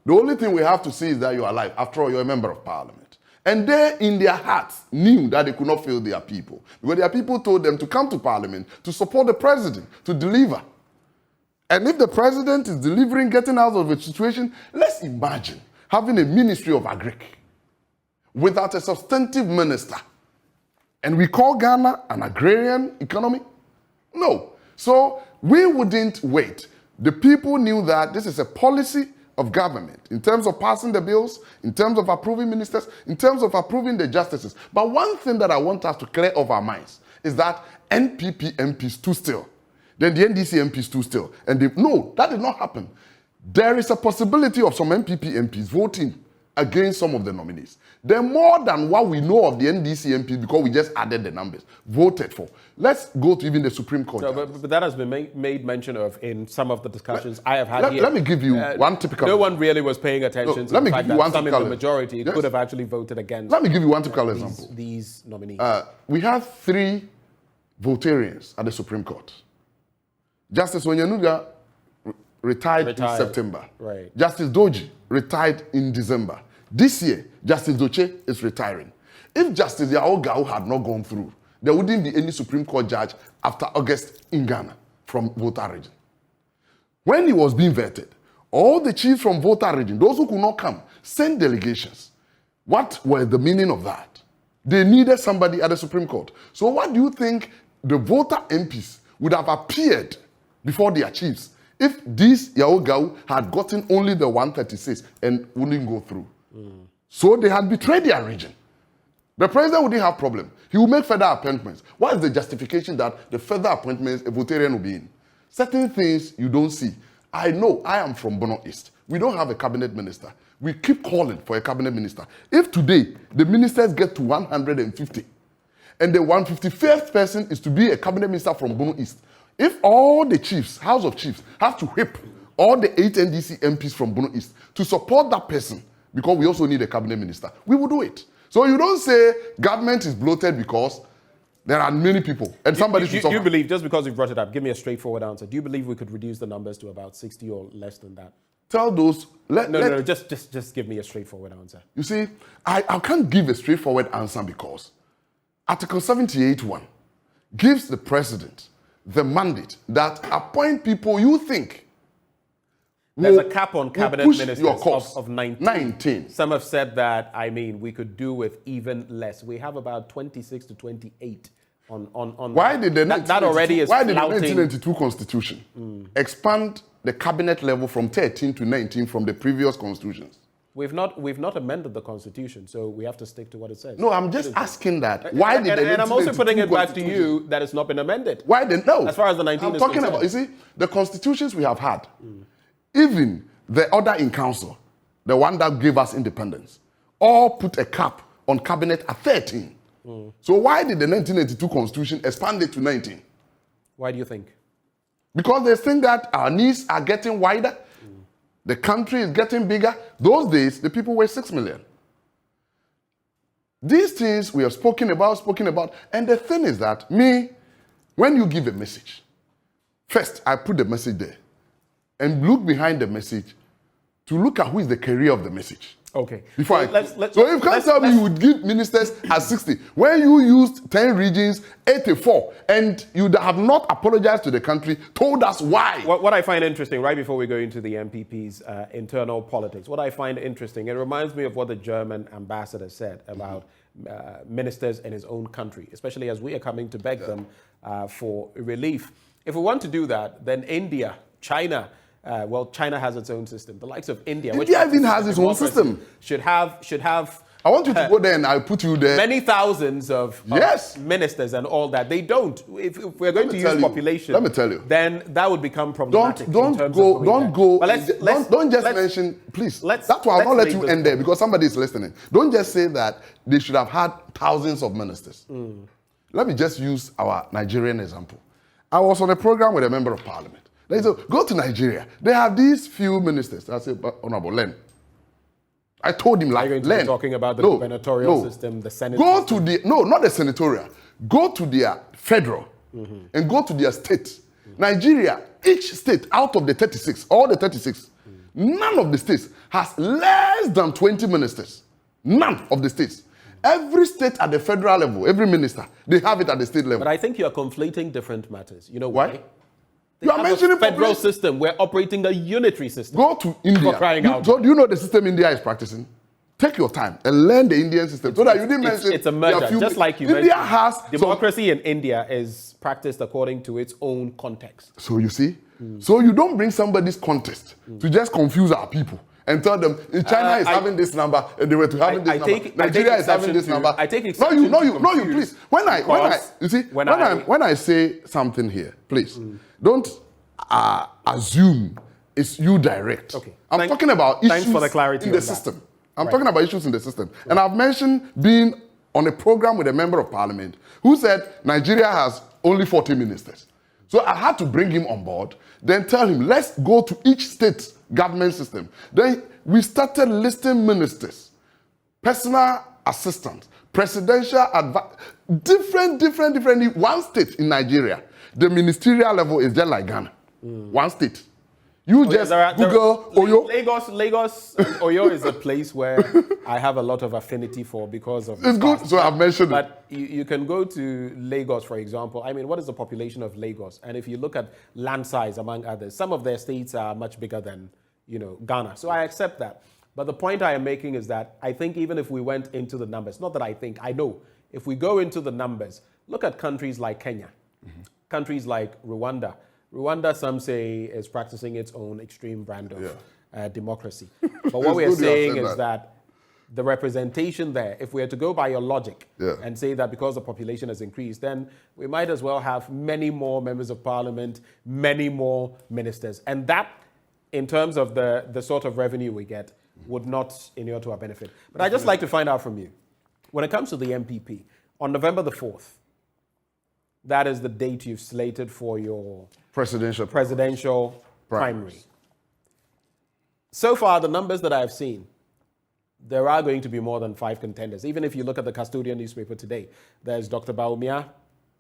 [SPEAKER 3] the only thing we have to see is that you are alive. After all, you're a member of parliament. And they, in their hearts, knew that they could not fail their people. Because their people told them to come to parliament to support the president, to deliver. And if the president is delivering, getting out of a situation, let's imagine having a ministry of agric without a substantive minister. And we call Ghana an agrarian economy? No. So we wouldn't wait. The people knew that this is a policy of government in terms of passing the bills, in terms of approving ministers, in terms of approving the justices. But one thing that I want us to clear off our minds is that NPP MPs stood still. Then the NDC MPs stood still. And no, that did not happen. There is a possibility of some NPP MPs voting against some of the nominees. They're more than what we know of the NDC MPs because we just added the numbers, voted for. Let's go to even the Supreme Court.
[SPEAKER 1] So, but that has been made mention of in some of the discussions I have had here.
[SPEAKER 3] Let me give you one typical...
[SPEAKER 1] No one really was paying attention to the fact that some in the majority could have actually voted against...
[SPEAKER 3] Let me give you one typical example.
[SPEAKER 1] These nominees.
[SPEAKER 3] We have 3 votarians at the Supreme Court. Justice Onyanuga retired in September.
[SPEAKER 1] Right.
[SPEAKER 3] Justice Doji retired in December. This year, Justice Doche is retiring. If Justice Yaogao had not gone through, there wouldn't be any Supreme Court judge after August in Ghana from Volta region. When he was being vetted, all the chiefs from Volta region, those who could not come, sent delegations. What was the meaning of that? They needed somebody at the Supreme Court. So what do you think the Volta MPs would have appeared before their chiefs if this Yaogau had gotten only the 136 and wouldn't go through? So they had betrayed their region. The president wouldn't have problem. He will make further appointments. What is the justification that the further appointments a Voltarian will be in? Certain things you don't see. I know I am from Bono East. We don't have a cabinet minister. We keep calling for a cabinet minister. If today the ministers get to 150 and the 151st person is to be a cabinet minister from Bono East, if all the chiefs, House of Chiefs, have to whip all the 8 NDC MPs from Bono East to support that person, because we also need a cabinet minister, we will do it. So you don't say government is bloated because there are many people and somebody should suffer.
[SPEAKER 1] You believe, just because you brought it up, give me a straightforward answer. Do you believe we could reduce the numbers to about 60 or less than that?
[SPEAKER 3] Tell those...
[SPEAKER 1] No, just give me a straightforward answer.
[SPEAKER 3] You see, I can't give a straightforward answer because Article 78(1) gives the president the mandate that appoint people you think
[SPEAKER 1] there's a cap on cabinet ministers of
[SPEAKER 3] 19.
[SPEAKER 1] Some have said that, we could do with even less. We have about 26 to 28 on
[SPEAKER 3] why did the
[SPEAKER 1] that already is
[SPEAKER 3] why did the
[SPEAKER 1] flouting.
[SPEAKER 3] 1992 constitution expand the cabinet level from 13 to 19 from the previous constitutions?
[SPEAKER 1] We've not amended the constitution, so we have to stick to what it says.
[SPEAKER 3] No, I'm just asking that. Why did the 1992
[SPEAKER 1] and I'm also putting it back to you that it's not been amended.
[SPEAKER 3] Why did no?
[SPEAKER 1] As far as the 19
[SPEAKER 3] I'm
[SPEAKER 1] is
[SPEAKER 3] talking
[SPEAKER 1] concerned.
[SPEAKER 3] about, you see, the constitutions we have had, even the order in council, the one that gave us independence, all put a cap on cabinet at 13. So why did the 1982 constitution expand it to 19?
[SPEAKER 1] Why do you think?
[SPEAKER 3] Because they think that our needs are getting wider, the country is getting bigger. Those days, the people were 6 million. These things we have spoken about, and the thing is that when you give a message, first I put the message there and look behind the message to look at who is the carrier of the message.
[SPEAKER 1] Okay.
[SPEAKER 3] So you can't tell me you would give ministers at 60 when you used 10 regions, 84, and you have not apologized to the country, told us why.
[SPEAKER 1] What I find interesting, right before we go into the MPP's internal politics, what I find interesting, it reminds me of what the German ambassador said about ministers in his own country, especially as we are coming to beg them for relief. If we want to do that, then India, China, China has its own system. The likes of India,
[SPEAKER 3] India even has its own system.
[SPEAKER 1] Should have.
[SPEAKER 3] I want you to go there and I'll put you there.
[SPEAKER 1] Many thousands of ministers and all that. They don't. If we're going to use population,
[SPEAKER 3] let me tell you,
[SPEAKER 1] then that would become problematic.
[SPEAKER 3] Don't just mention, please. That's why I'll not let you end there because somebody is listening. Don't just say that they should have had thousands of ministers. Let me just use our Nigerian example. I was on a program with a member of parliament. They said, go to Nigeria. They have these few ministers. I said, Honorable Len. I told him, like, Len.
[SPEAKER 1] Talking about the gubernatorial system, the Senate.
[SPEAKER 3] Not the senatorial. Go to their federal and go to their state. Nigeria, each state out of the 36, all the 36, none of the states has less than 20 ministers. None of the states. Every state at the federal level, every minister, they have it at the state level.
[SPEAKER 1] But I think you are conflating different matters. You know why?
[SPEAKER 3] You are mentioning
[SPEAKER 1] a federal system. We're operating a unitary system.
[SPEAKER 3] Go to India.
[SPEAKER 1] For crying out.
[SPEAKER 3] So do you know the system India is practicing? Take your time and learn the Indian system. So that you didn't mention
[SPEAKER 1] it's a merger, just like you
[SPEAKER 3] India
[SPEAKER 1] mentioned.
[SPEAKER 3] has
[SPEAKER 1] democracy in India is practiced according to its own context.
[SPEAKER 3] So you see, so you don't bring somebody's context to just confuse our people and tell them China is having this number and they were to having this number. Nigeria is having this number.
[SPEAKER 1] I take
[SPEAKER 3] exception. No, you, please. When I say something here, please don't assume it's you direct.
[SPEAKER 1] Okay.
[SPEAKER 3] I'm talking about issues
[SPEAKER 1] for the clarity
[SPEAKER 3] in the system. I'm talking about issues in the system. Right. And I've mentioned being on a program with a member of parliament who said Nigeria has only 40 ministers. So I had to bring him on board, then tell him, let's go to each state government system. Then we started listing ministers, personal assistants, presidential advice, different. One state in Nigeria, the ministerial level is just like Ghana. One state. You just Google Oyo.
[SPEAKER 1] Lagos, Oyo is a place where I have a lot of affinity for because of.
[SPEAKER 3] It's good, so I've mentioned it.
[SPEAKER 1] But you can go to Lagos, for example. I mean, what is the population of Lagos? And if you look at land size, among others, some of their states are much bigger than, Ghana. So I accept that. But the point I am making is that I think even if we went into the numbers, not that I think, I know, if we go into the numbers, look at countries like Kenya, countries like Rwanda. Rwanda, some say, is practicing its own extreme brand of democracy. But what we are saying is that the representation there, if we are to go by your logic and say that because the population has increased, then we might as well have many more members of parliament, many more ministers. And that, in terms of the sort of revenue we get, would not inure to our benefit. But I'd just like to find out from you, when it comes to the MPP, on November the 4th, that is the date you've slated for your presidential primary. So far, the numbers that I've seen, there are going to be more than 5 contenders. Even if you look at the Custodian newspaper today, there's Dr. Baumia,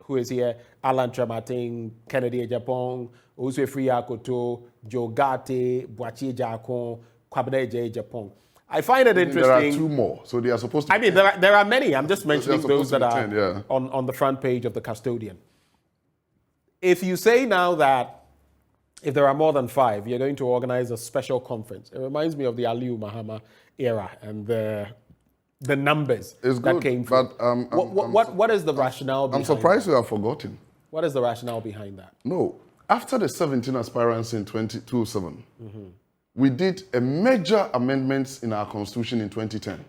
[SPEAKER 1] who is here, Alan Tremating, Kennedy Ejapong, Uswefri Akoto, Joe Gate, Boachi Jakon, Kwabene Ejapong. I find it interesting.
[SPEAKER 3] There are 2 more, so they are supposed to be 10.
[SPEAKER 1] There are many. I'm just mentioning those that are
[SPEAKER 3] 10,
[SPEAKER 1] on the front page of the Custodian. If you say now that if there are more than 5, you're going to organize a special conference. It reminds me of the Aliu Mahama era and the numbers that came from. But what is the rationale behind
[SPEAKER 3] I'm surprised you have forgotten.
[SPEAKER 1] What is the rationale behind that?
[SPEAKER 3] No. After the 17 aspirants in 2007, we did a major amendments in our constitution in 2010.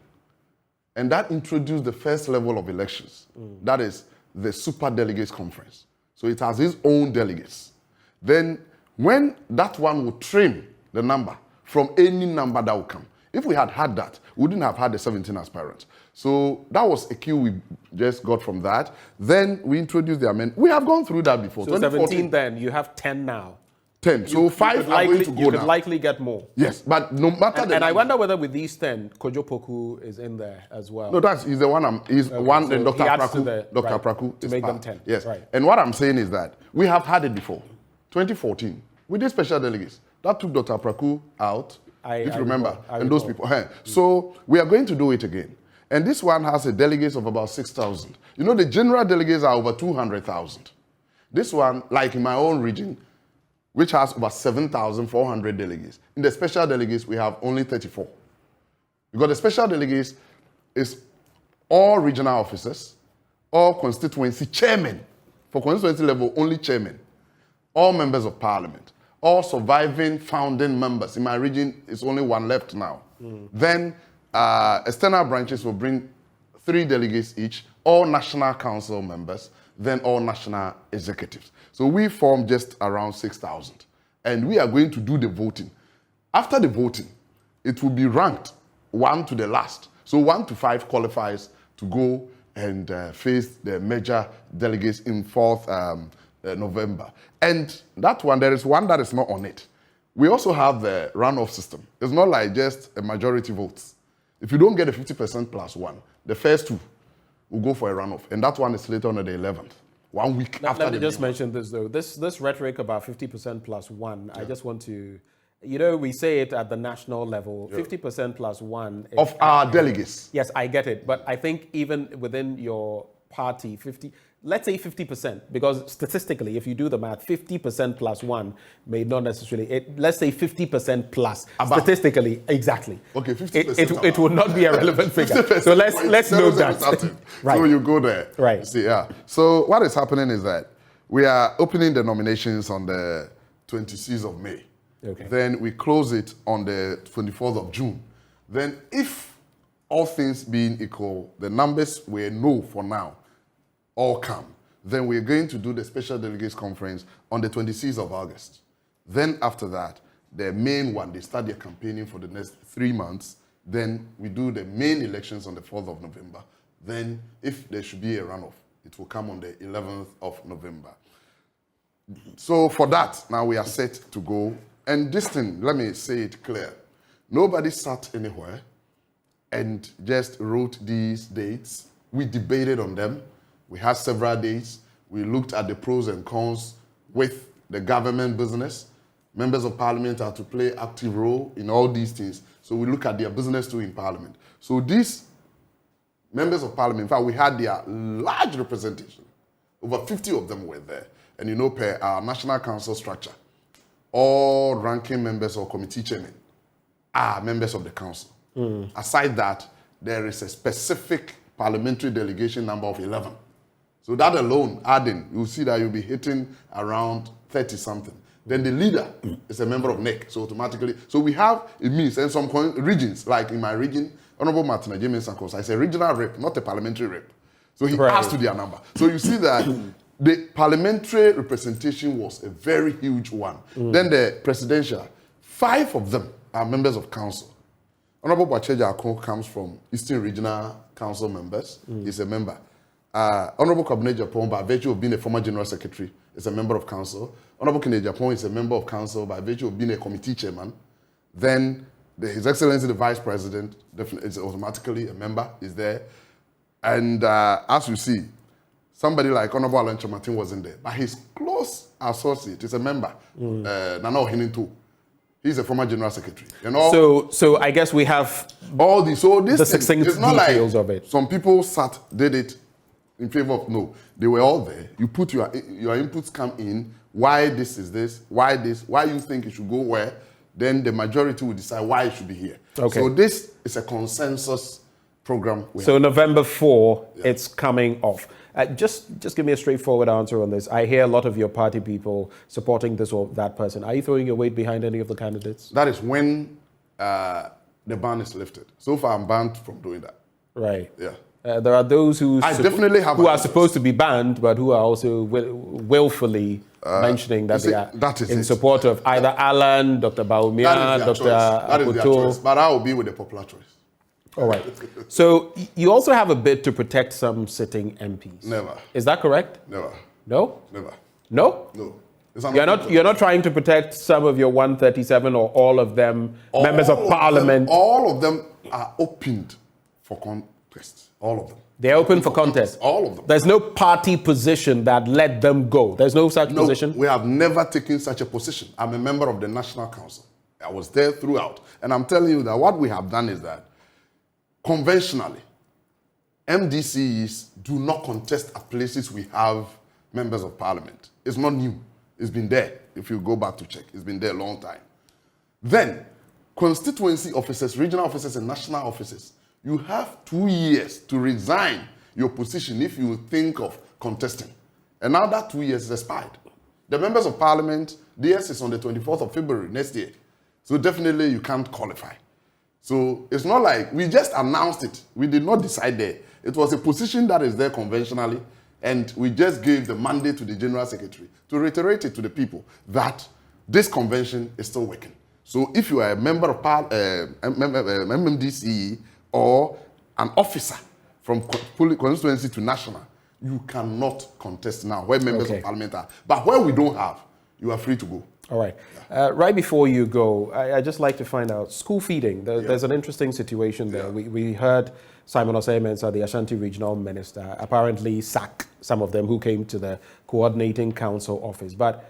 [SPEAKER 3] And that introduced the first level of elections. That is the Super Delegates Conference. So it has its own delegates. Then when that one would trim the number from any number that would come. If we had had that, we wouldn't have had the 17 aspirants. So that was a cue we just got from that. Then we introduced the amendment. We have gone through that before.
[SPEAKER 1] So 17 then, you have 10 now.
[SPEAKER 3] 10. So 5 are going to go
[SPEAKER 1] You could
[SPEAKER 3] now.
[SPEAKER 1] likely get more.
[SPEAKER 3] Yes, but no matter
[SPEAKER 1] and I wonder whether with these 10, Kojo Poku is in there as well.
[SPEAKER 3] No, he's the one. He's one. Then Dr.
[SPEAKER 1] He adds
[SPEAKER 3] Praku.
[SPEAKER 1] to
[SPEAKER 3] Dr. Praku
[SPEAKER 1] to
[SPEAKER 3] is
[SPEAKER 1] make
[SPEAKER 3] part.
[SPEAKER 1] them 10.
[SPEAKER 3] Yes.
[SPEAKER 1] Right.
[SPEAKER 3] And what I'm saying is that we have had it before. 2014, we did special delegates. That took Dr. Praku out. If you remember, and those people. So we are going to do it again. And this one has a delegates of about 6,000. You know, the general delegates are over 200,000. This one, like in my own region, which has about 7,400 delegates. In the special delegates, we have only 34. Because the special delegates is all regional officers, all constituency chairmen. For constituency level, only chairmen. All members of parliament. All surviving founding members. In my region, it's only 1 left now. Then external branches will bring 3 delegates each, all national council members, then all national executives. So we form just around 6,000. And we are going to do the voting. After the voting, it will be ranked 1 to the last. So 1 to 5 qualifies to go and face the major delegates in 4th November. And that one, there is one that is not on it. We also have the runoff system. It's not like just a majority votes. If you don't get a 50% plus 1, the first 2 will go for a runoff. And that one is later on the 11th. 1 week after.
[SPEAKER 1] Let me just mention this though. This rhetoric about 50% plus 1, I just want to, we say it at the national level, 50% plus 1.
[SPEAKER 3] Of our delegates.
[SPEAKER 1] Yes, I get it. But I think even within your party, let's say 50%, because statistically, if you do the math, 50% plus 1 may not necessarily, let's say 50% plus, statistically, exactly.
[SPEAKER 3] Okay, 50%.
[SPEAKER 1] It would not be a relevant figure. So let's note that.
[SPEAKER 3] Right. So you go there.
[SPEAKER 1] Right.
[SPEAKER 3] See, yeah. So what is happening is that we are opening the nominations on the 26th of May.
[SPEAKER 1] Okay.
[SPEAKER 3] Then we close it on the 24th of June. Then if all things being equal, the numbers we know for now all come. Then we're going to do the Special Delegates Conference on the 26th of August. Then after that, the main one, they start their campaigning for the next 3 months. Then we do the main elections on the 4th of November. Then if there should be a runoff, it will come on the 11th of November. So for that, now we are set to go. And this thing, let me say it clear. Nobody sat anywhere and just wrote these dates. We debated on them. We had several days. We looked at the pros and cons with the government business. Members of parliament are to play active role in all these things. So we look at their business too in parliament. So these members of parliament, in fact, we had their large representation. Over 50 of them were there. And you know, per our national council structure, all ranking members or committee chairmen are members of the council. Aside that, there is a specific parliamentary delegation number of 11. So that alone, adding, you'll see that you'll be hitting around 30-something. Then the leader is a member of NEC, so automatically. So we have, it means, in some regions, like in my region, Honorable Martina James Sankosa is a regional rep, not a parliamentary rep. So he adds to their number. So you see that the parliamentary representation was a very huge one. Then the presidential, 5 of them are members of council. Honorable Bacheja Akon comes from Eastern Regional Council members. He's a member. Honorable Cabinet Japon, by virtue of being a former General Secretary, is a member of council. Honorable Kine Japon is a member of council by virtue of being a committee chairman. Then His Excellency the Vice President definitely is automatically a member, is there. And as you see, somebody like Honorable Alan Chamatin wasn't there, but his close associate is a member, Nana Ohininto. He's a former General Secretary. You know?
[SPEAKER 1] So I guess we have
[SPEAKER 3] all these. So this
[SPEAKER 1] the succinct
[SPEAKER 3] it's not
[SPEAKER 1] details
[SPEAKER 3] like
[SPEAKER 1] of it.
[SPEAKER 3] Some people did it in favor of no. They were all there. You put your inputs come in. Why this is this? Why this? Why you think it should go where? Then the majority will decide why it should be here.
[SPEAKER 1] Okay.
[SPEAKER 3] So this is a consensus program.
[SPEAKER 1] So November 4, it's coming off. Just give me a straightforward answer on this. I hear a lot of your party people supporting this or that person. Are you throwing your weight behind any of the candidates?
[SPEAKER 3] That is when the ban is lifted. So far, I'm banned from doing that.
[SPEAKER 1] Right.
[SPEAKER 3] Yeah.
[SPEAKER 1] There are those who
[SPEAKER 3] definitely have
[SPEAKER 1] who are supposed to be banned, but who are also willfully mentioning that they are in support of either Alan, Dr. Baumia, Dr.
[SPEAKER 3] That is their choice. But I will be with the popular choice.
[SPEAKER 1] All right. So you also have a bid to protect some sitting MPs.
[SPEAKER 3] Never.
[SPEAKER 1] Is that correct?
[SPEAKER 3] Never.
[SPEAKER 1] No?
[SPEAKER 3] Never.
[SPEAKER 1] No?
[SPEAKER 3] No.
[SPEAKER 1] You're not trying to protect some of your 137 or all of them members of parliament.
[SPEAKER 3] All of them are opened for contest. All of them.
[SPEAKER 1] They're open for contest.
[SPEAKER 3] All of them.
[SPEAKER 1] There's no party position that let them go. There's no such position.
[SPEAKER 3] We have never taken such a position. I'm a member of the National Council. I was there throughout. And I'm telling you that what we have done is that conventionally, MDCs do not contest at places we have members of parliament. It's not new. It's been there. If you go back to check, it's been there a long time. Then, constituency officers, regional officers, and national officers, you have 2 years to resign your position if you think of contesting. And now that 2 years is expired. The members of parliament, theirs is on the 24th of February next year. So definitely you can't qualify. So it's not like we just announced it. We did not decide there. It was a position that is there conventionally, and we just gave the mandate to the General Secretary to reiterate it to the people that this convention is still working. So if you are a member of MMDC or an officer from constituency to national, you cannot contest now where members of parliament are. But where we don't have, you are free to go.
[SPEAKER 1] All right. Right before you go, I'd just like to find out, school feeding. There's an interesting situation there. We heard Simon Osei-Mensah, the Ashanti Regional Minister, apparently sack some of them who came to the Coordinating Council office. But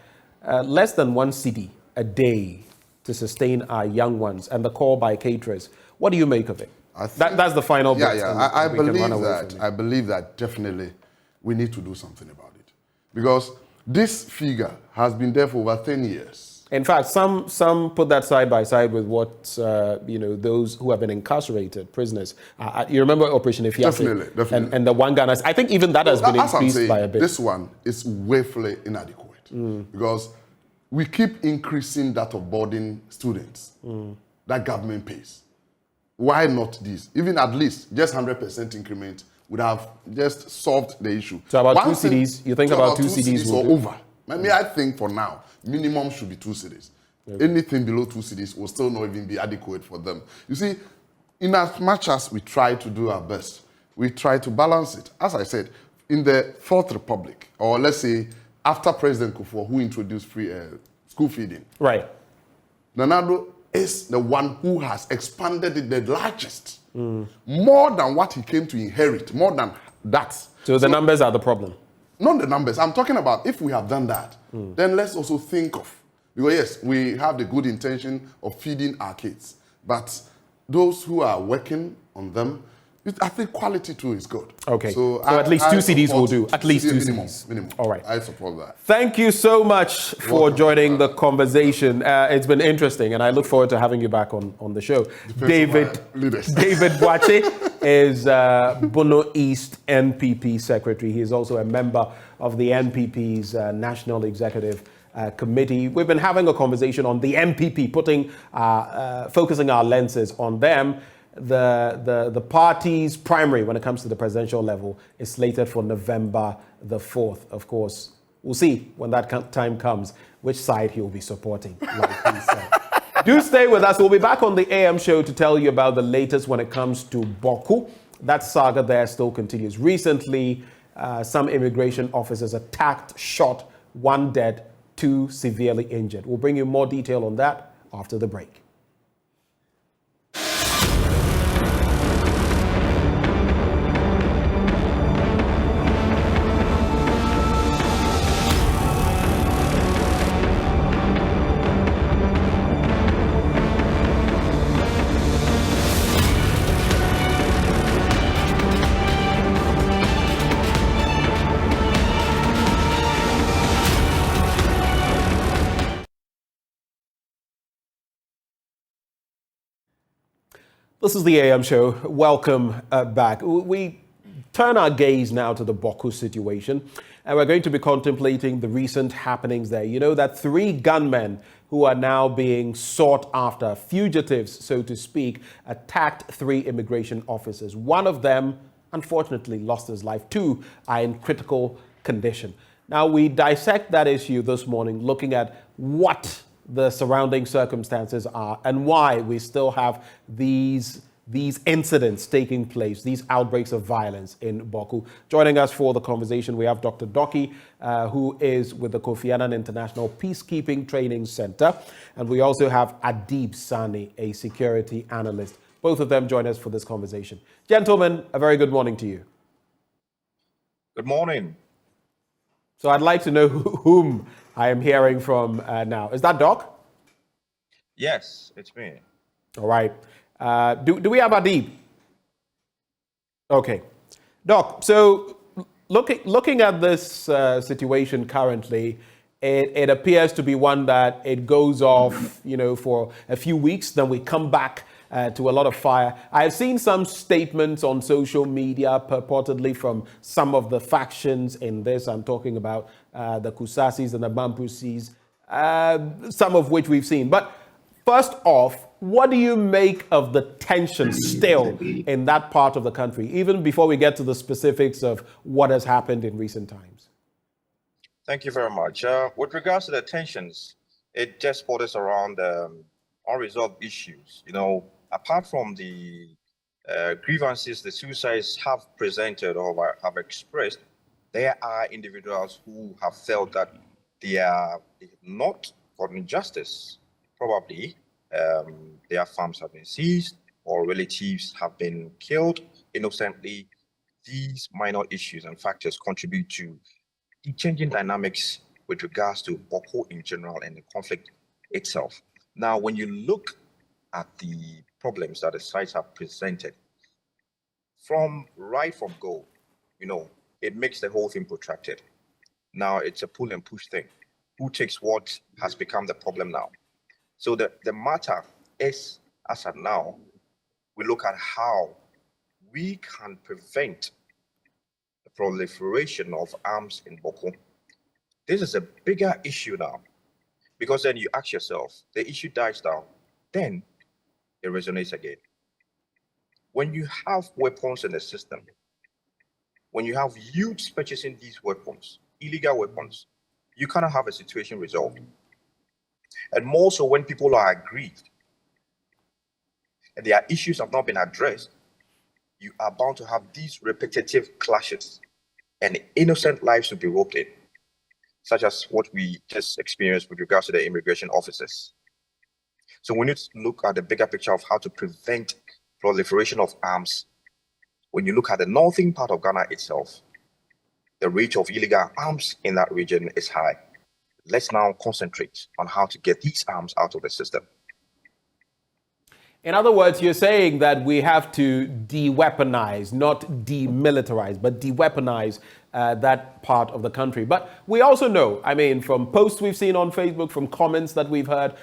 [SPEAKER 1] less than 1 cedi a day to sustain our young ones, and the call by caterers. What do you make of it? That's the final bit.
[SPEAKER 3] I believe that definitely we need to do something about it. Because this figure has been there for over 10 years.
[SPEAKER 1] In fact, some put that side by side with what those who have been incarcerated, prisoners. You remember Operation Efiafe? Definitely. And the one Ghana. I think even that has been increased by a bit.
[SPEAKER 3] This one is woefully inadequate because we keep increasing that of boarding students that government pays. Why not this? Even at least just 100% increment would have just solved the issue.
[SPEAKER 1] So about 2 cedis, you think about 2 cedis
[SPEAKER 3] or over? I think for now, minimum should be 2 cedis. Okay. Anything below 2 cedis will still not even be adequate for them. You see, in as much as we try to do our best, we try to balance it. As I said, in the Fourth Republic, or let's say after President Kufuor, who introduced free school feeding.
[SPEAKER 1] Right.
[SPEAKER 3] Nanado is the one who has expanded it the largest. More than what he came to inherit, more than that.
[SPEAKER 1] So the numbers are the problem?
[SPEAKER 3] Not the numbers. I'm talking about if we have done that, then let's also think of Because yes, we have the good intention of feeding our kids, but those who are working on them, I think quality too is good.
[SPEAKER 1] Okay, so at least 2 CDs will do. At least 2 CDs.
[SPEAKER 3] Minimum.
[SPEAKER 1] All right.
[SPEAKER 3] I support that.
[SPEAKER 1] Thank you so much for joining the conversation. It's been interesting, and I look forward to having you back on the show. David Boache is Bono East NPP Secretary. He is also a member of the NPP's National Executive Committee. We've been having a conversation on the NPP, focusing our lenses on them. The party's primary, when it comes to the presidential level, is slated for November the 4th. Of course, we'll see when that time comes which side he will be supporting, like he said. Do stay with us. We'll be back on the AM show to tell you about the latest when it comes to Boku. That saga there still continues. Recently, some immigration officers attacked, shot, 1 dead, 2 severely injured. We'll bring you more detail on that after the break. This is the AM show. Welcome back. We turn our gaze now to the Boku situation, and we're going to be contemplating the recent happenings there. You know that 3 gunmen who are now being sought after, fugitives, so to speak, attacked 3 immigration officers. 1 of them, unfortunately, lost his life. 2 are in critical condition. Now, we dissect that issue this morning, looking at what the surrounding circumstances are and why we still have these incidents taking place, these outbreaks of violence in Boku. Joining us for the conversation, we have Dr. Doki, who is with the Kofi Annan International Peacekeeping Training Center. And we also have Adib Sani, a security analyst. Both of them join us for this conversation. Gentlemen, a very good morning to you.
[SPEAKER 4] Good morning.
[SPEAKER 1] So I'd like to know whom I am hearing from now. Is that Doc?
[SPEAKER 4] Yes, it's me.
[SPEAKER 1] All right. Do we have Adib? Okay. Doc, so looking at this situation currently, it appears to be one that it goes off, for a few weeks, then we come back to a lot of fire. I've seen some statements on social media purportedly from some of the factions in this. I'm talking about the Kusasis and the Bampusis, some of which we've seen. But first off, what do you make of the tension still in that part of the country, even before we get to the specifics of what has happened in recent times?
[SPEAKER 4] Thank you very much. With regards to the tensions, it just borders around unresolved issues. Apart from the grievances the suicides have presented or have expressed, there are individuals who have felt that they have not gotten justice. Probably their farms have been seized or relatives have been killed innocently. These minor issues and factors contribute to the changing dynamics with regards to Boku in general and the conflict itself. Now, when you look at the problems that the sites have presented, from go, it makes the whole thing protracted. Now it's a pull and push thing. Who takes what has become the problem now? So the matter is, as of now, we look at how we can prevent the proliferation of arms in Boku. This is a bigger issue now, because then you ask yourself, the issue dies down, then it resonates again. When you have weapons in the system, when you have youths purchasing these weapons, illegal weapons, you cannot have a situation resolved. And more so when people are aggrieved and their issues have not been addressed, you are bound to have these repetitive clashes and innocent lives to be roped in, such as what we just experienced with regards to the immigration officers. So we need to look at the bigger picture of how to prevent proliferation of arms. When you look at the northern part of Ghana itself, the rate of illegal arms in that region is high. let's now concentrate on how to get these arms out of the system.
[SPEAKER 1] In other words, you're saying that we have to de-weaponize, not demilitarize, but de-weaponize that part of the country. But we also know, I mean, from posts we've seen on Facebook, from comments that we've heard,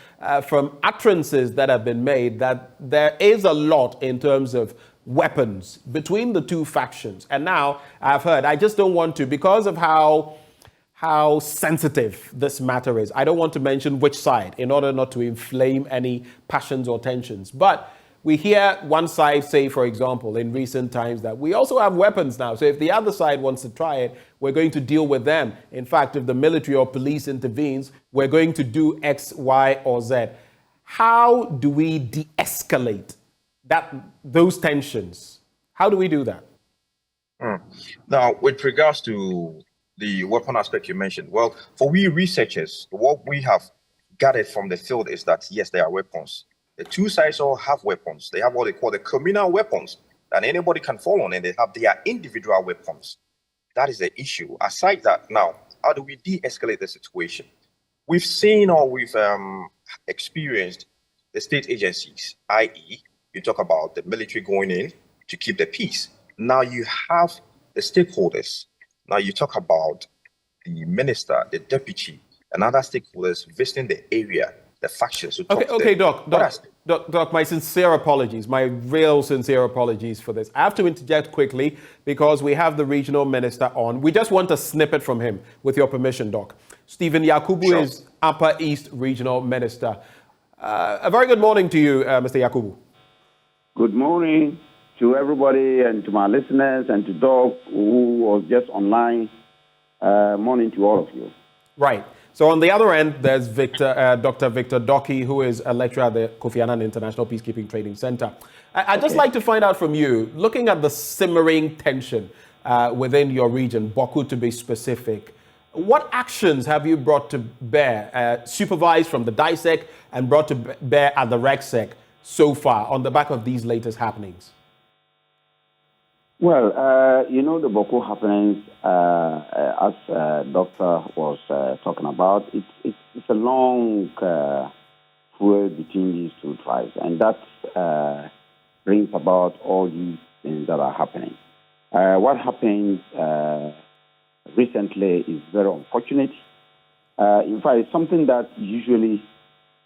[SPEAKER 1] from utterances that have been made, that there is a lot in terms of weapons between the two factions. And now I've heard, I just don't want to, because of how sensitive this matter is. I don't want to mention which side in order not to inflame any passions or tensions. But we hear one side say, for example, in recent times that we also have weapons now. So if the other side wants to try it, we're going to deal with them. In fact, if the military or police intervenes, we're going to do X, Y, or Z. How do we de-escalate those tensions? How do we do that?
[SPEAKER 4] Now, with regards to the weapon aspect you mentioned, well, for we researchers, what we have gathered from the field is that, yes, there are weapons. The two sides all have weapons. They have what they call the communal weapons that anybody can fall on, and they have their individual weapons. That is the issue. Aside that, now, how do we de-escalate the situation? We've seen or we've experienced the state agencies, i.e., you talk about the military going in to keep the peace. Now you have the stakeholders. Now you talk about the minister, the deputy, and other stakeholders visiting the area, the factions.
[SPEAKER 1] Okay, Doc, my sincere apologies, my real sincere apologies for this. I have to interject quickly because we have the regional minister on. We just want a snippet from him, with your permission, Doc. Stephen Yakubu is Upper East Regional Minister. A very good morning to you, Mr. Yakubu.
[SPEAKER 6] Good morning to everybody and to my listeners and to Doc, who was just online. Morning to all of you.
[SPEAKER 1] Right. So on the other end, there's Dr. Victor Doki, who is a lecturer at the Kofi Annan International Peacekeeping Training Center. I'd just like to find out from you, looking at the simmering tension within your region, Boku to be specific, what actions have you brought to bear, supervised from the DISEC and brought to bear at the RECSEC so far on the back of these latest happenings?
[SPEAKER 6] Well, the Boko happenings, as Doctor was talking about, it's a long feud between these two tribes, and that brings about all these things that are happening. What happened recently is very unfortunate. In fact, it's something that usually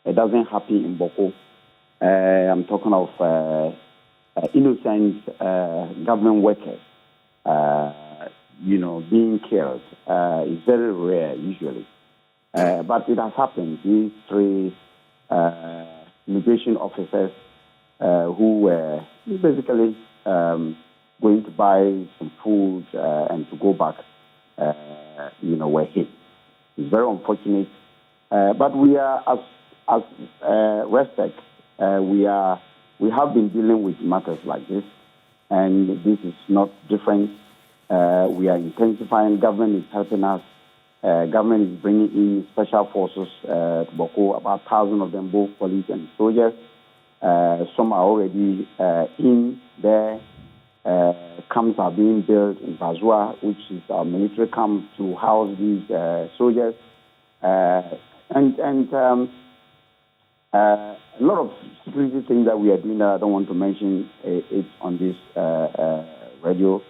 [SPEAKER 6] doesn't happen in Boko. I'm talking of innocent government workers, being killed. It's very rare usually. But it has happened. These three immigration officers who were basically going to buy some food and to go back, were hit. It's very unfortunate. But we are, as RECSEC, we have been dealing with matters like this, and this is not different. We are intensifying. Government is helping us. Government is bringing in special forces to Boko, about 1,000 of them, both police and soldiers. Some are already in there. Camps are being built in Bazua, which is our military camp, to house these soldiers. A lot of security things that we are doing that I don't want to mention it on this radio.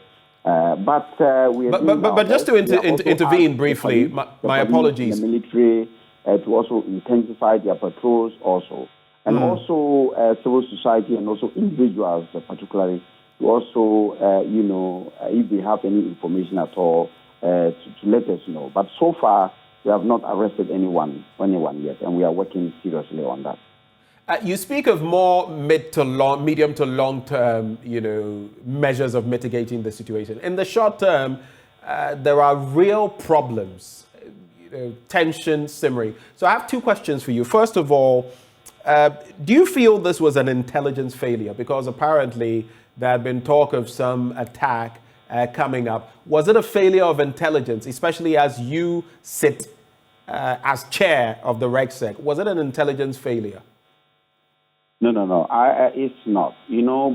[SPEAKER 1] But just to intervene briefly, my apologies.
[SPEAKER 6] The military to also intensify their patrols also. And also civil society and also individuals particularly to also, if they have any information at all, to let us know. But so far, we have not arrested anyone yet, and we are working seriously on that.
[SPEAKER 1] You speak of more medium to long term, measures of mitigating the situation. In the short term, there are real problems, tension simmering. So I have two questions for you. First of all, do you feel this was an intelligence failure? Because apparently there had been talk of some attack coming up. Was it a failure of intelligence, especially as you sit as chair of the RECSEC? Was it an intelligence failure?
[SPEAKER 6] No. It's not.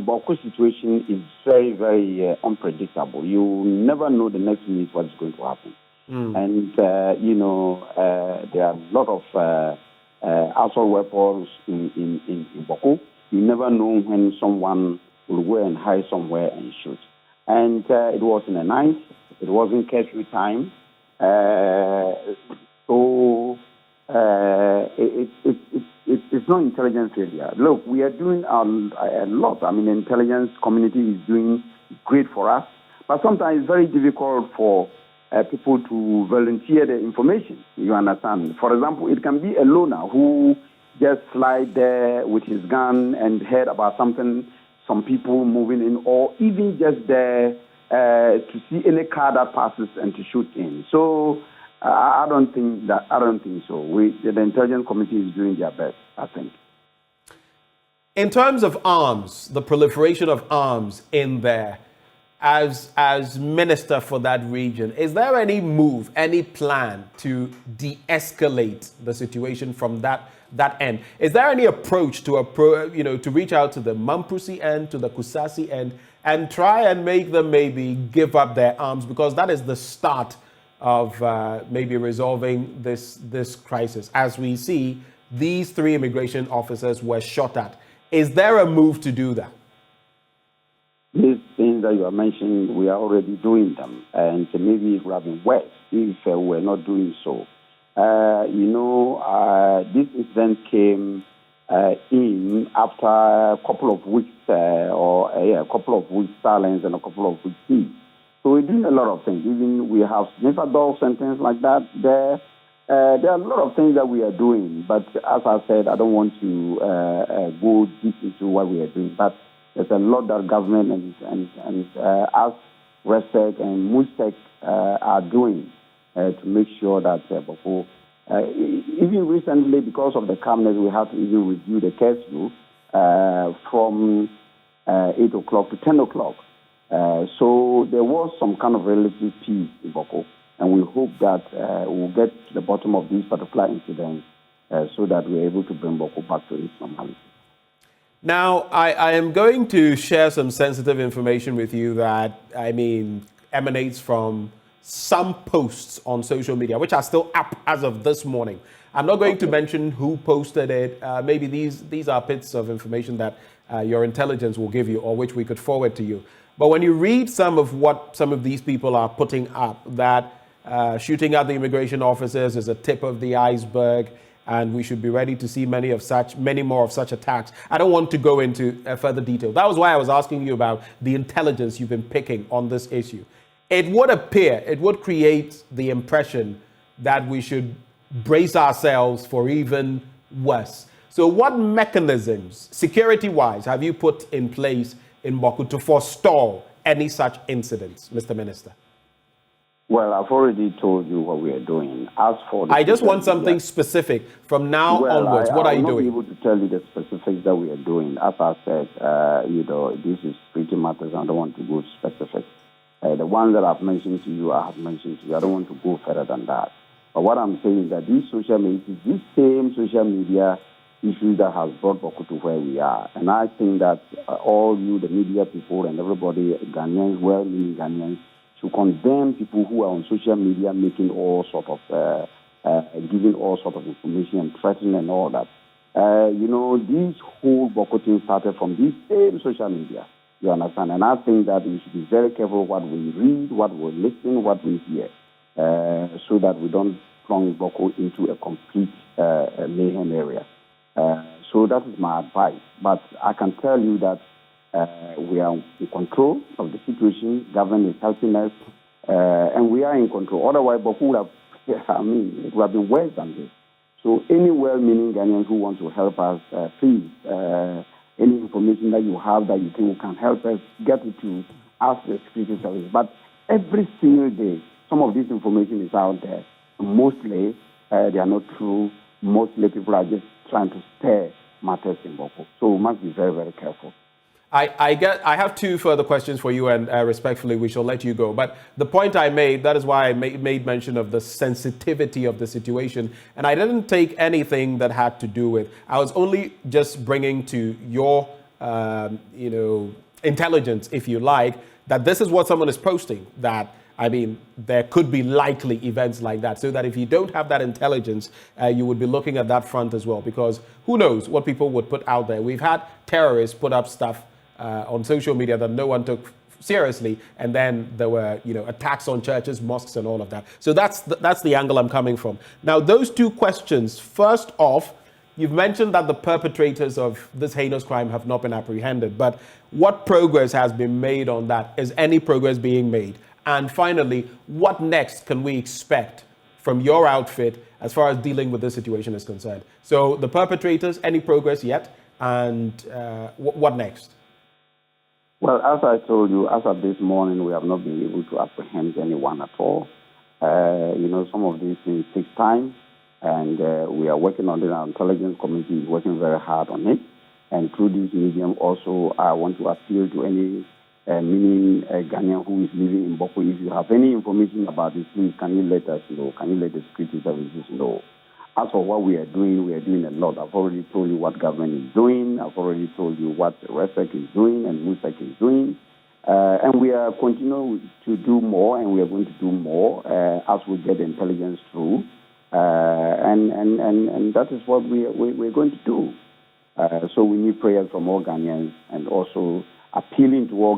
[SPEAKER 6] Boko situation is very, very unpredictable. You never know the next minute what's going to happen. And, there are a lot of assault weapons in Boko. You never know when someone will go and hide somewhere and shoot. And it was in the night. It wasn't curfew time. It's not intelligence failure. Look, we are doing a lot. I mean, the intelligence community is doing great for us. But sometimes it's very difficult for people to volunteer the information. You understand? For example, it can be a loner who just slide there with his gun and heard about something, some people moving in, or even just there to see any car that passes and to shoot in. So I don't think so. The intelligence committee is doing their best, I think.
[SPEAKER 1] In terms of arms, the proliferation of arms in there, as minister for that region, is there any move, any plan to de-escalate the situation from that end? Is there any approach to reach out to the Mamprasi end, to the Kusasi end, and try and make them maybe give up their arms, because that is the start of maybe resolving this crisis? As we see, these 3 immigration officers were shot at. Is there a move to do that?
[SPEAKER 6] These things that you are mentioning, we are already doing them, and maybe it would have been worse if we were not doing so. This incident came in after a couple of weeks a couple of weeks silence and a couple of weeks peace. So we're doing a lot of things. Even we have sniffer dogs and things like that. There are a lot of things that we are doing. But as I said, I don't want to go deep into what we are doing. But there's a lot that government and us, RESEC and MUSTEC are doing to make sure that Boko, even recently, because of the calmness, we have to even review the curfew from 8 o'clock to 10 o'clock. So there was some kind of relative peace in Boko, and we hope that we'll get to the bottom of these particular incidents so that we're able to bring Boko back to its normality.
[SPEAKER 1] Now, I am going to share some sensitive information with you that, emanates from some posts on social media, which are still up as of this morning. I'm not going to mention who posted it. Maybe these are bits of information that your intelligence will give you, or which we could forward to you. But when you read some of what some of these people are putting up, that shooting at the immigration officers is a tip of the iceberg, and we should be ready to see many more of such attacks. I don't want to go into further detail. That was why I was asking you about the intelligence you've been picking on this issue. It would create the impression that we should brace ourselves for even worse. So what mechanisms, security-wise, have you put in place in Boko to forestall any such incidents, Mr. Minister?
[SPEAKER 6] Well, I've already told you what we are doing. As for
[SPEAKER 1] I just want something specific from now onwards. What are you doing?
[SPEAKER 6] I'm not able to tell you the specifics that we are doing. As I said, this is pretty matters. I don't want to go specific. The ones that I've mentioned to you, I have mentioned to you. I don't want to go further than that. But what I'm saying is that these same social media issues that has brought Boko to where we are. And I think that all you, the media people and everybody, Ghanaians, well-meaning Ghanaians, should condemn people who are on social media making all sort of, giving all sort of information and threatening and all that. This whole Boko thing started from this same social media. You understand? And I think that we should be very careful what we read, what we listen, what we hear, so that we don't plunge Boko into a complete mayhem area. So that is my advice. But I can tell you that we are in control of the situation. Government is helping us, and we are in control. Otherwise, Boko would have, it would have been worse than this. So any well-meaning Ghanaians who want to help us, please, any information that you have that you think can help us, get it to us, the security service. But every single day, some of this information is out there. Mostly, they are not true. Mostly, people are just trying to stir matters in Boko. So we must be very, very careful.
[SPEAKER 1] I have two further questions for you, and respectfully, we shall let you go. But the point I made, that is why I made mention of the sensitivity of the situation. And I didn't take anything that had to do with, I was only just bringing to your, intelligence, if you like, that this is what someone is posting, that I mean, there could be likely events like that. So that if you don't have that intelligence, you would be looking at that front as well, because who knows what people would put out there. We've had terrorists put up stuff on social media that no one took seriously, and then there were, attacks on churches, mosques, and all of that. So that's the angle I'm coming from. Now, those two questions. First off, you've mentioned that the perpetrators of this heinous crime have not been apprehended, but what progress has been made on that? Is any progress being made? And finally, what next can we expect from your outfit as far as dealing with this situation is concerned? So the perpetrators, any progress yet? And what next?
[SPEAKER 6] Well, as I told you, as of this morning, we have not been able to apprehend anyone at all. Some of these things take time, and we are working on it. Our intelligence committee is working very hard on it. And through this medium, also, I want to appeal to any meaning Ghanaian who is living in Boko. If you have any information about this, please, can you let us know? Can you let the security services know? As for what we are doing a lot. I've already told you what government is doing. I've already told you what RESEC is doing and MUSEC is doing. And we are continuing to do more, and we are going to do more as we get the intelligence through. And that is what we're going to do. So we need prayers from all Ghanaians, and also appealing to all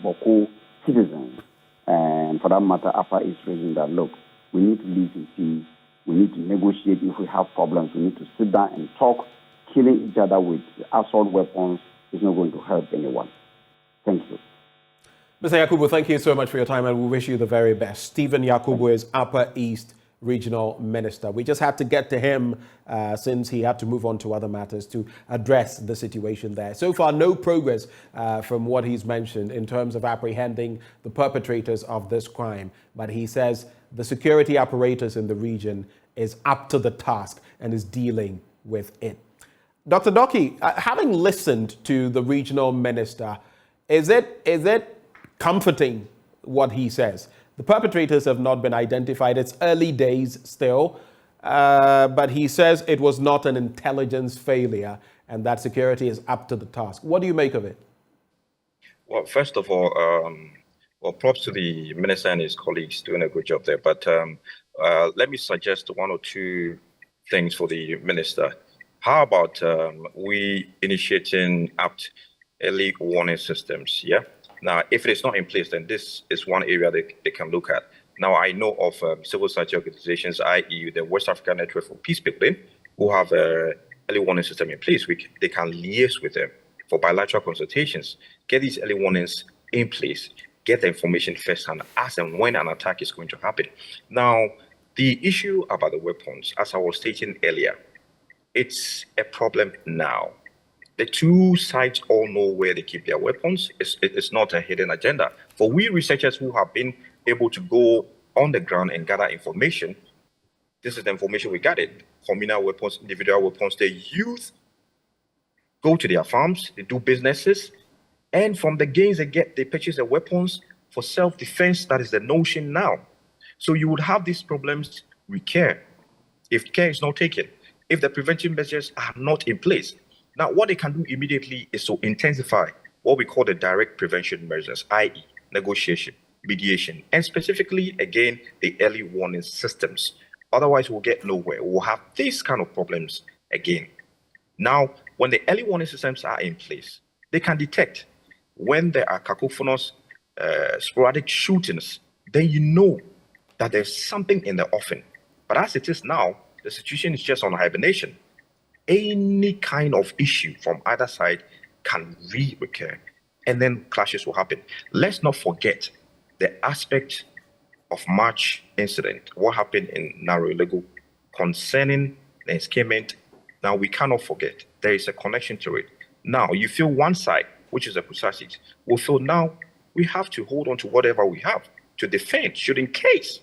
[SPEAKER 6] Boko citizens, and for that matter, Upper East region, that look, we need to live in peace. We need to negotiate if we have problems. We need to sit down and talk. Killing each other with assault weapons is not going to help anyone. Thank you.
[SPEAKER 1] Mr. Yakubu, thank you so much for your time, and we wish you the very best. Stephen Yakubu is Upper East Regional Minister. We just had to get to him since he had to move on to other matters to address the situation there. So far, no progress from what he's mentioned in terms of apprehending the perpetrators of this crime. But he says the security apparatus in the region is up to the task and is dealing with it. Dr. Doki, having listened to the regional minister, is it comforting what he says? The perpetrators have not been identified. It's early days still, but he says it was not an intelligence failure and that security is up to the task. What do you make of it?
[SPEAKER 4] Well, first of all, props to the minister and his colleagues doing a good job there. But let me suggest one or two things for the minister. How about we initiating apt early warning systems? Yeah. Now, if it is not in place, then this is one area they can look at. Now, I know of civil society organizations, i.e. the West African Network for Peacebuilding, who have an early warning system in place. They can liaise with them for bilateral consultations, get these early warnings in place, get the information firsthand as and when an attack is going to happen. Now, the issue about the weapons, as I was stating earlier, it's a problem now. The two sides all know where they keep their weapons. It's not a hidden agenda. For we researchers who have been able to go on the ground and gather information, this is the information we gathered. Communal weapons, individual weapons, the youth go to their farms, they do businesses, and from the gains they get, they purchase the weapons for self-defense. That is the notion now. So you would have these problems with care, if care is not taken, if the preventive measures are not in place. Now, what they can do immediately is to intensify what we call the direct prevention measures, i.e. negotiation, mediation, and specifically, again, the early warning systems. Otherwise, we'll get nowhere. We'll have these kind of problems again. Now, when the early warning systems are in place, they can detect when there are cacophonous, sporadic shootings, then you know that there's something in the offing. But as it is now, the situation is just on hibernation. Any kind of issue from either side can recur, and then clashes will happen. Let's not forget the aspect of March incident, what happened in Narolego concerning the escapement. Now, we cannot forget there is a connection to it. Now, you feel one side, which is the Pusasis, will feel now we have to hold on to whatever we have to defend, should in case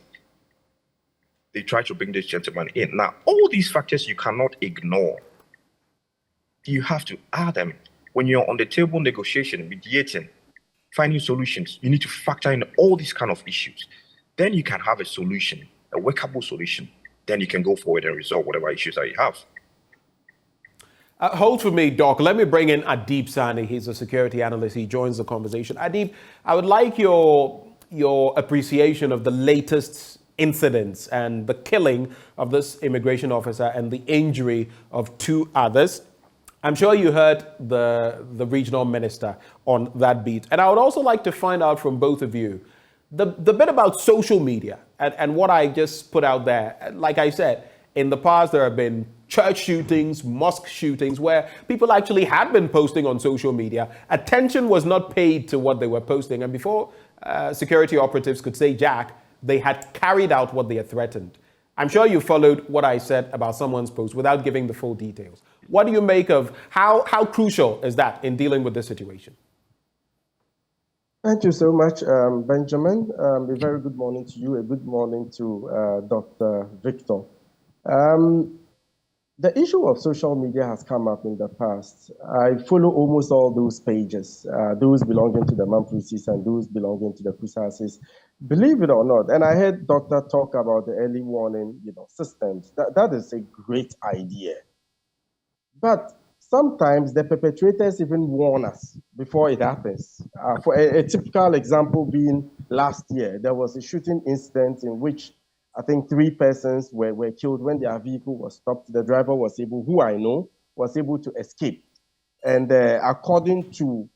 [SPEAKER 4] they try to bring this gentleman in. Now, all these factors you cannot ignore. You have to add them. When you're on the table negotiation, mediating, finding solutions, you need to factor in all these kind of issues. Then you can have a solution, a workable solution. Then you can go forward and resolve whatever issues that you have.
[SPEAKER 1] Hold for me, Doc. Let me bring in Adib Sani. He's a security analyst. He joins the conversation. Adib, I would like your your appreciation of the latest incidents and the killing of this immigration officer and the injury of 2 others. I'm sure you heard the regional minister on that beat. And I would also like to find out from both of you the bit about social media and what I just put out there. Like I said, in the past, there have been church shootings, mosque shootings, where people actually had been posting on social media. Attention was not paid to what they were posting. And before security operatives could say jack, they had carried out what they had threatened. I'm sure you followed what I said about someone's post without giving the full details. What do you make of how crucial is that in dealing with this situation?
[SPEAKER 5] Thank you so much, Benjamin. A very good morning to you. A good morning to Dr. Victor. The issue of social media has come up in the past. I follow almost all those pages, those belonging to the Mamprusis and those belonging to the Kusasis. Believe it or not, and I heard Doctor talk about the early warning, systems. That is a great idea. But sometimes the perpetrators even warn us before it happens. For a typical example being last year, there was a shooting incident in which I think 3 persons were killed when their vehicle was stopped. The driver was able, who I know, was able to escape. And according to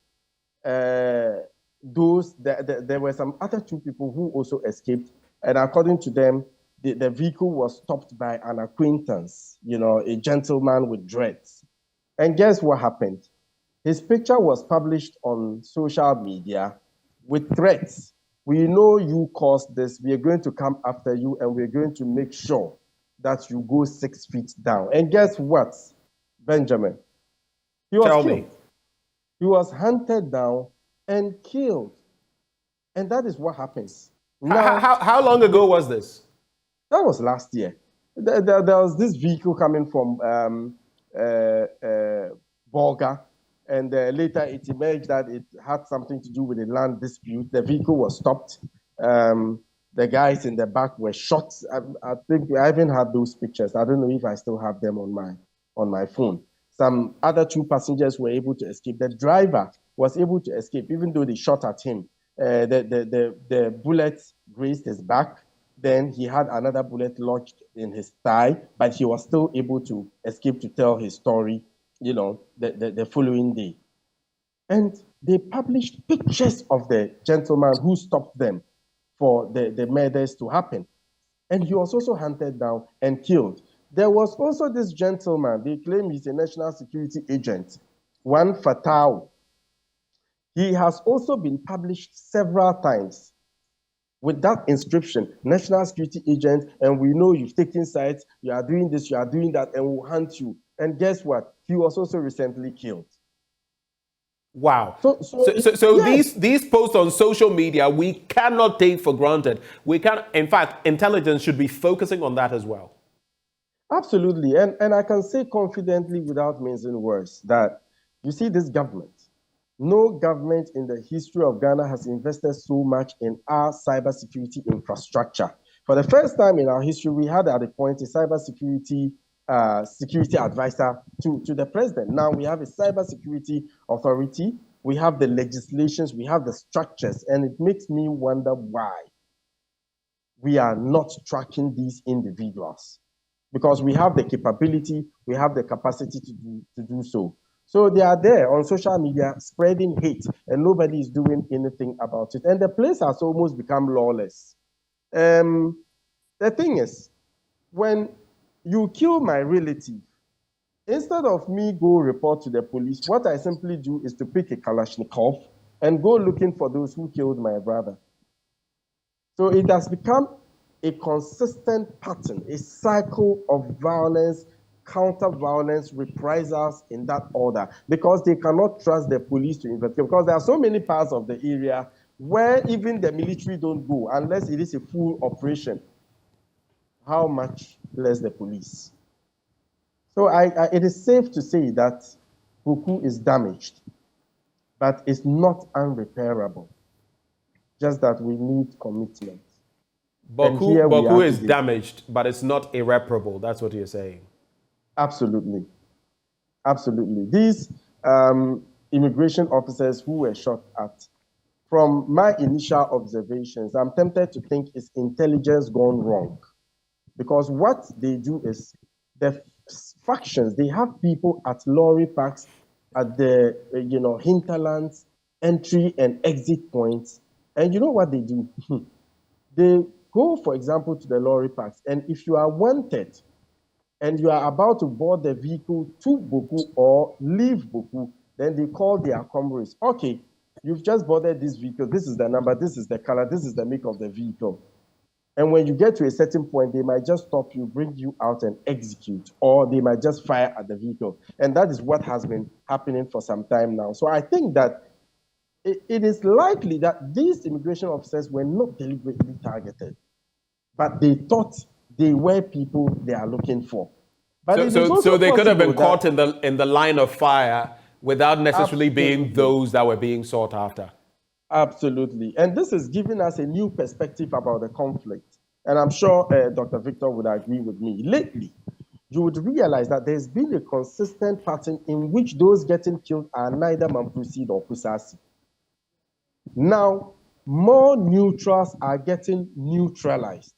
[SPEAKER 5] those, there were some other 2 people who also escaped. And according to them, the vehicle was stopped by an acquaintance, a gentleman with dreads. And guess what happened? His picture was published on social media with threats. We know you caused this. We are going to come after you, and we're going to make sure that you go 6 feet down. And guess what, Benjamin? He was killed. He was hunted down and killed. And that is what happens. Now,
[SPEAKER 1] how long ago was this?
[SPEAKER 5] That was last year. There was this vehicle coming from Bolga. And later it emerged that it had something to do with a land dispute. The vehicle was stopped. The guys in the back were shot. I think I haven't had those pictures. I don't know if I still have them on my phone. Some other 2 passengers were able to escape. The driver was able to escape, even though they shot at him. The bullet grazed his back. Then he had another bullet lodged in his thigh, but he was still able to escape to tell his story, the following day. And they published pictures of the gentleman who stopped them for the murders to happen. And he was also hunted down and killed. There was also this gentleman, they claim he's a national security agent, Juan Fatao. He has also been published several times with that inscription, national security agent, and we know you've taken sides, you are doing this, you are doing that, and we'll hunt you. And guess what? He was also recently killed.
[SPEAKER 1] Wow. So
[SPEAKER 5] yes.
[SPEAKER 1] these posts on social media, we cannot take for granted. We can, in fact, intelligence should be focusing on that as well.
[SPEAKER 5] Absolutely. And I can say confidently without mincing words that you see this government, no government in the history of Ghana has invested so much in our cybersecurity infrastructure. For the first time in our history, we had at a point a cybersecurity security advisor to the president. Now we have a cybersecurity authority, we have the legislations, we have the structures, and it makes me wonder why we are not tracking these individuals. Because we have the capability, we have the capacity to do so. So they are there on social media spreading hate, and nobody is doing anything about it. And the place has almost become lawless. The thing is, when you kill my relative, instead of me go report to the police, what I simply do is to pick a Kalashnikov and go looking for those who killed my brother. So it has become a consistent pattern, a cycle of violence, counter-violence, reprisals in that order, because they cannot trust the police to investigate, because there are so many parts of the area where even the military don't go unless it is a full operation. How much less the police? So it is safe to say that Buku is damaged, but it's not unrepairable. Just that we need commitment.
[SPEAKER 1] Buku is damaged, but it's not irreparable. That's what you're saying.
[SPEAKER 5] Absolutely. Absolutely. These immigration officers who were shot at from my initial observations, I'm tempted to think it's intelligence gone wrong. Because what they do is the factions, they have people at lorry parks, at the hinterlands, entry and exit points. And you know what they do? They go, for example, to the lorry parks. And if you are wanted and you are about to board the vehicle to Boku or leave Boku, then they call their comrades. Okay, you've just boarded this vehicle. This is the number, this is the color, this is the make of the vehicle. And when you get to a certain point, they might just stop you, bring you out and execute, or they might just fire at the vehicle. And that is what has been happening for some time now. So I think that it is likely that these immigration officers were not deliberately targeted, but they thought they were people they are looking for. But
[SPEAKER 1] so they could have been caught in the line of fire without necessarily being those that were being sought after.
[SPEAKER 5] Absolutely. And this is giving us a new perspective about the conflict. And I'm sure Dr. Victor would agree with me. Lately, you would realize that there's been a consistent pattern in which those getting killed are neither Mamprussi nor Kusasi. Now, more neutrals are getting neutralized.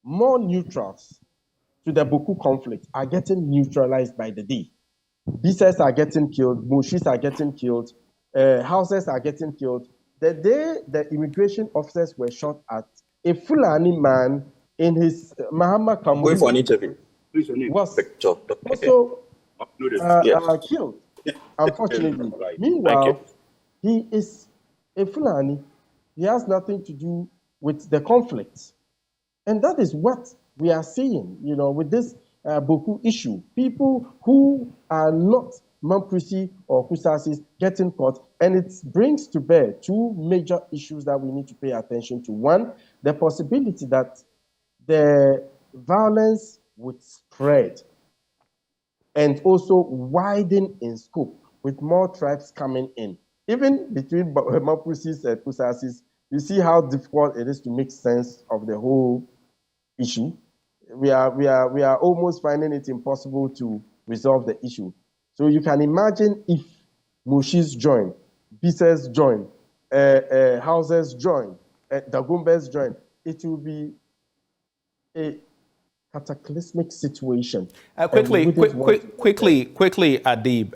[SPEAKER 5] More neutrals to the Boku conflict are getting neutralized by the day. Bisas are getting killed, Moshis are getting killed, houses are getting killed. The day the immigration officers were shot at, a Fulani man in his Mahama Kambu
[SPEAKER 7] going for an interview.
[SPEAKER 5] Was also killed, unfortunately. Meanwhile, he is a Fulani. He has nothing to do with the conflict. And that is what we are seeing, with this Boku issue. People who are not Mamprussi or Kusasis getting caught, and it brings to bear two major issues that we need to pay attention to. One, the possibility that the violence would spread and also widen in scope with more tribes coming in. Even between Mamprussis and Kusasis, you see how difficult it is to make sense of the whole issue. We are almost finding it impossible to resolve the issue. So you can imagine if Mushis join, Bisas join, houses join, Dagumbes join, it will be a cataclysmic situation.
[SPEAKER 1] Quickly, Adib.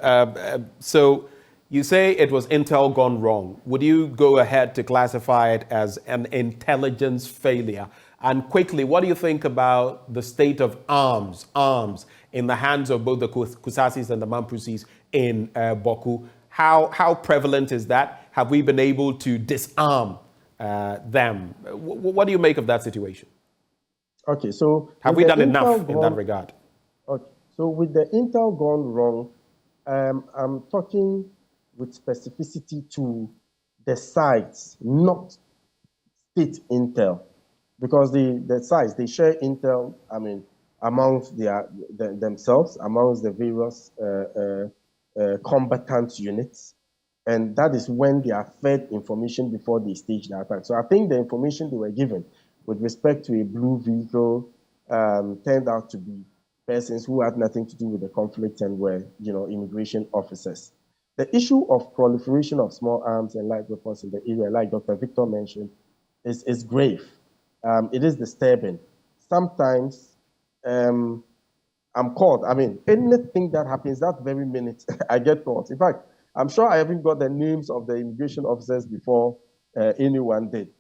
[SPEAKER 1] So you say it was intel gone wrong. Would you go ahead to classify it as an intelligence failure? And quickly, what do you think about the state of arms in the hands of both the Kusasis and the Mamprussis in Boku? How prevalent is that? Have we been able to disarm them? What do you make of that situation?
[SPEAKER 5] Okay, so
[SPEAKER 1] have we done enough in that regard?
[SPEAKER 5] Okay, so with the intel gone wrong, I'm talking with specificity to the sites, not state intel. Because the sides, they share intel, amongst themselves, amongst the various combatant units. And that is when they are fed information before they stage the attack. So I think the information they were given with respect to a blue vehicle turned out to be persons who had nothing to do with the conflict and were, immigration officers. The issue of proliferation of small arms and light weapons in the area, like Dr. Victor mentioned, is grave. It is disturbing. Sometimes I'm caught. Anything that happens that very minute, I get caught. In fact, I'm sure I haven't got the names of the immigration officers before anyone did,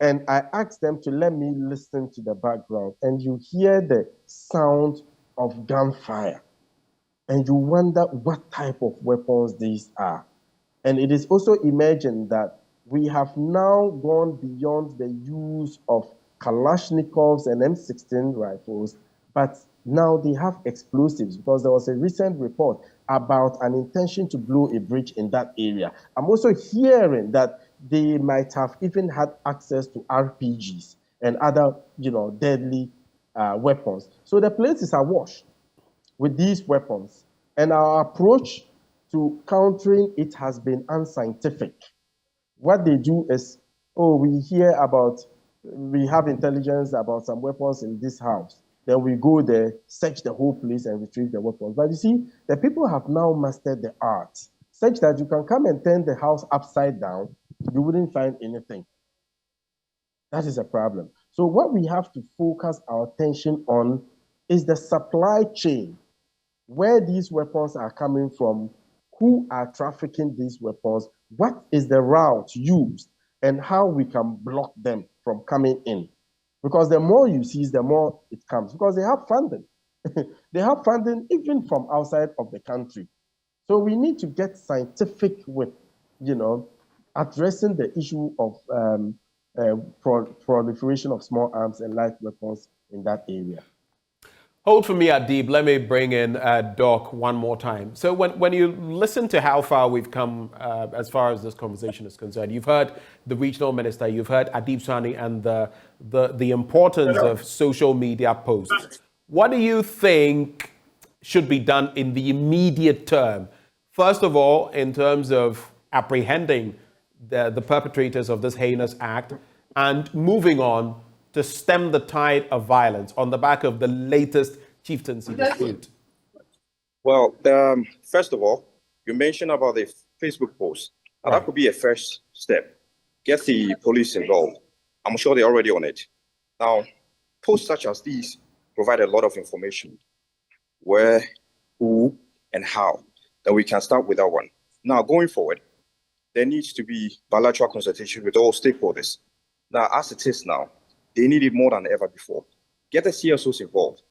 [SPEAKER 5] And I asked them to let me listen to the background, and you hear the sound of gunfire, and you wonder what type of weapons these are. And it is also emerging that we have now gone beyond the use of Kalashnikovs and M16 rifles, but now they have explosives, because there was a recent report about an intention to blow a bridge in that area. I'm also hearing that they might have even had access to RPGs and other, deadly weapons. So the place is awash with these weapons, and our approach to countering it has been unscientific. What they do is, we have intelligence about some weapons in this house. Then we go there, search the whole place and retrieve the weapons. But you see, the people have now mastered the art. such that you can come and turn the house upside down, you wouldn't find anything. That is a problem. So what we have to focus our attention on is the supply chain, where these weapons are coming from, who are trafficking these weapons, what is the route used, and how we can block them from coming in. Because the more you seize, the more it comes. Because they have funding. They have funding even from outside of the country. So we need to get scientific with, addressing the issue of proliferation of small arms and light weapons in that area.
[SPEAKER 1] Hold for me, Adib. Let me bring in Doc one more time. So when you listen to how far we've come as far as this conversation is concerned, you've heard the regional minister, you've heard Adib Sani and the importance of social media posts. What do you think should be done in the immediate term? First of all, in terms of apprehending the perpetrators of this heinous act and moving on to stem the tide of violence on the back of the latest chieftaincy dispute?
[SPEAKER 4] Well, first of all, you mentioned about the Facebook post. Right. That could be a first step. Get the police involved. I'm sure they're already on it. Now, posts such as these provide a lot of information. Where, who, and how. Then we can start with that one. Now, going forward, there needs to be bilateral consultation with all stakeholders. Now, as it is now, they need it more than ever before. Get the CSOs involved.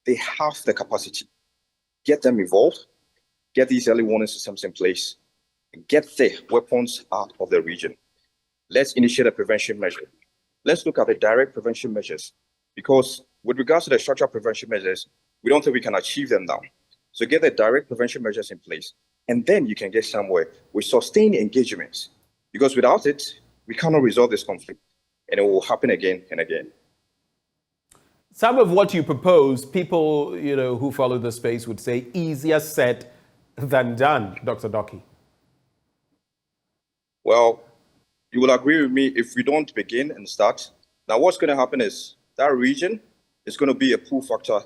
[SPEAKER 4] They have the capacity. Get them involved. Get these early warning systems in place. Get the weapons out of the region. Let's initiate a prevention measure. Let's look at the direct prevention measures, because with regards to the structural prevention measures, we don't think we can achieve them now. So get the direct prevention measures in place, and then you can get somewhere with sustained engagements, because without it, we cannot resolve this conflict, and it will happen again and again.
[SPEAKER 1] Some of what you propose, people who follow the space would say easier said than done, Dr. Doki.
[SPEAKER 4] Well, you will agree with me if we don't begin and start. Now, what's going to happen is that region is going to be a pull factor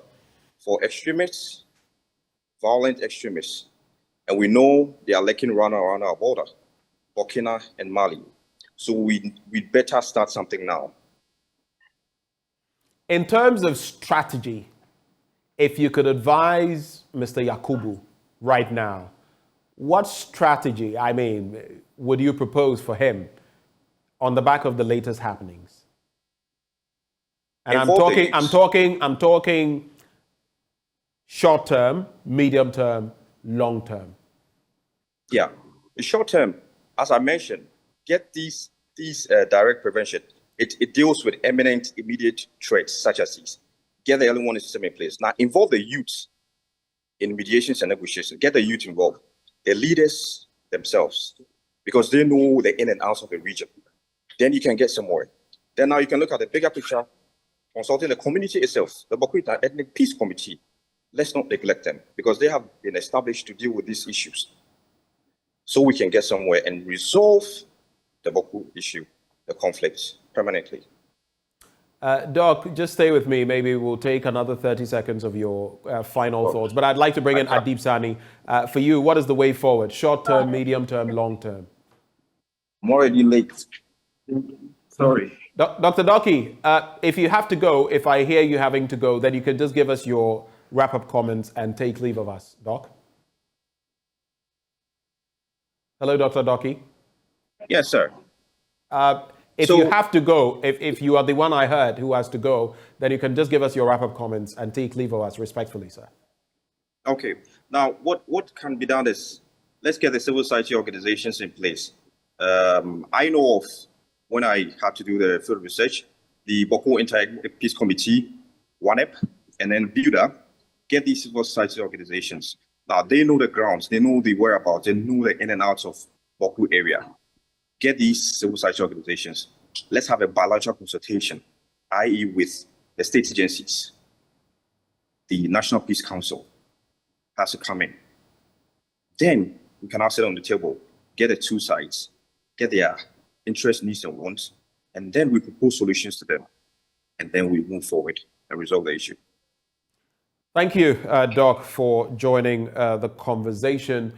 [SPEAKER 4] for extremists, violent extremists. And we know they are lurking around our border, Burkina and Mali. So we'd better start something now.
[SPEAKER 1] In terms of strategy, if you could advise Mr. Yakubu right now, what strategy, would you propose for him on the back of the latest happenings? And I'm talking short term, medium term, long term.
[SPEAKER 4] Yeah, the short term, as I mentioned, get these direct prevention. It deals with imminent, immediate threats such as these. Get the early warning system in place. Now involve the youth in mediations and negotiations. Get the youth involved, the leaders themselves, because they know the in and outs of the region. Then you can get somewhere. Then now you can look at the bigger picture, consulting the community itself, the Bakwita Ethnic Peace Committee. Let's not neglect them, because they have been established to deal with these issues. So we can get somewhere and resolve the Baku issue, the conflict, permanently.
[SPEAKER 1] Doc, just stay with me. Maybe we'll take another 30 seconds of your final thoughts. But I'd like to bring in Adib Sani. For you, what is the way forward? Short term, medium term, long term?
[SPEAKER 4] I'm already late. Sorry.
[SPEAKER 1] Dr. Doki, if you have to go, if I hear you having to go, then you can just give us your wrap-up comments and take leave of us. Doc? Hello, Dr. Doki?
[SPEAKER 4] Yes, sir.
[SPEAKER 1] If you have to go, if you are the one I heard who has to go, then you can just give us your wrap-up comments and take leave of us respectfully, sir.
[SPEAKER 4] Okay. Now, what can be done is, let's get the civil society organizations in place. I know of, when I had to do the field research, the Boko Inter-Ethnic Peace Committee, WANEP, and then BUDA, get these civil society organizations. Now, they know the grounds, they know the whereabouts, they know the in and outs of Boko area. Get these civil society organizations. Let's have a bilateral consultation, i.e. with the state agencies. The National Peace Council has to come in. Then we can now sit on the table, get the two sides, get their interests, needs, and wants, and then we propose solutions to them. And then we move forward and resolve the issue.
[SPEAKER 1] Thank you, Doc, for joining the conversation.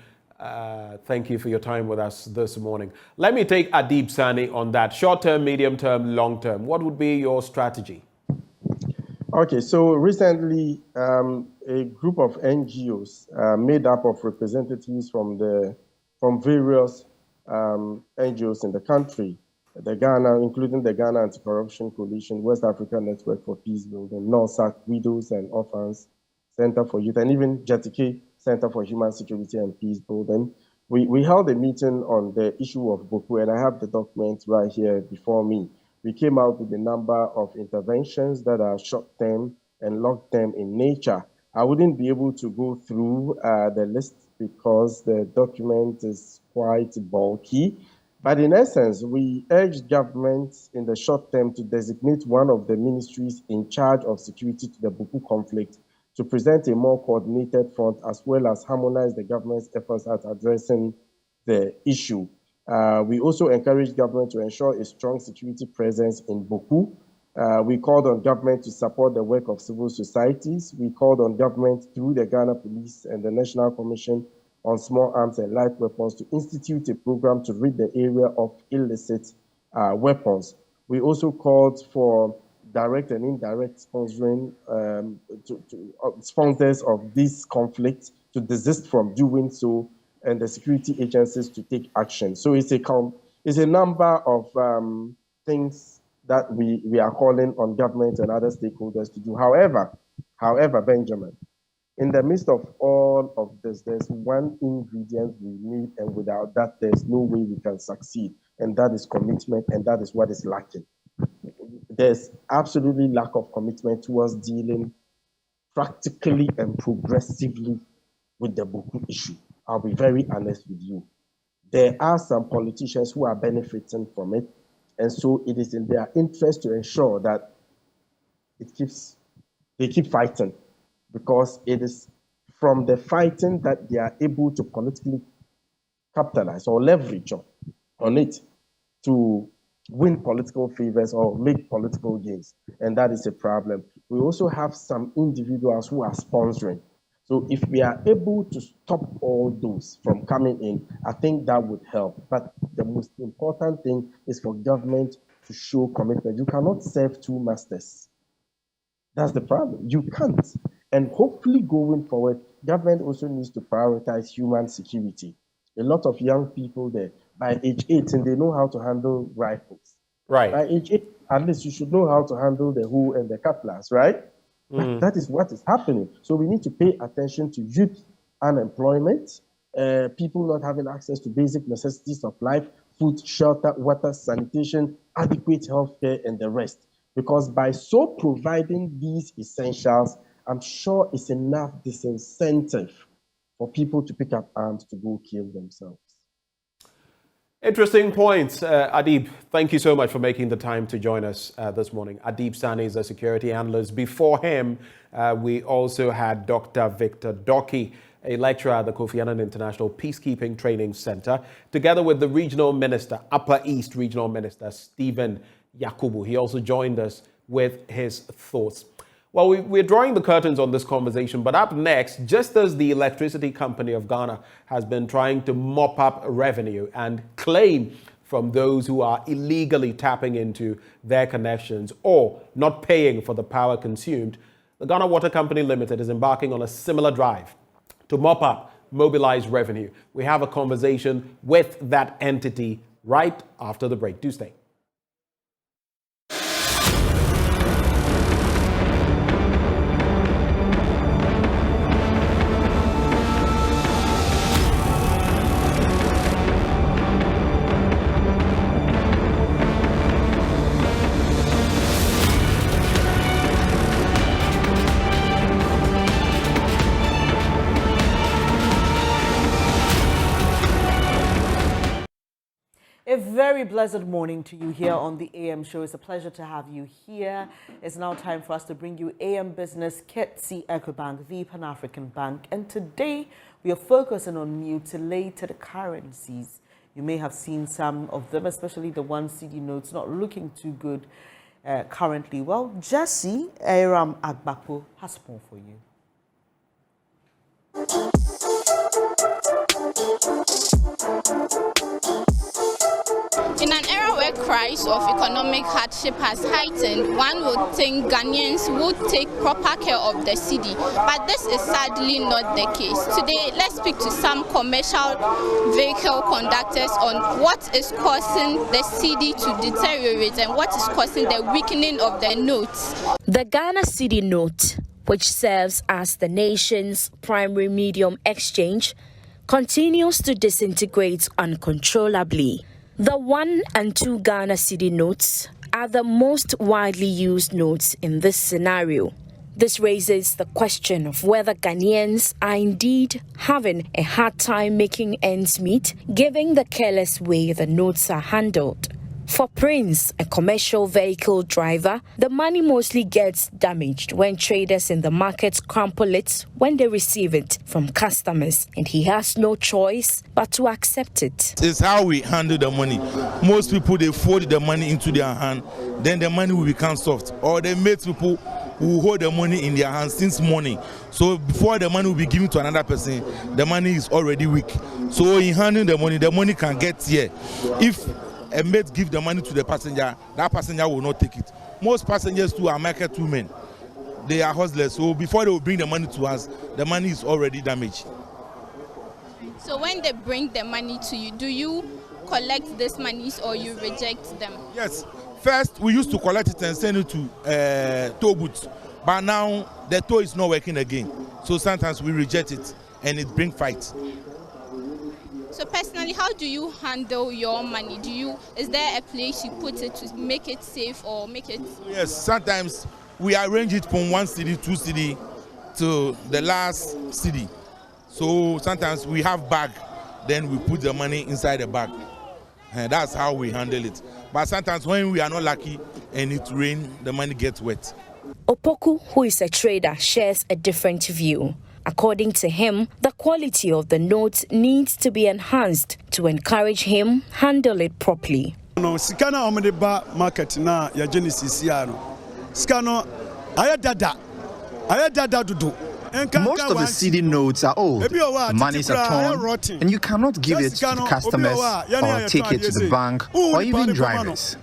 [SPEAKER 1] Thank you for your time with us this morning. Let me take Adib Sani on that. Short-term, medium-term, long-term. What would be your strategy?
[SPEAKER 5] Okay, so recently a group of NGOs made up of representatives from various NGOs in the country, including the Ghana Anti-Corruption Coalition, West Africa Network for Peace Building, Lansah Widows and Orphans Center for Youth, and even JTK Center for Human Security and Peace Building. We held a meeting on the issue of Boko, and I have the document right here before me. We came out with a number of interventions that are short-term and long-term in nature. I wouldn't be able to go through the list because the document is quite bulky. But in essence, we urged governments in the short term to designate one of the ministries in charge of security to the Boko conflict to present a more coordinated front, as well as harmonize the government's efforts at addressing the issue. We also encouraged government to ensure a strong security presence in Boko. We called on government to support the work of civil societies. We called on government through the Ghana Police and the National Commission on Small Arms and Light Weapons to institute a program to rid the area of illicit weapons. We also called for direct and indirect sponsoring sponsors of this conflict to desist from doing so, and the security agencies to take action. So it's a number of things that we are calling on government and other stakeholders to do. However, Benjamin, in the midst of all of this, there's one ingredient we need, and without that, there's no way we can succeed, and that is commitment, and that is what is lacking. There's absolutely lack of commitment towards dealing practically and progressively with the Boko issue. I'll be very honest with you. There are some politicians who are benefiting from it, and so it is in their interest to ensure that they keep fighting, because it is from the fighting that they are able to politically capitalize or leverage on it to win political favors or make political gains, and that is a problem. We also have some individuals who are sponsoring. So if we are able to stop all those from coming in, I think that would help. But the most important thing is for government to show commitment. You cannot serve two masters. That's the problem. You can't. And hopefully going forward, government also needs to prioritize human security. A lot of young people there, by age 18, they know how to handle rifles.
[SPEAKER 1] Right.
[SPEAKER 5] By age 8, at least you should know how to handle the hoe and the cutlass, right? That is what is happening. So we need to pay attention to youth unemployment, people not having access to basic necessities of life, food, shelter, water, sanitation, adequate health care, and the rest. Because by so providing these essentials, I'm sure it's enough disincentive for people to pick up arms to go kill themselves.
[SPEAKER 1] Interesting points. Adib, thank you so much for making the time to join us this morning. Adib Sani is a security analyst. Before him, we also had Dr. Victor Doki, a lecturer at the Kofi Annan International Peacekeeping Training Center, together with the regional minister, Upper East Regional Minister, Stephen Yakubu. He also joined us with his thoughts. Well, we're drawing the curtains on this conversation, but up next, just as the Electricity Company of Ghana has been trying to mop up revenue and claim from those who are illegally tapping into their connections or not paying for the power consumed, the Ghana Water Company Limited is embarking on a similar drive to mop up mobilized revenue. We have a conversation with that entity right after the break. Do stay.
[SPEAKER 7] A very blessed morning to you here on the AM show. It's a pleasure to have you here. It's now time for us to bring you AM Business, Ketsi Ecobank, the Pan-African Bank. And today we are focusing on mutilated currencies. You may have seen some of them, especially the one CD notes, not looking too good currently. Well, Jesse Aram Akakpo has more for you.
[SPEAKER 8] where cries of economic hardship has heightened, one would think Ghanaians would take proper care of the cedi. But this is sadly not the case. Today, let's speak to some commercial vehicle conductors on what is causing the cedi to deteriorate and what is causing the weakening of the notes.
[SPEAKER 10] The Ghana cedi note, which serves as the nation's primary medium exchange, continues to disintegrate uncontrollably. The 1 and 2 Ghana cedi notes are the most widely used notes in this scenario. This raises the question of whether Ghanaians are indeed having a hard time making ends meet, given the careless way the notes are handled. For Prince, a commercial vehicle driver, the money mostly gets damaged when traders in the market crumple it when they receive it from customers, and he has no choice but to accept it.
[SPEAKER 11] It's how we handle the money. Most people, they fold the money into their hand, then the money will become soft. Or they make people who hold the money in their hands since morning. So before the money will be given to another person, the money is already weak. So in handling the money can get here. If a mate give the money to the passenger, that passenger will not take it. Most passengers too are market women. They are hustlers, so before they will bring the money to us, the money is already damaged.
[SPEAKER 8] So when they bring the money to you, do you collect these monies or you reject them?
[SPEAKER 11] Yes. First, we used to collect it and send it to tow booths, but now the tow is not working again. So sometimes we reject it and it brings fights.
[SPEAKER 8] So personally, how do you handle your money? Is there a place you put it to make it safe or make it?
[SPEAKER 11] Yes, sometimes we arrange it from 1 cedi, 2 cedi to the last cedi. So sometimes we have bag, then we put the money inside the bag. And that's how we handle it. But sometimes when we are not lucky and it rains, the money gets wet.
[SPEAKER 10] Opoku, who is a trader, shares a different view. According to him, the quality of the note needs to be enhanced to encourage him handle it properly.
[SPEAKER 24] No, sikana omede ba market na ya Genesis yaro. Sikano ayadada dudu.
[SPEAKER 25] Most of the cedi notes are old, the monies are torn, and you cannot give it to the customers or take it to the bank or even drivers.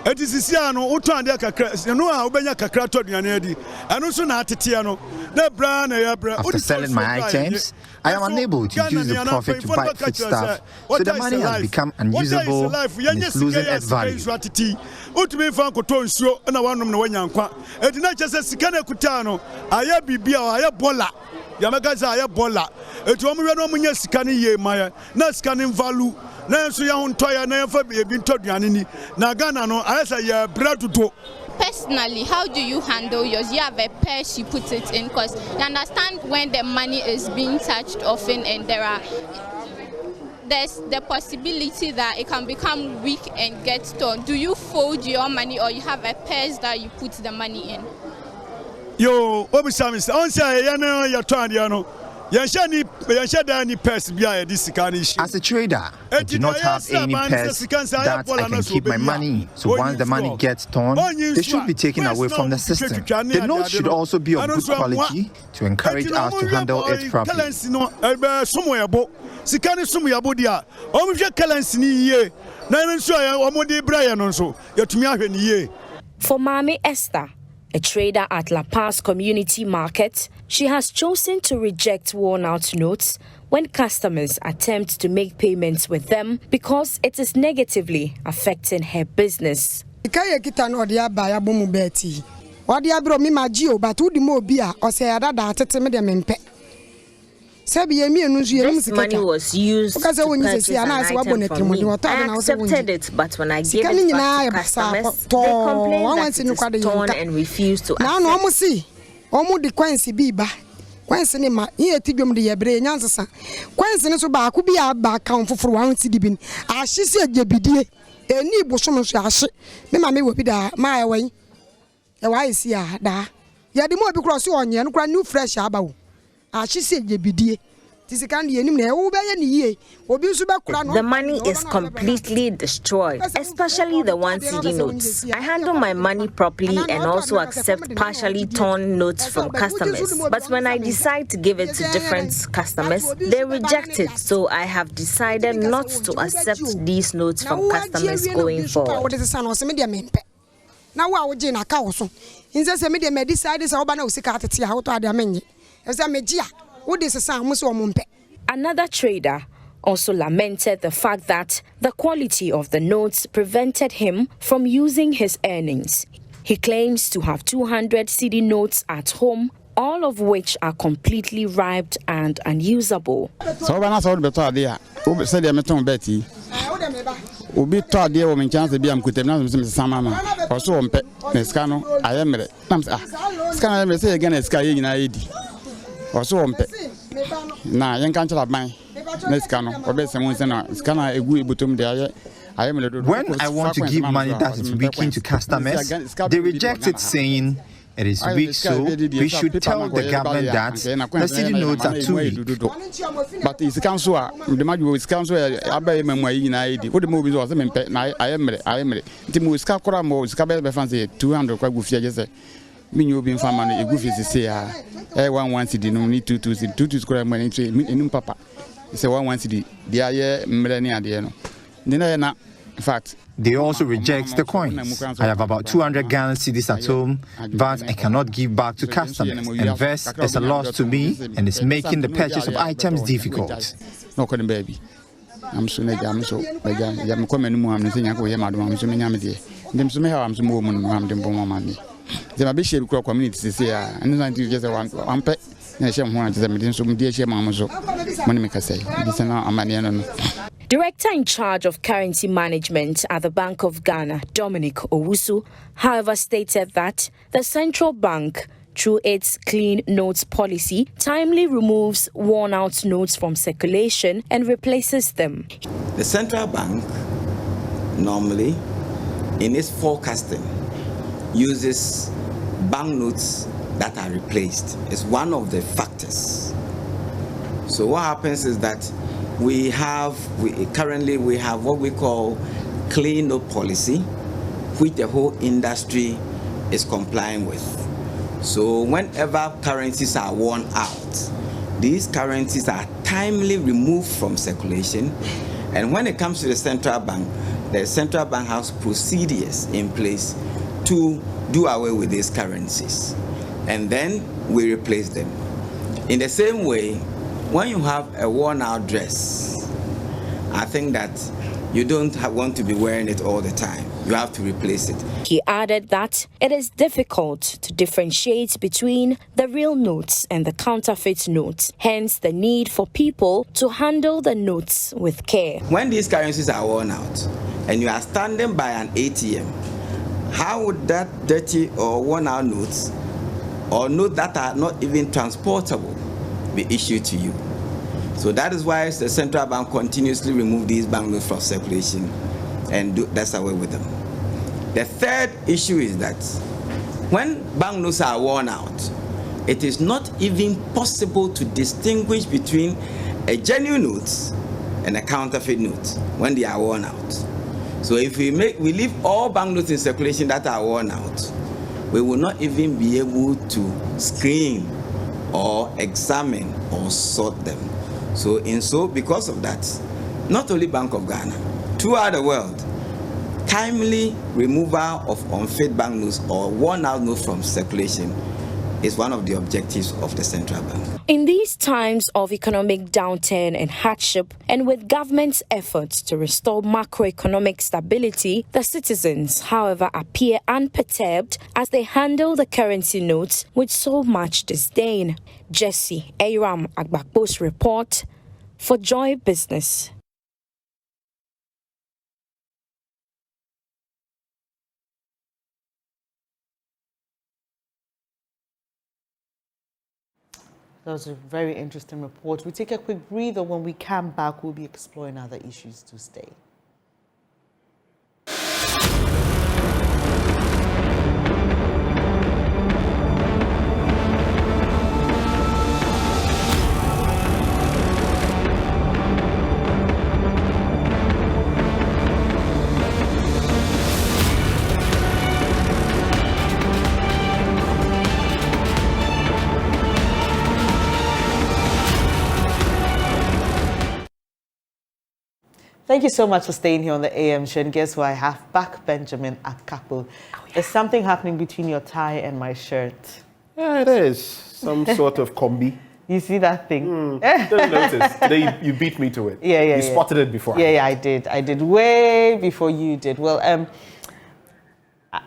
[SPEAKER 24] It is Siano, Utandia Cacras, you know how Benya Cacrato Yanedi, and also Natitiano, the brand.
[SPEAKER 25] After selling my items, I am unable to use the profit to buy foodstuff, so the money has become unusable and is losing its value.
[SPEAKER 24] Utumi Fanko Tonsio, and I want them to win Yankwa. It is not just a Sikana Kutano, I have Bibia, I have Bola. Yamagaza, I have Bola. It will be no Munya Sikani Ye Maya, not scanning value. Personally,
[SPEAKER 8] how do you handle yours? You have a purse you put it in, because you understand when the money is being touched often and there's the possibility that it can become weak and get torn. Do you fold your money or you have a purse that you put the money in?
[SPEAKER 24] Yo, what was Sam? As a
[SPEAKER 25] trader, I do not have any purse that I can keep my money. So once the money gets torn, they should be taken away from the system. The note should also be of good quality to encourage us to handle it properly.
[SPEAKER 10] For Mami Esther, a trader at La Paz Community Market, she has chosen to reject worn-out notes when customers attempt to make payments with them because it is negatively affecting her business. This money was used to purchase an item from me. I accepted it, but when I gave it back to customers, they complained that it is torn and refused to accept.
[SPEAKER 26] Kwanse ne ma ye tidwom de yebre nyansa kwanse ne so ba ko bia ba kan foforo wan ti dibin ahye se agyebidie eni bosom so ahye me ma me wo bi da ma ya wan e wa isi a da ya de mo bi kro so onye no kra new fresh aba wo ahye se agyebidie
[SPEAKER 2] The money is completely destroyed, especially the 1 cedi notes. I handle my money properly and also accept partially torn notes from customers. But when I decide to give it to different customers, they reject it. So I have decided not to accept these notes from customers going forward.
[SPEAKER 26] Now, what would you so? In the same media, decide is over no security out of the menu. As a media, what is a sound?
[SPEAKER 10] Another trader also lamented the fact that the quality of the notes prevented him from using his earnings. He claims to have 200 cedi notes at home, all of which are completely ripped and unusable.
[SPEAKER 9] So when I saw the better idea, said the meton Betty. Ubi told the woman chance to be am kutem na Samama or so on Nescano, I am it. Scan say again a sky in ID or so on. Now, young country of mine, Nescano, or best someone scanner a good butum there.
[SPEAKER 25] When I want to give money that is weakening to customers, they reject it, saying it is weak, so we should tell the government that the city notes are too weak.
[SPEAKER 9] But it's council, the matter with council, I buy my ID. What the movies was I am it. The most Scakora more Scabell fancy 200 quite good figures. Mean you being family, a goofy to say, 1 city, no need to square money in Papa. It's a 1 city, the air millennia. In fact,
[SPEAKER 25] they also reject the coins. I have about 200 Ghana cedis at home, but I cannot give back to customers. And this is a loss to me and is making the purchase of items difficult.
[SPEAKER 9] No, baby. I'm so I'm coming more. I'm saying I go here, madam. I'm so many them so many I'm so more than them bomb money. There might be shared community to say, and then you just one pet.
[SPEAKER 10] Director in charge of currency management at the Bank of Ghana, Dominic Owusu, however, stated that the central bank, through its clean notes policy, timely removes worn-out notes from circulation and replaces them.
[SPEAKER 12] The central bank normally, in its forecasting, uses banknotes that are replaced. It's one of the factors. So what happens is that currently we have what we call clean note policy, which the whole industry is complying with. So whenever currencies are worn out, these currencies are timely removed from circulation. And when it comes to the central bank has procedures in place to do away with these currencies. And then we replace them. In the same way, when you have a worn-out dress, I think that you don't want to be wearing it all the time. You have to replace it.
[SPEAKER 10] He added that it is difficult to differentiate between the real notes and the counterfeit notes, hence the need for people to handle the notes with care.
[SPEAKER 12] When these currencies are worn out and you are standing by an ATM, how would that dirty or worn-out notes or notes that are not even transportable be issued to you? So that is why the central bank continuously remove these banknotes from circulation and that's away with them. The third issue is that when banknotes are worn out, it is not even possible to distinguish between a genuine note and a counterfeit note when they are worn out. So if we leave all banknotes in circulation that are worn out, we will not even be able to screen or examine or sort them. So because of that, not only Bank of Ghana, throughout the world, timely removal of unfit banknotes or worn out notes from circulation is one of the objectives of the central bank.
[SPEAKER 10] In these times of economic downturn and hardship, and with government's efforts to restore macroeconomic stability, the citizens, however, appear unperturbed as they handle the currency notes with so much disdain. Jesse Ayram Akakpo's report for Joy Business.
[SPEAKER 7] That was a very interesting report. We take a quick breather. When we come back, we'll be exploring other issues to stay. Thank you so much for staying here on the AM show. And guess who I have back? Benjamin Akakpo. There's something happening between your tie and my shirt.
[SPEAKER 1] Yeah, it is. Some sort of combi.
[SPEAKER 7] You see that thing?
[SPEAKER 1] Don't notice. Today you beat me to it.
[SPEAKER 7] Yeah.
[SPEAKER 1] You spotted it before.
[SPEAKER 7] Yeah, I did. I did way before you did. Well,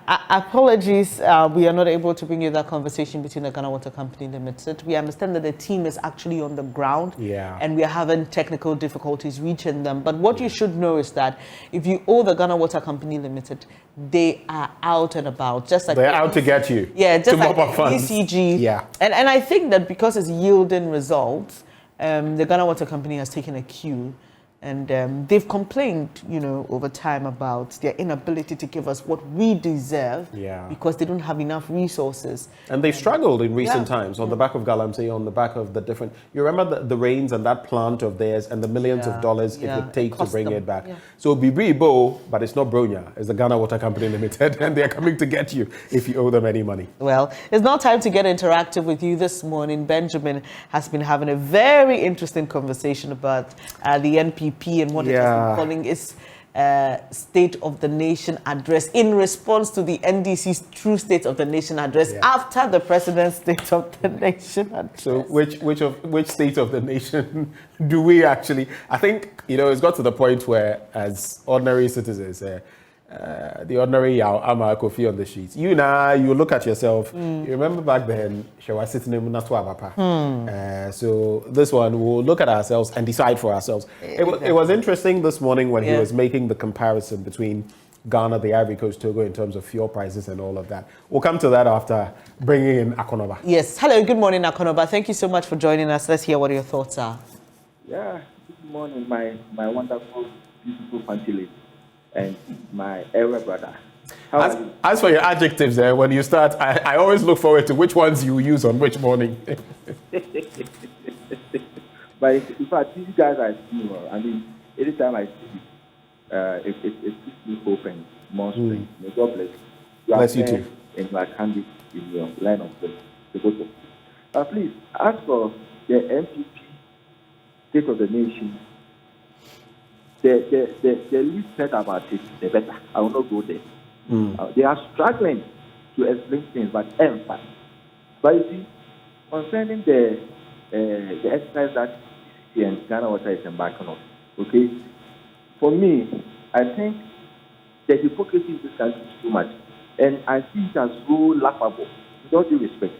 [SPEAKER 7] apologies, we are not able to bring you that conversation between the Ghana Water Company Limited. We understand that the team is actually on the ground, and we are having technical difficulties reaching them. But what you should know is that if you owe the Ghana Water Company Limited, they are out and about, just like
[SPEAKER 1] they're out to get you.
[SPEAKER 7] Yeah, just
[SPEAKER 1] to
[SPEAKER 7] like
[SPEAKER 1] mop up funds.
[SPEAKER 7] ECG.
[SPEAKER 1] Yeah,
[SPEAKER 7] and I think that because it's yielding results, the Ghana Water Company has taken a cue. And they've complained, over time about their inability to give us what we deserve because they don't have enough resources.
[SPEAKER 1] And they've struggled in recent times on the back of Galamsey, on the back of the different... You remember the rains and that plant of theirs and the millions of dollars it would take to bring it back. So Bibribo, but it's not Bronya, it's the Ghana Water Company Limited, and they're coming to get you if you owe them any money.
[SPEAKER 7] Well, it's now time to get interactive with you this morning. Benjamin has been having a very interesting conversation about the NPP and what it has been calling its State of the Nation address in response to the NDC's True State of the Nation address after the President's State of the Nation address.
[SPEAKER 1] So which State of the Nation do we actually... I think, it's got to the point where, as ordinary citizens, the ordinary Ama Kofi on the sheets. You look at yourself. You remember back then, she was sitting in Munaswa. So this one, we'll look at ourselves and decide for ourselves. It was interesting this morning when he was making the comparison between Ghana, the Ivory Coast, Togo in terms of fuel prices and all of that. We'll come to that after bringing in Akonoba.
[SPEAKER 7] Yes. Hello, good morning, Akonoba. Thank you so much for joining us. Let's hear what your thoughts are.
[SPEAKER 13] Yeah, good morning, my wonderful, beautiful fancy lady. And my elder brother.
[SPEAKER 1] As for your adjectives there, when you start, I always look forward to which ones you use on which morning.
[SPEAKER 13] But in fact, these guys are, anytime I see it gives me hope and more strength. May God bless you.
[SPEAKER 1] Bless you too.
[SPEAKER 13] And you are candid in your line of the vote. But please, as for the NPP State of the Nation, the least said about it, the better. I will not go there. They are struggling to explain things, but emphasis. But you see, concerning the exercise that CCC and Ghana Water is embarking on, okay? For me, I think the hypocrisy in this country is too much. And I see it as so laughable, with all due respect.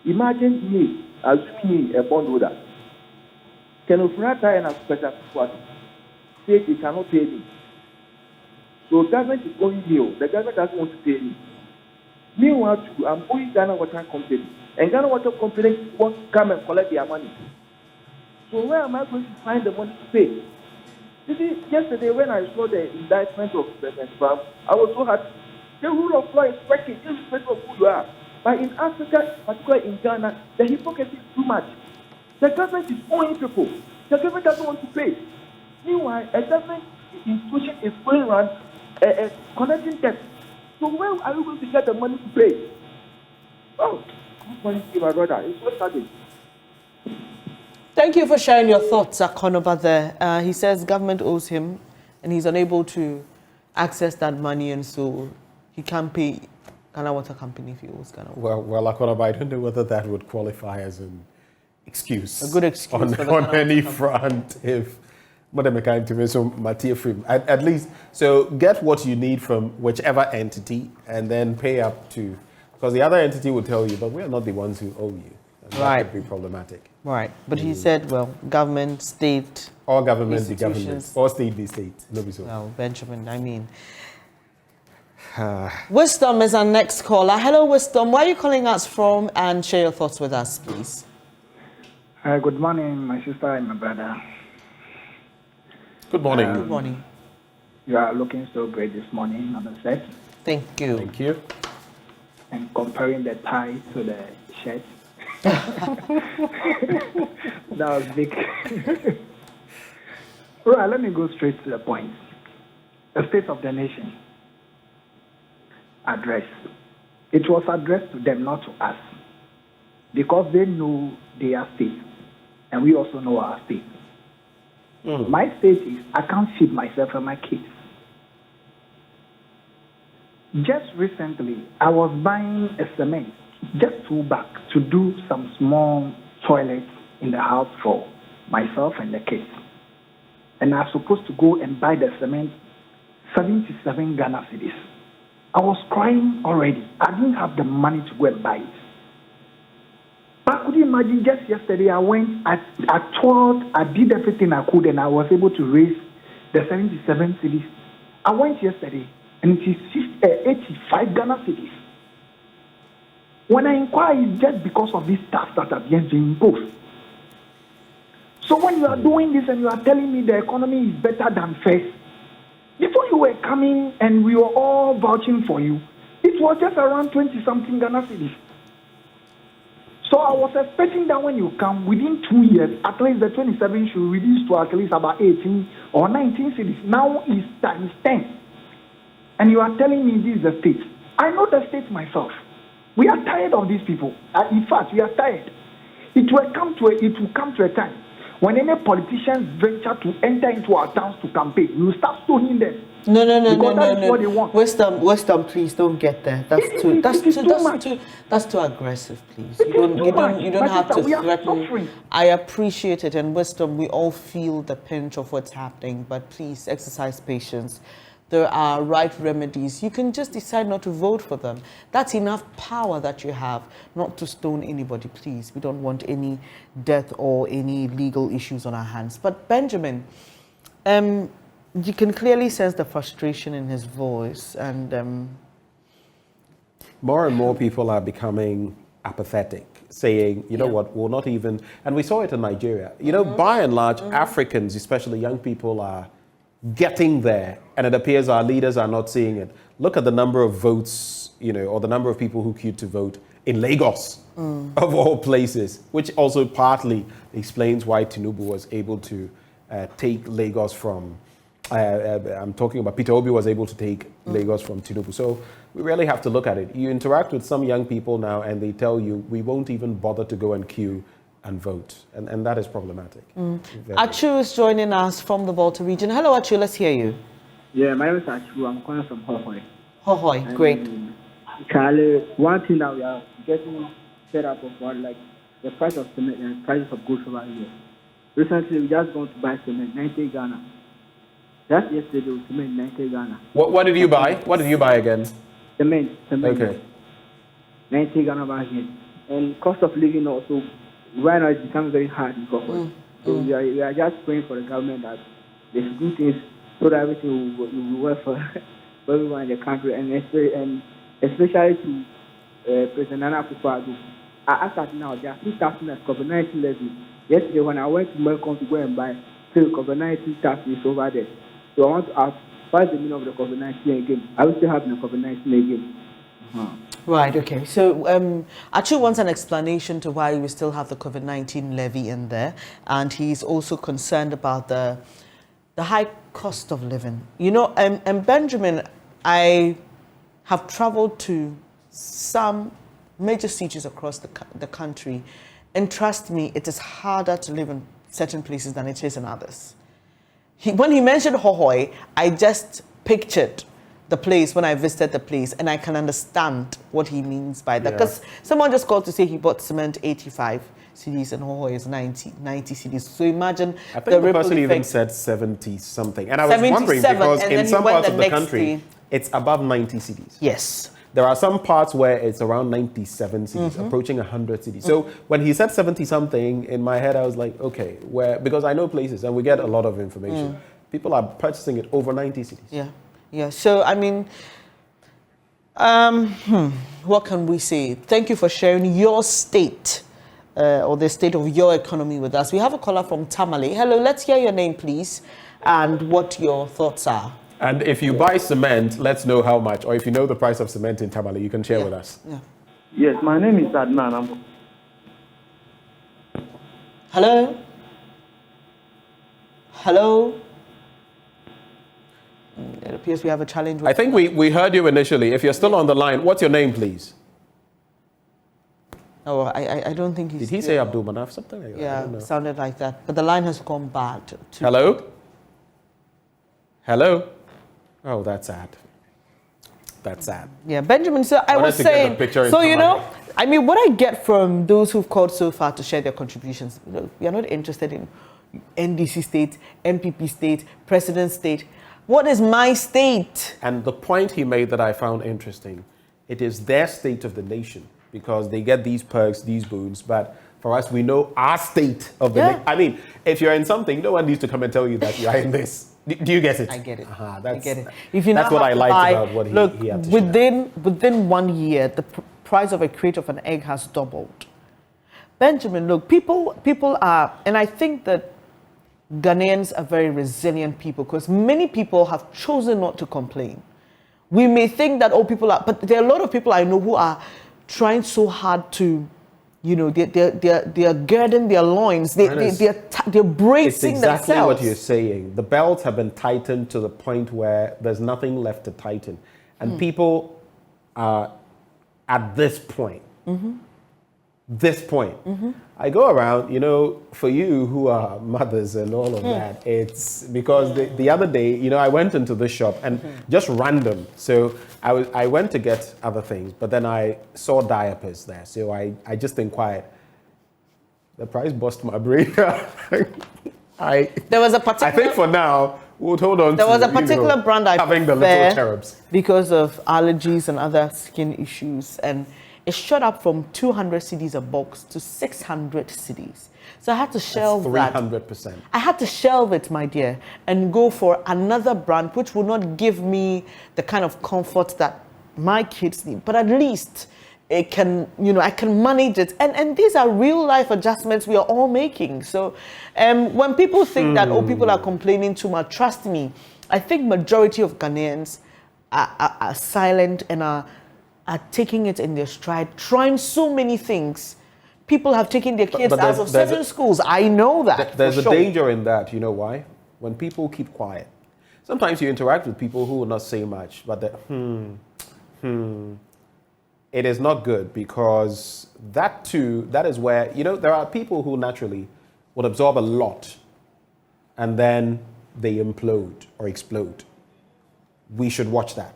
[SPEAKER 13] Imagine me, assuming me, a bondholder, can Ofrata and a special squad say they cannot pay me. So government is owing me. The government doesn't want to pay me. Meanwhile, too, I'm owing Ghana Water Company. And Ghana Water Company won't come and collect their money. So where am I going to find the money to pay? You see, yesterday when I saw the indictment of President Trump, I was so happy. The rule of law is working, irrespective of who you are. But in Africa, particularly in Ghana, the hypocrisy is too much. The government is owing people. The government doesn't want to pay. Meanwhile, a government institution is going around collecting debt. So where are we going to get the money to pay? Oh, good morning to my brother. It's so sad.
[SPEAKER 7] Thank you for sharing your thoughts, Akonoba there. He says government owes him and he's unable to access that money, and so he can't pay Ghana Water Company if he owes Ghana Water.
[SPEAKER 1] Well, Akonoba, I don't know whether that would qualify as an excuse.
[SPEAKER 7] A good excuse
[SPEAKER 1] on any front. If at least, so get what you need from whichever entity and then pay up to, because the other entity will tell you, but we are not the ones who owe you. And that could be problematic.
[SPEAKER 7] Right, but he said, well, government, state,
[SPEAKER 1] or government, the government, or state, the state.
[SPEAKER 7] Well, Benjamin, I mean. Wisdom is our next caller. Hello, Wisdom. Where are you calling us from? And share your thoughts with us, please.
[SPEAKER 14] Good morning, my sister and my brother.
[SPEAKER 1] Good morning.
[SPEAKER 7] Good morning.
[SPEAKER 14] You are looking so great this morning on the set.
[SPEAKER 7] Thank you.
[SPEAKER 1] Thank you.
[SPEAKER 14] And comparing the tie to the shirt. That was big. All right, let me go straight to the point. The State of the Nation address. It was addressed to them, not to us. Because they know their state. And we also know our state. My state is I can't feed myself and my kids. Just recently, I was buying a cement, just 2 bags, to do some small toilets in the house for myself and the kids. And I was supposed to go and buy the cement, 77 Ghana cedis. I was crying already. I didn't have the money to go and buy it. But could you imagine, just yesterday I went, I toiled, I did everything I could, and I was able to raise the 77 cedis. I went yesterday, and it is 85 Ghana cedis. When I inquire, it's just because of these tax that are being imposed. So when you are doing this and you are telling me the economy is better than first, before you were coming and we were all vouching for you, it was just around 20-something Ghana cedis. So I was expecting that when you come, within 2 years, at least the 27 should reduce to at least about 18 or 19 cedis. Now it's times 10. And you are telling me this is the state. I know the state myself. We are tired of these people. In fact, we are tired. It will come to a time when any politicians venture to enter into our towns to campaign, we will start stoning them.
[SPEAKER 7] No.
[SPEAKER 14] What they want.
[SPEAKER 7] Wisdom, please don't get there. That's too aggressive, please. You don't have to threaten. I appreciate it, and Wisdom, we all feel the pinch of what's happening, but please exercise patience. There are right remedies. You can just decide not to vote for them. That's enough power that you have not to stone anybody, please. We don't want any death or any legal issues on our hands. But Benjamin, you can clearly sense the frustration in his voice, and
[SPEAKER 1] more people are becoming apathetic, saying, you know what, we'll not even, and we saw it in Nigeria. You know, by and large, Africans, especially young people, are getting there, and it appears our leaders are not seeing it. Look at the number of votes, or the number of people who queued to vote in Lagos, of all places, which also partly explains why Tinubu was able to take Lagos from, I'm talking about Peter Obi was able to take Lagos from Tinubu. So we really have to look at it. You interact with some young people now and they tell you, we won't even bother to go and queue and vote, and that is problematic.
[SPEAKER 7] Achu is joining us from the Volta region. Hello, Achu, let's hear you.
[SPEAKER 15] Yeah, my name is Achu. I'm calling from Hohoi.
[SPEAKER 7] Hohoi, great.
[SPEAKER 15] Charlie, one thing that we are getting fed up of, like the price of cement and prices of goods over here. Recently, we just gone to buy cement, 90 Ghana. Just yesterday, we cement 90 Ghana.
[SPEAKER 1] What did you buy? What did you buy again?
[SPEAKER 15] Cement.
[SPEAKER 1] Okay.
[SPEAKER 15] 90 Ghana back here. And cost of living also, right now it's becoming very hard in Kofor. So we are just praying for the government that they should do things so that everything will work for everyone in the country, and especially to President Nana Akufo-Addo. As at now, they are still taxing us COVID-19 levy. Yesterday when I went to Melcom to go and buy, still COVID-19 tax is over there. So I want to ask, what is the meaning of the COVID-19 again? Are we still having the COVID-19 again?
[SPEAKER 7] Right, okay. So Achu wants an explanation to why we still have the COVID-19 levy in there. And he's also concerned about the high cost of living. And Benjamin, I have traveled to some major cities across the country. And trust me, it is harder to live in certain places than it is in others. When he mentioned Hohoi, I just pictured the place when I visited the place, and I can understand what he means by that. Because someone just called to say he bought cement 85 cedis and Hohoi is 90 cedis. So imagine
[SPEAKER 1] I think the person even said 70 something. And I was wondering because in some parts of the country, it's above 90 cedis.
[SPEAKER 7] Yes.
[SPEAKER 1] There are some parts where it's around 97 cedis, approaching 100 cedis. So when he said 70 something, in my head I was like, okay, because I know places and we get a lot of information. People are purchasing it over 90 cedis.
[SPEAKER 7] Yeah, so I mean, what can we say? Thank you for sharing your state or the state of your economy with us. We have a caller from Tamale. Hello, let's hear your name, please, and what your thoughts are.
[SPEAKER 1] And if you buy cement, let's know how much. Or if you know the price of cement in Tamale, you can share with us.
[SPEAKER 15] Yes, my name is Adnan.
[SPEAKER 7] Hello? Hello? It appears we have a challenge.
[SPEAKER 1] I think we heard you initially. If you're still on the line, what's your name, please?
[SPEAKER 7] Oh, I don't think he's...
[SPEAKER 1] Did he say Abdul Manaf? Something like that?
[SPEAKER 7] Yeah, sounded like that. But the line has gone bad.
[SPEAKER 1] Hello? Hello? Oh, that's sad. That's sad.
[SPEAKER 7] Yeah, Benjamin, so I was saying... So, you know, I mean, what I get from those who've called so far to share their contributions, you know, we are not interested in NDC state, MPP state, president state. What is my state?
[SPEAKER 1] And the point he made that I found interesting, it is their state of the nation because they get these perks, these boons, but for us, we know our state of the nation. I mean, if you're in something, no one needs to come and tell you that you are in this. Do you get it?
[SPEAKER 7] I get it.
[SPEAKER 1] I
[SPEAKER 7] get it. If you
[SPEAKER 1] that's what I liked about what he had to
[SPEAKER 7] within 1 year, the price of a crate of an egg has doubled. Benjamin, look, people are, and I think that Ghanaians are very resilient people because many people have chosen not to complain. We may think that people are, but there are a lot of people I know who are trying so hard to, you know, they're girding their loins, they're bracing themselves.
[SPEAKER 1] It's exactly what you're saying. The belts have been tightened to the point where there's nothing left to tighten. And people are at this point. This point. I go around, you know, for you who are mothers and all of that, it's because the other day, you know, I went into this shop and just random. So I went to get other things, but then I saw diapers there. So I just inquired. The price bust my brain. There
[SPEAKER 7] was a particular...
[SPEAKER 1] I think for now, we'll hold on
[SPEAKER 7] there was a particular brand I
[SPEAKER 1] having the little cherubs.
[SPEAKER 7] Because of allergies and other skin issues, and it shot up from 200 cedis a box to 600 cedis. So I had to shelve that.
[SPEAKER 1] 300%.
[SPEAKER 7] I had to shelve it, my dear, and go for another brand which will not give me the kind of comfort that my kids need. But at least it can, you know, I can manage it. And these are real life adjustments we are all making. So when people think that, oh, people are complaining too much, trust me, I think majority of Ghanaians are silent and are taking it in their stride, trying so many things. People have taken their kids out of certain schools. I know that.
[SPEAKER 1] There's a danger in that. You know why? When people keep quiet. Sometimes you interact with people who will not say much, but it is not good because that too, that is where, you know, there are people who naturally would absorb a lot and then they implode or explode. We should watch that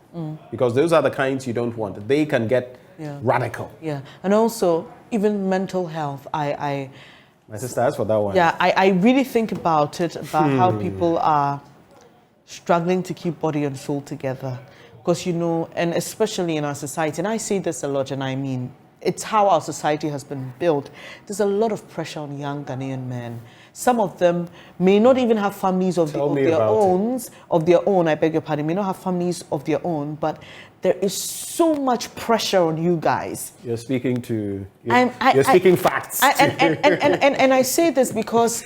[SPEAKER 1] because those are the kinds you don't want. They can get radical.
[SPEAKER 7] Yeah, and also even mental health. My
[SPEAKER 1] sister asked for that one.
[SPEAKER 7] Yeah, I really think about it, about how people are struggling to keep body and soul together. Because, you know, and especially in our society, and I say this a lot, and I mean, it's how our society has been built. There's a lot of pressure on young Ghanaian men. Some of them may not even have families of their own, I beg your pardon, may not have families of their own, but there is so much pressure on you guys.
[SPEAKER 1] You're speaking to, you're speaking facts.
[SPEAKER 7] And I say this because,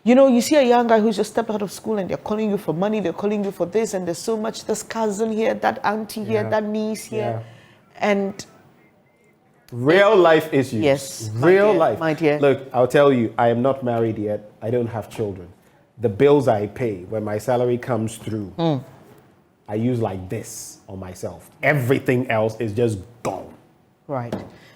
[SPEAKER 7] you know, you see a young guy who's just stepped out of school and they're calling you for money, they're calling you for this, and there's so much, this cousin here, that auntie here, that niece here. And
[SPEAKER 1] real life issues.
[SPEAKER 7] Yes.
[SPEAKER 1] Real life.
[SPEAKER 7] My dear.
[SPEAKER 1] Look, I'll tell you, I am not married yet. I don't have children. The bills I pay when my salary comes through, I use like this on myself. Everything else is just gone.
[SPEAKER 7] Right.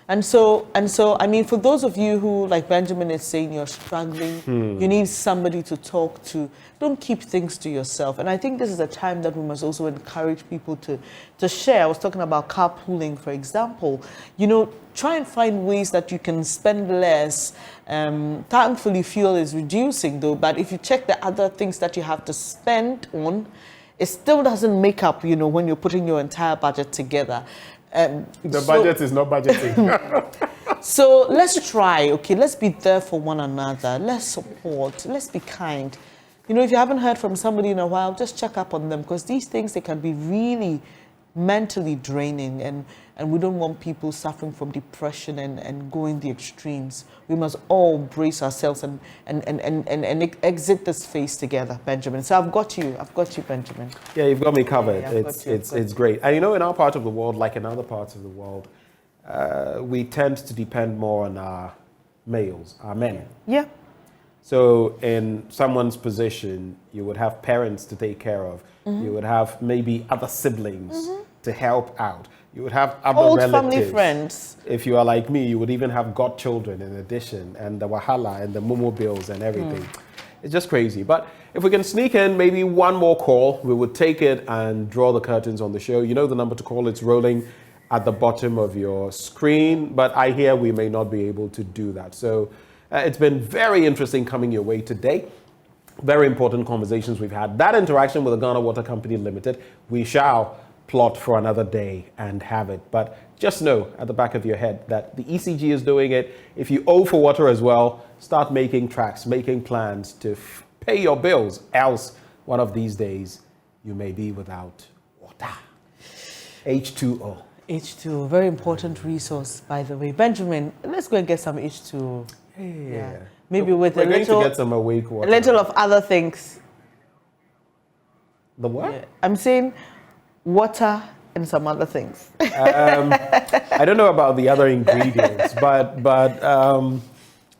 [SPEAKER 7] And so, I mean, for those of you who, like Benjamin is saying, you're struggling, you need somebody to talk to. Don't keep things to yourself. And I think this is a time that we must also encourage people to share. I was talking about carpooling, for example. You know, try and find ways that you can spend less. Thankfully, fuel is reducing, though. But if you check the other things that you have to spend on, it still doesn't make up, you know, when you're putting your entire budget together.
[SPEAKER 1] The budget is not budgeting.
[SPEAKER 7] So let's try, okay? Let's be there for one another. Let's support. Let's be kind. You know, if you haven't heard from somebody in a while, just check up on them because these things, they can be really mentally draining and we don't want people suffering from depression and going the extremes. We must all brace ourselves and exit this phase together, Benjamin. So I've got you, Benjamin.
[SPEAKER 1] Yeah, you've got me covered.
[SPEAKER 7] Yeah,
[SPEAKER 1] it's great. And you know, in our part of the world, like in other parts of the world, we tend to depend more on our males, our men.
[SPEAKER 7] Yeah.
[SPEAKER 1] So in someone's position, you would have parents to take care of. You would have maybe other siblings to help out. You would have other
[SPEAKER 7] old
[SPEAKER 1] relatives.
[SPEAKER 7] family friends.
[SPEAKER 1] If you are like me, you would even have godchildren in addition, and the wahala and the momo bills and everything. It's just crazy. But if we can sneak in maybe one more call, we would take it and draw the curtains on the show. You know the number to call, it's rolling at the bottom of your screen, but I hear we may not be able to do that. So it's been very interesting coming your way today. Very important conversations we've had. That interaction with the Ghana Water Company Limited, we shall plot for another day and have it. But just know at the back of your head that the ECG is doing it. If you owe for water as well, start making tracks, making plans to pay your bills. Else, one of these days, you may be without water. H2O.
[SPEAKER 7] H2O, very important resource, by the way. Benjamin, let's go and get some H2O.
[SPEAKER 1] Yeah.
[SPEAKER 7] Maybe with
[SPEAKER 1] We're
[SPEAKER 7] a
[SPEAKER 1] going
[SPEAKER 7] little,
[SPEAKER 1] to get some awake water.
[SPEAKER 7] a little of other things.
[SPEAKER 1] The what?
[SPEAKER 7] Yeah. I'm saying water and some other things.
[SPEAKER 1] I don't know about the other ingredients, but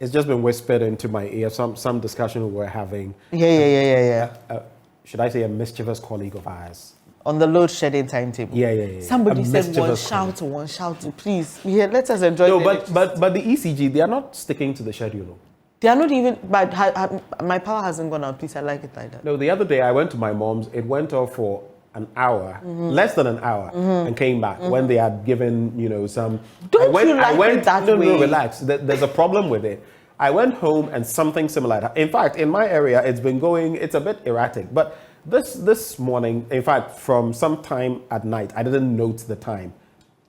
[SPEAKER 1] it's just been whispered into my ear. Some discussion we were having.
[SPEAKER 7] Yeah.
[SPEAKER 1] Should I say a mischievous colleague of ours?
[SPEAKER 7] On the load shedding timetable.
[SPEAKER 1] Yeah.
[SPEAKER 7] Somebody
[SPEAKER 1] A
[SPEAKER 7] said
[SPEAKER 1] mischievous
[SPEAKER 7] one shout, please. Yeah, let us enjoy.
[SPEAKER 1] No, but the ECG, they are not sticking to the schedule.
[SPEAKER 7] They are not even, but my power hasn't gone out. Please, I like it like that.
[SPEAKER 1] No, the other day I went to my mom's. It went off for an hour, less than an hour, and came back when they had given, some.
[SPEAKER 7] Don't you like it that way?
[SPEAKER 1] No, relax. There's a problem with it. I went home and something similar. In fact, in my area, it's been going. It's a bit erratic, but this morning, in fact, from some time at night, I didn't note the time.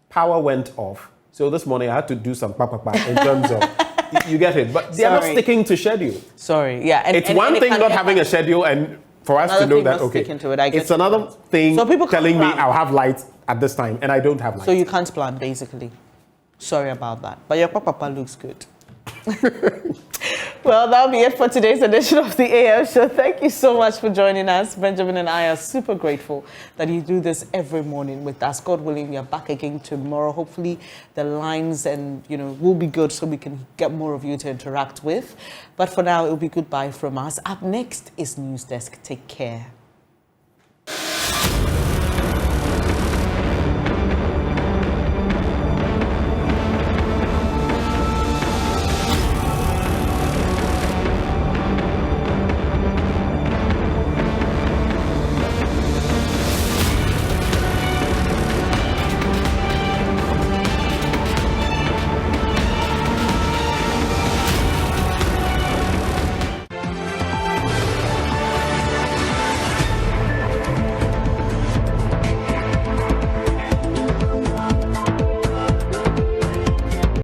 [SPEAKER 1] Power went off. So this morning I had to do some in terms of, you get it. But they are not sticking to schedule.
[SPEAKER 7] Sorry, yeah. And,
[SPEAKER 1] it's one thing not having a schedule and for us to know that, okay, it's another thing telling me I'll have light at this time and I don't have light.
[SPEAKER 7] So you can't plan, basically. Sorry about that. But your papa looks good. Well, that'll be it for today's edition of the AM Show. Thank you so much for joining us. Benjamin and I are super grateful that you do this every morning with us. God willing, we are back again tomorrow. Hopefully the lines will be good so we can get more of you to interact with. But for now, it'll be goodbye from us. Up next is News Desk. Take care.